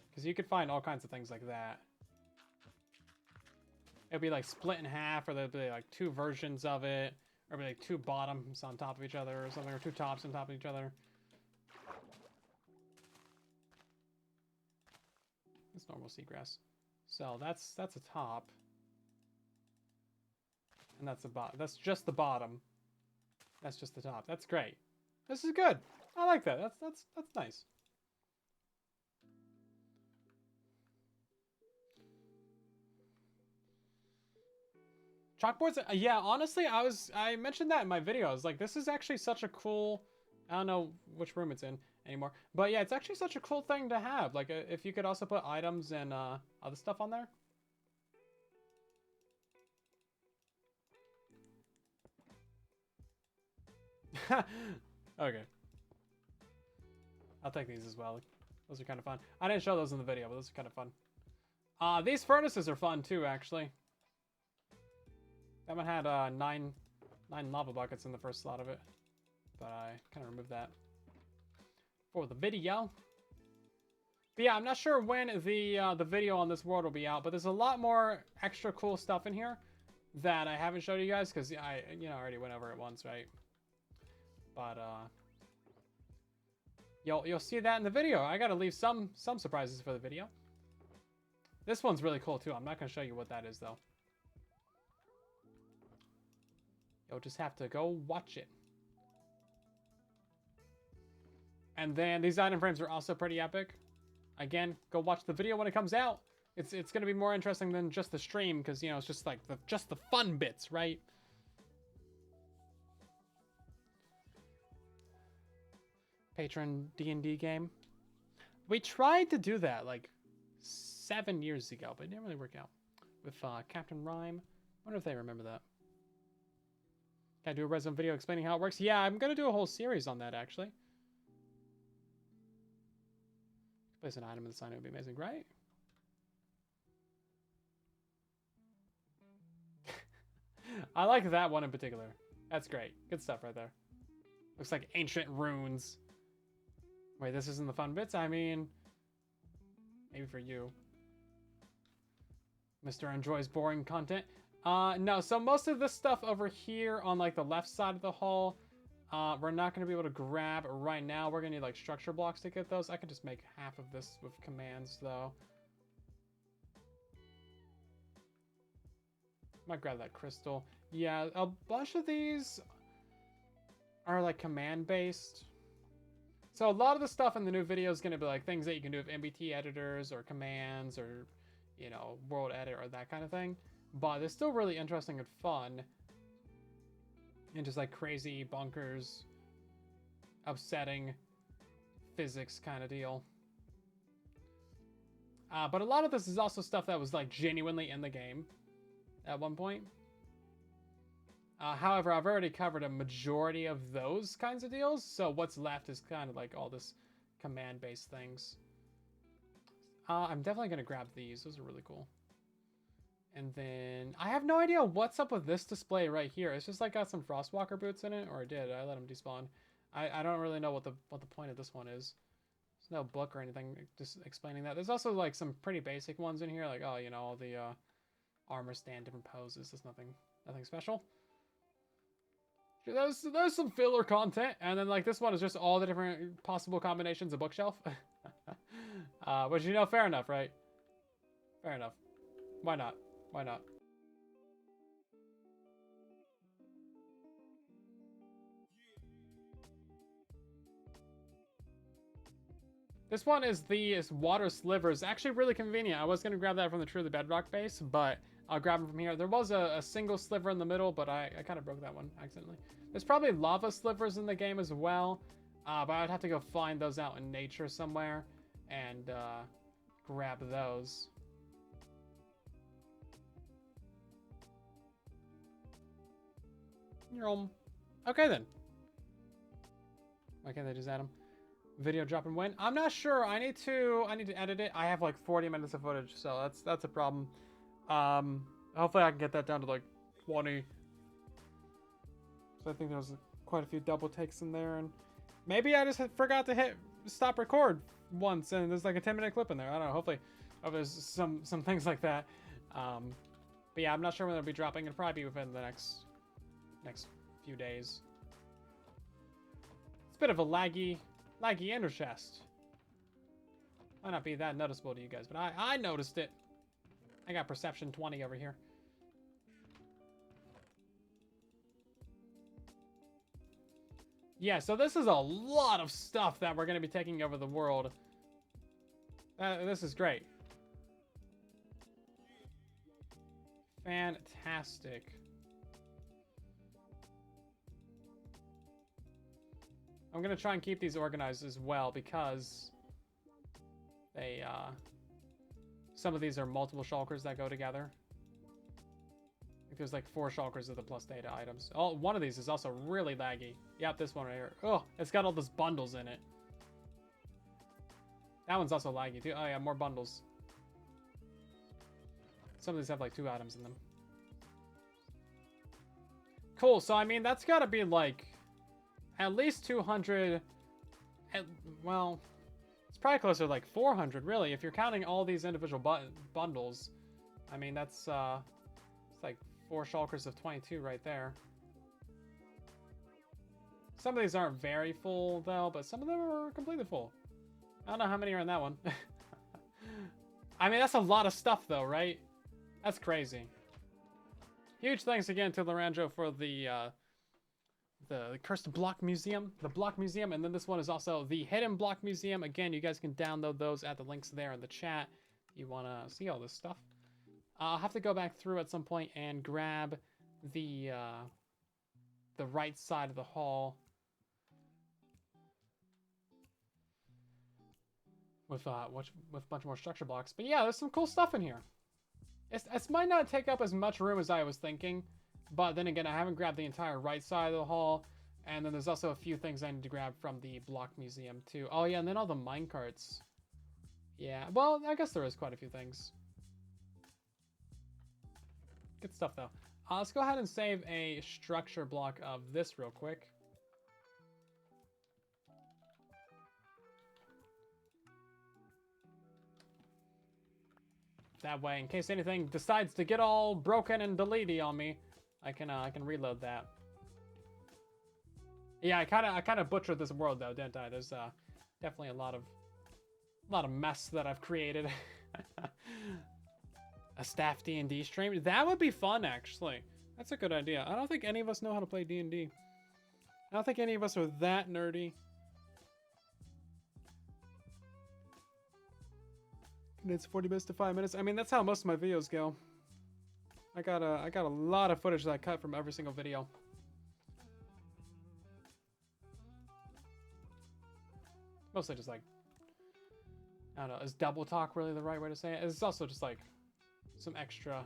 Because you could find all kinds of things like that. It'd be like split in half, or there'd be like two versions of it, or it'd be like two bottoms on top of each other or something, or two tops on top of each other. It's normal seagrass. So that's a top. And that's the bottom. That's just the bottom. That's just the top. That's great. This is good. I like that. That's nice. Chalkboards, yeah, honestly, I mentioned that in my video. I was like, this is actually such a cool, I don't know which room it's in anymore, but yeah, it's actually such a cool thing to have. Like, if you could also put items and other stuff on there. Okay. I'll take these as well. Those are kind of fun. I didn't show those in the video, but those are kind of fun. These furnaces are fun too, actually. That one had 9 lava buckets in the first slot of it, but I kind of removed that for the video. But yeah, I'm not sure when the video on this world will be out, but there's a lot more extra cool stuff in here that I haven't showed you guys because I already went over it once, right? But you'll see that in the video. I gotta leave some surprises for the video. This one's really cool too. I'm not gonna show you what that is though. You'll just have to go watch it. And then these item frames are also pretty epic. Again, go watch the video when it comes out. It's gonna be more interesting than just the stream because it's just like the fun bits, right? Patron D&D game. We tried to do that like 7 years ago, but it didn't really work out. with Captain Rhyme. I wonder if they remember that. Can I do a redstone video explaining how it works? Yeah, I'm gonna do a whole series on that actually. Place an item in the sign, it would be amazing, right? I like that one in particular. That's great. Good stuff right there. Looks like ancient runes. Wait, this isn't the fun bits? I mean, maybe for you. Mr. enjoys boring content. No, so most of this stuff over here on like the left side of the hall, we're not going to be able to grab right now. We're going to need like structure blocks to get those. I could just make half of this with commands though. Might grab that crystal. Yeah, a bunch of these are like command based. So a lot of the stuff in the new video is going to be like things that you can do with MBT editors or commands or, you know, world edit or that kind of thing. But they're still really interesting and fun. And just like crazy, bonkers, upsetting physics kind of deal. But a lot of this is also stuff that was like genuinely in the game at one point. However, I've already covered a majority of those kinds of deals. So what's left is kind of like all this command-based things. I'm definitely going to grab these. Those are really cool. And then I have no idea what's up with this display right here. It's just like got some Frostwalker boots in it, or it did. I let them despawn. I don't really know what the point of this one is. There's no book or anything just explaining that. There's also like some pretty basic ones in here, like oh, you know, all the armor stand, different poses. There's nothing special. There's some filler content, and then like this one is just all the different possible combinations of bookshelf. Which, you know, fair enough, right? Fair enough. Why not? Why not? This one is the water slivers. Actually really convenient. I was going to grab that from the Truly Bedrock base, but I'll grab them from here. There was a single sliver in the middle, but I kind of broke that one accidentally. There's probably lava slivers in the game as well, but I'd have to go find those out in nature somewhere and grab those. Okay then. Why can't they just add them? Video dropping when? I'm not sure. I need to edit it. I have like 40 minutes of footage, so that's a problem. Hopefully I can get that down to like 20. So I think there was quite a few double takes in there, and maybe I just forgot to hit stop record once, and there's like a 10-minute clip in there. I don't know. Hopefully, there's some things like that. But yeah, I'm not sure when it'll be dropping. It'll probably be within the next few days. It's a bit of a laggy ender chest. Might not be that noticeable to you guys, but I noticed it. I got perception 20 over here. Yeah, so this is a lot of stuff that we're going to be taking over the world. This is great. Fantastic. I'm going to try and keep these organized as well because they, some of these are multiple shulkers that go together. I think there's like 4 shulkers of the plus data items. Oh, one of these is also really laggy. Yep, this one right here. Oh, it's got all those bundles in it. That one's also laggy too. Oh yeah, more bundles. Some of these have like 2 items in them. Cool, so I mean, that's gotta be like at least 200, well, it's probably closer to like 400 really, if you're counting all these individual bundles. I mean, that's, it's like 4 shulkers of 22 right there. Some of these aren't very full though, but some of them are completely full. I don't know how many are in that one. I mean, that's a lot of stuff though, right? That's crazy. Huge thanks again to Lorenzo for the Cursed Block Museum, the Block Museum, and then this one is also the Hidden Block Museum. Again, you guys can download those at the links there in the chat if you want to see all this stuff. I'll have to go back through at some point and grab the right side of the hall with a bunch more structure blocks. But yeah, there's some cool stuff in here. It might not take up as much room as I was thinking, but then again, I haven't grabbed the entire right side of the hall, and then there's also a few things I need to grab from the block museum too. Oh yeah, and then all the minecarts. Yeah, well, I guess there is quite a few things. Good stuff though. Let's go ahead and save a structure block of this real quick. That way, in case anything decides to get all broken and deleted on me, I can reload that. Yeah, I kind of butchered this world though, didn't I? There's definitely a lot of mess that I've created. A staff D&D stream? That would be fun, actually. That's a good idea. I don't think any of us know how to play D&D. I don't think any of us are that nerdy. It's 40 minutes to 5 minutes. I mean, that's how most of my videos go. I got a lot of footage that I cut from every single video. Mostly just like, I don't know, is double talk really the right way to say it? It's also just like some extra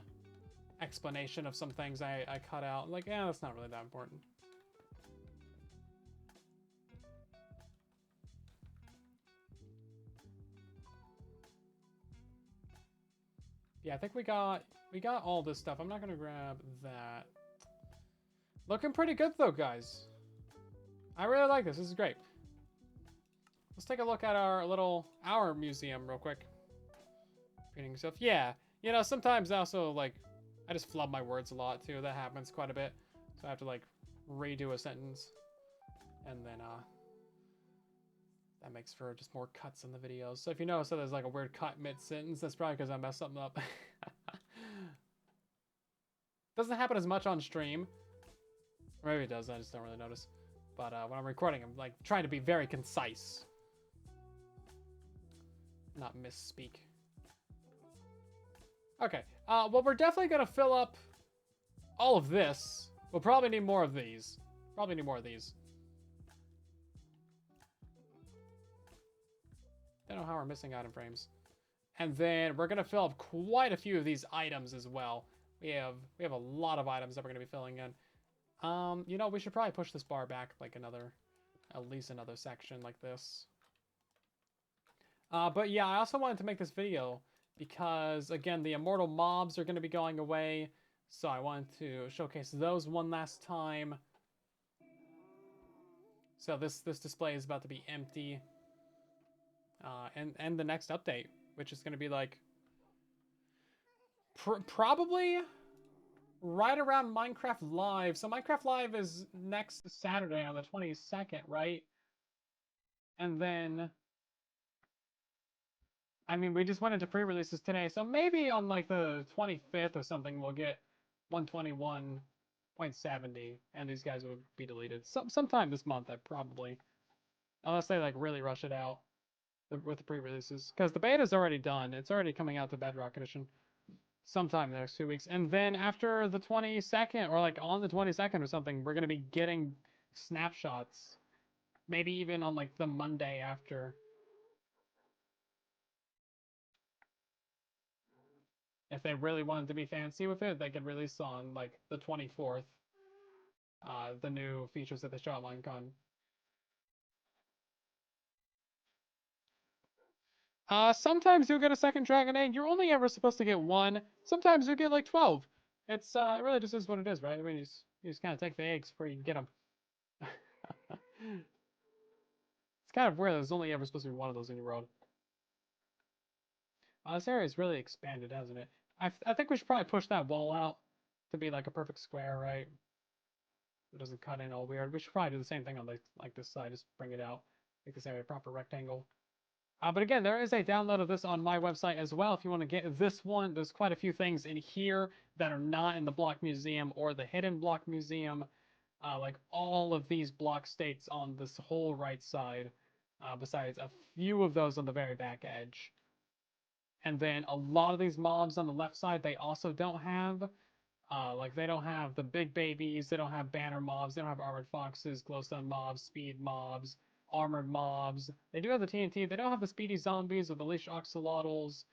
explanation of some things I cut out. Like, yeah, that's not really that important. Yeah, I think we got all this stuff. I'm not gonna grab that. Looking pretty good though, guys. I really like this. This is great. Let's take a look at our museum real quick. Reading stuff. Yeah, you know, sometimes also like I just flub my words a lot too. That happens quite a bit. So I have to like redo a sentence, and then that makes for just more cuts in the videos. So if you notice that there's like a weird cut mid-sentence, that's probably because I messed something up. Doesn't happen as much on stream. Or maybe it does, I just don't really notice. But when I'm recording, I'm like trying to be very concise. Not misspeak. Okay, well, we're definitely gonna fill up all of this. We'll probably need more of these. Probably need more of these. Don't know how we're missing item frames. And then we're gonna fill up quite a few of these items as well. We have a lot of items that we're gonna be filling in. You know, we should probably push this bar back like at least another section like this. But yeah, I also wanted to make this video because, again, the immortal mobs are going to be going away. So I wanted to showcase those one last time. So this display is about to be empty. And the next update, which is going to be like probably right around Minecraft Live. So Minecraft Live is next Saturday on the 22nd, right? And then, I mean, we just went into pre-releases today, so maybe on like the 25th or something we'll get 121.70, and these guys will be deleted sometime this month, probably, unless they like really rush it out with the pre-releases, because the beta's already done. It's already coming out to Bedrock Edition sometime in the next 2 weeks, and then after the 22nd, or like on the 22nd or something, we're gonna be getting snapshots, maybe even on like the Monday after. If they really wanted to be fancy with it, they could release on like the 24th the new features that they show at Minecon. Sometimes you'll get a second dragon egg. You're only ever supposed to get one. Sometimes you get like 12. It's it really just is what it is, right? I mean, you just kind of take the eggs before you can get them. It's kind of weird. There's only ever supposed to be one of those in your world. This area is really expanded, hasn't it? I think we should probably push that wall out to be like a perfect square, right? It doesn't cut in all weird. We should probably do the same thing on like this side. Just bring it out, make this area a proper rectangle. But again, there is a download of this on my website as well. If you want to get this one, there's quite a few things in here that are not in the block museum or the hidden block museum. Like all of these block states on this whole right side, besides a few of those on the very back edge. And then a lot of these mobs on the left side, they also don't have. Like they don't have the big babies, they don't have banner mobs, they don't have armored foxes, glowstone mobs, speed mobs, armored mobs. They do have the TNT, they don't have the speedy zombies or the leash axolotls.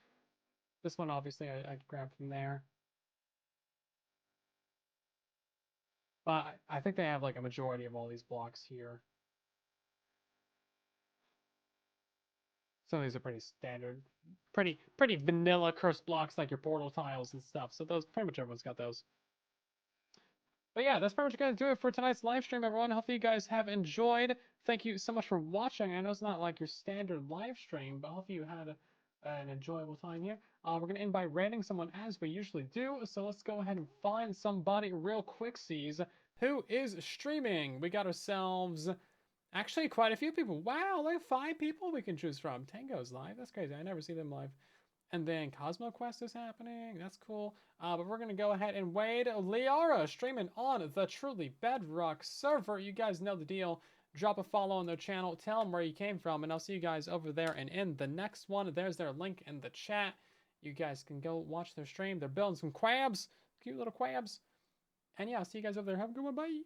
This one, obviously, I grabbed from there. But I think they have like a majority of all these blocks here. Some of these are pretty standard, pretty vanilla cursed blocks like your portal tiles and stuff. So those pretty much everyone's got those. But yeah, that's pretty much gonna do it for tonight's live stream, everyone. Hopefully you guys have enjoyed. Thank you so much for watching. I know it's not like your standard live stream, but hopefully you had an enjoyable time here. We're gonna end by rating someone as we usually do. So let's go ahead and find somebody real quick, sees who is streaming. We got ourselves actually quite a few people. Wow, like 5 people we can choose from. Tango's live. That's crazy. I never see them live. And then Cosmo Quest is happening. That's cool. But we're going to go ahead and Wade Liara streaming on the truly Bedrock server. You guys know the deal. Drop a follow on their channel. Tell them where you came from. And I'll see you guys over there. And in the next one, there's their link in the chat. You guys can go watch their stream. They're building some crabs. Cute little crabs. And yeah, I'll see you guys over there. Have a good one. Bye.